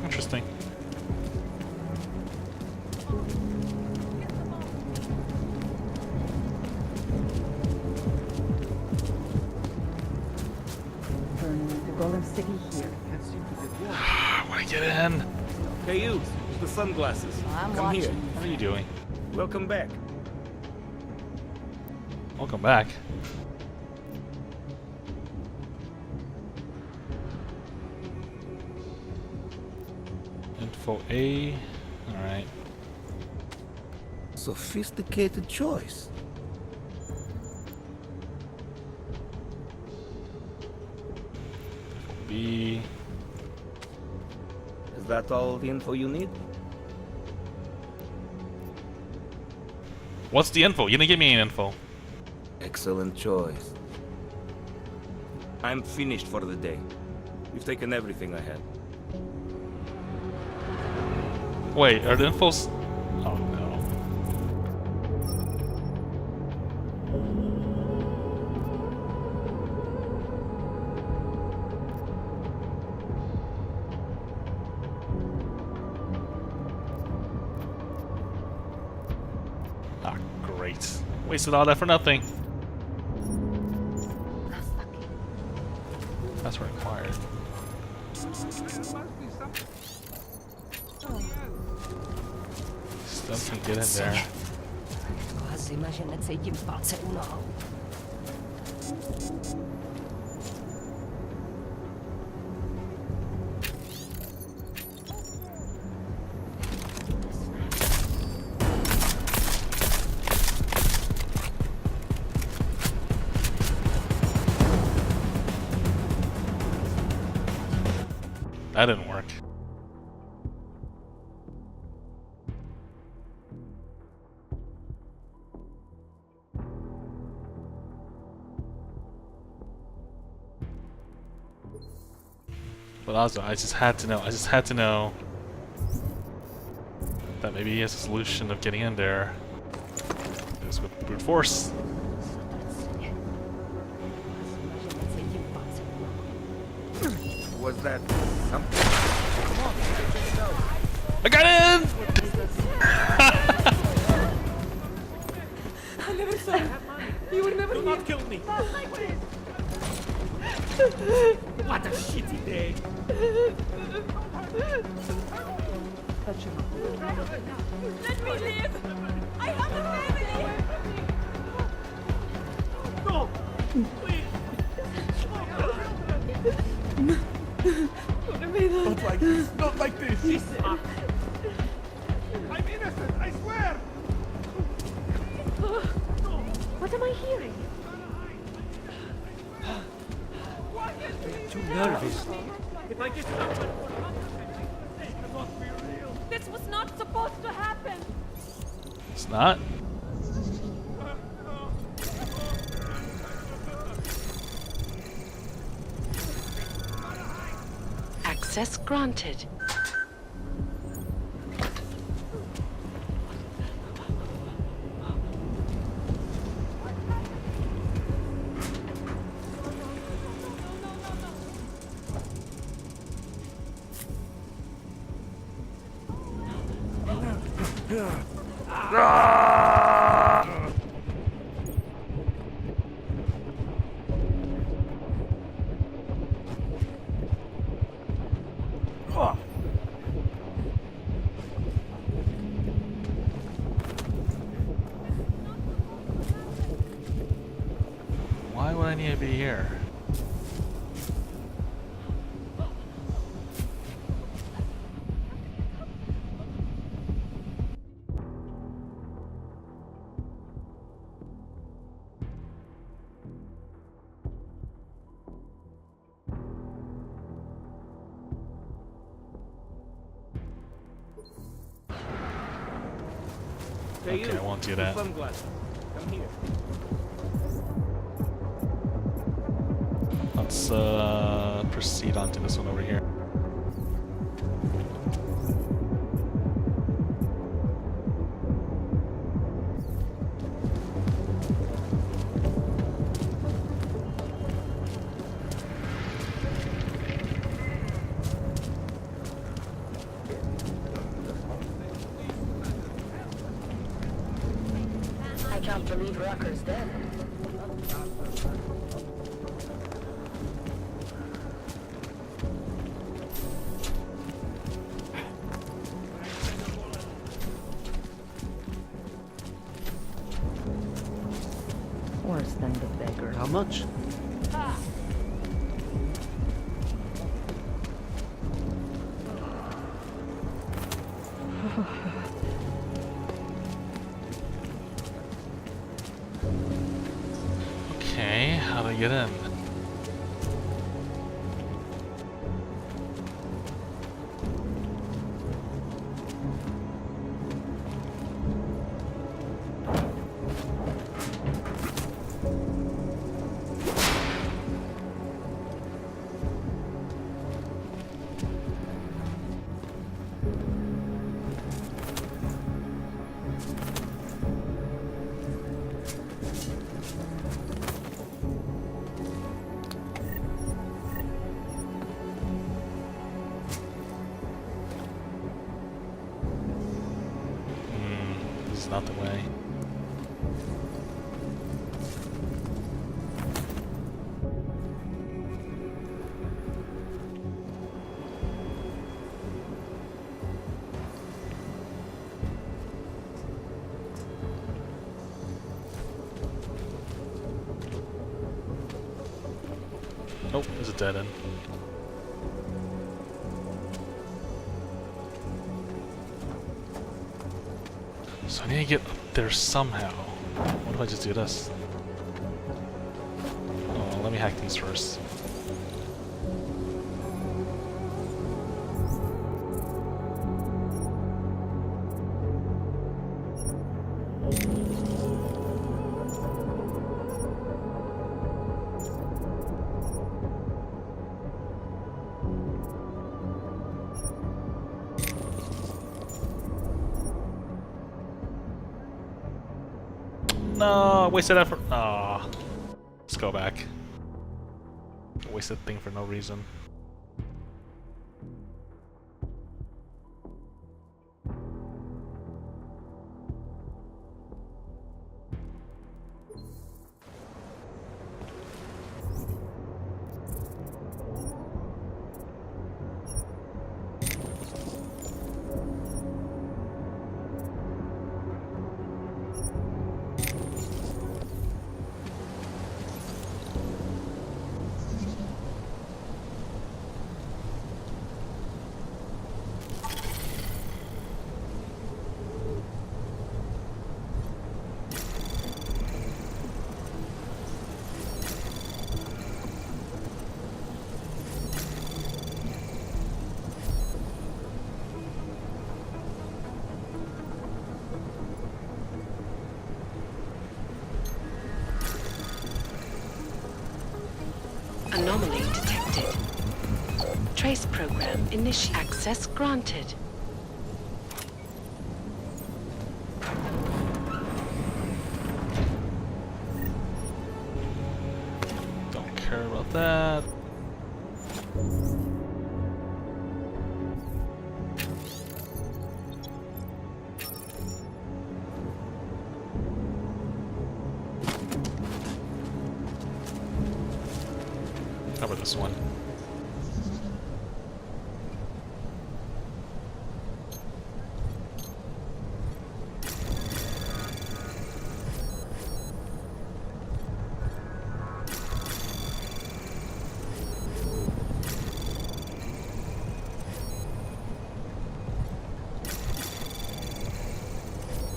Interesting. The Golem City here. Can't seem to get warm. I want to get in. Hey, you, the sunglasses. I'm Come here. watching. What are you doing? Welcome back. Welcome back. Info A. Alright. Sophisticated choice. Info B. Is that all the info you need? What's the info? You didn't give me any info. Excellent choice. I'm finished for the day. You've taken everything I had. Wait, are the infos... Oh no. Ah, great. Wasted all that for nothing. That's required. Still can get in there. Koho zima, že necítím palce u nohou. That didn't work. But also, I just had to know. I just had to know that maybe he has a solution of getting in there. It's with brute force. Was that something? Come on, check it out. I got in! I never saw you. You were never Do not kill me. What a shitty day. Let me live! I have a family! No! Please! Not like this. Not like this. I'm innocent, I swear! What am I hearing? Too nervous. If I get someone they cannot be real. This was not supposed to happen. It's not? Access granted. Why would I need to be here? Okay, I won't do that. Sunglasses. Come here. Let's proceed on to this one over here. I can't believe Rucker's dead. Worse than the beggar. How much? Okay, how do I get in? This is not the way. Nope, there's a dead end. So I need to get up there somehow. What if I just do this? Oh, let me hack these first. No, wasted effort. Ah, let's go back. Wasted thing for no reason. Anomaly detected. Trace program initiated. Access granted. Don't care about that. How about this one?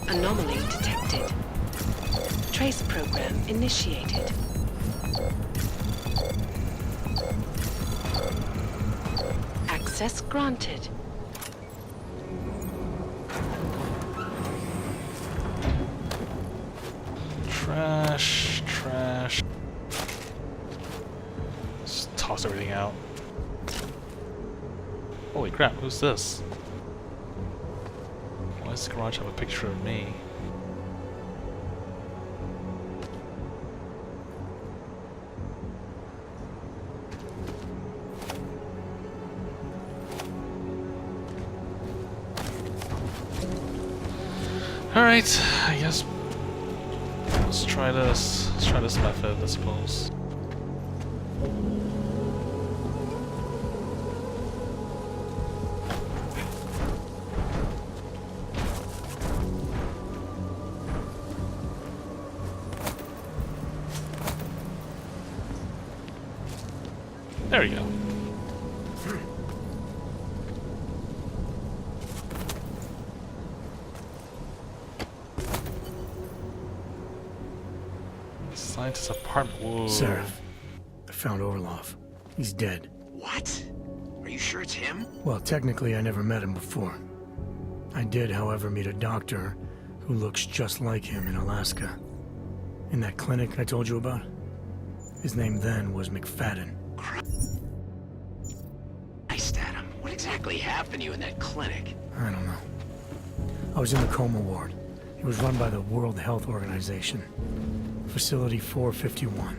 Anomaly detected. Trace program initiated. Access granted. Trash, trash. Just toss everything out. Holy crap, who's this? Why does the garage have a picture of me? Alright, I guess let's try this. Let's try this method, I suppose. There we go. Scientist's apartment. Whoa. Seraph, I found Orlov. He's dead. What? Are you sure it's him? Well, technically I never met him before. I did, however, meet a doctor who looks just like him in Alaska. In that clinic I told you about. His name then was McFadden. Christ, Adam. What exactly happened to you in that clinic? I don't know. I was in the coma ward. It was run by the World Health Organization. Facility 451.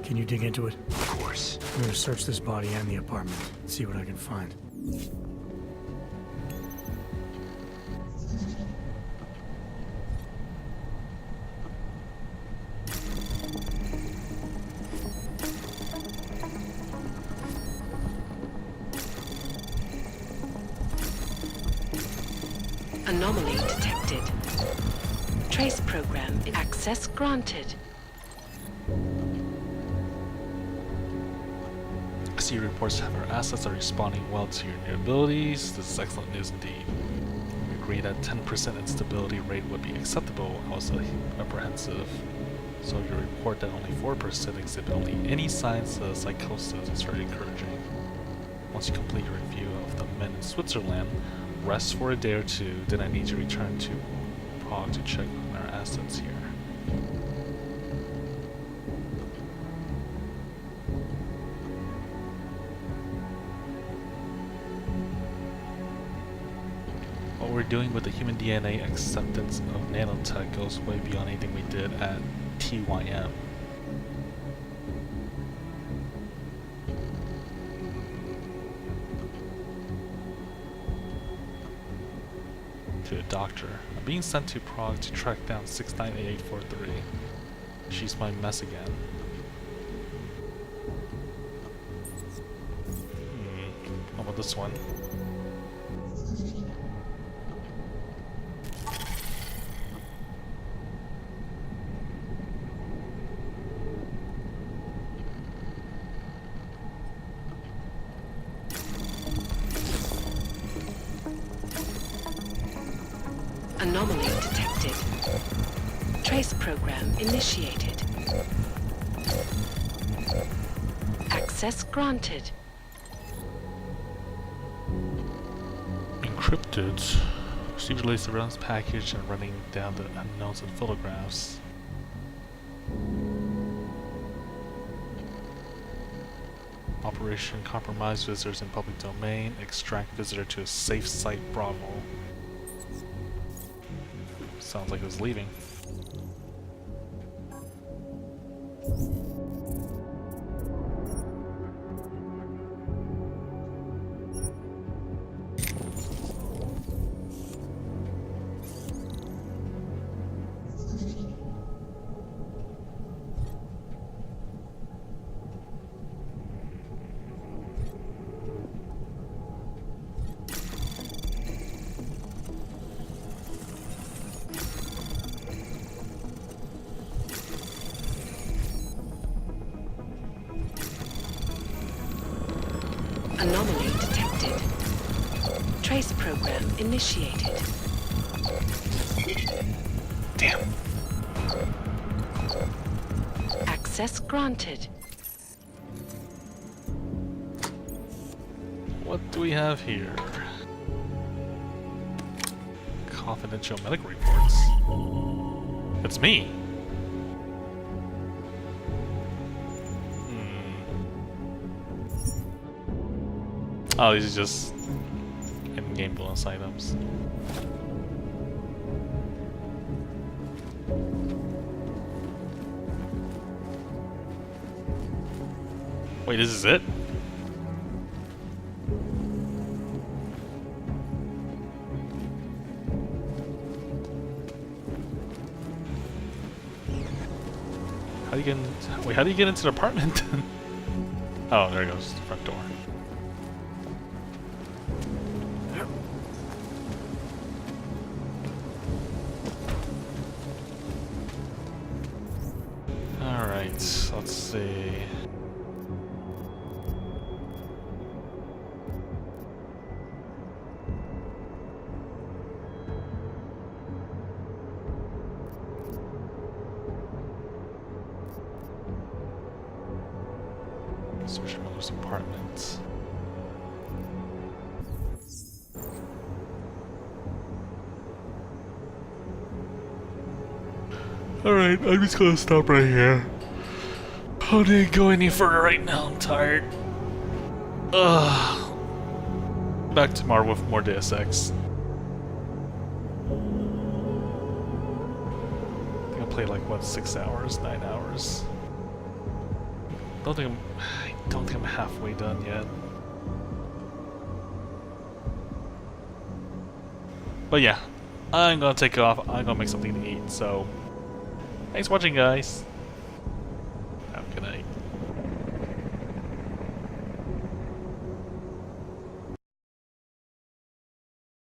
Can you dig into it? Of course. I'm gonna search this body and the apartment. See what I can find. Anomaly detected. Trace program access granted. I see reports that our assets are responding well to your new abilities. This is excellent news indeed. We agree that 10% instability rate would be acceptable. I was apprehensive. So your report that only 4% exhibit only any signs of psychosis is very encouraging. Once you complete your review of the men in Switzerland, rest for a day or two, then I need to return to Prague to check on our assets here. What we're doing with the human DNA acceptance of nanotech goes way beyond anything we did at TYM. To a doctor. I'm being sent to Prague to track down 698843. She's my mess again. How about this one? Anomaly detected. Trace program initiated. Access granted. Encrypted. Received release surveillance package and running down the unknowns and photographs. Operation Compromise Visitors in Public Domain. Extract visitor to a safe site, Bravo. Sounds like it was leaving. Anomaly detected. Trace program initiated. Damn. Access granted. What do we have here? Confidential medical reports. It's me. Oh, these are just in-game bonus items. Wait, this is it? How do you get in, wait, how do you get into the apartment? Oh, there it goes, the front door. Alright, let's see. Search Miller's apartment. Alright, I'm just gonna stop right here. I didn't go any further right now, I'm tired. Ugh. Back tomorrow with more Deus Ex. I think I played like, what, 6 hours, 9 hours? I don't think I'm halfway done yet. But yeah, I'm gonna take off. I'm gonna make something to eat. So, thanks for watching, guys. Have a good night.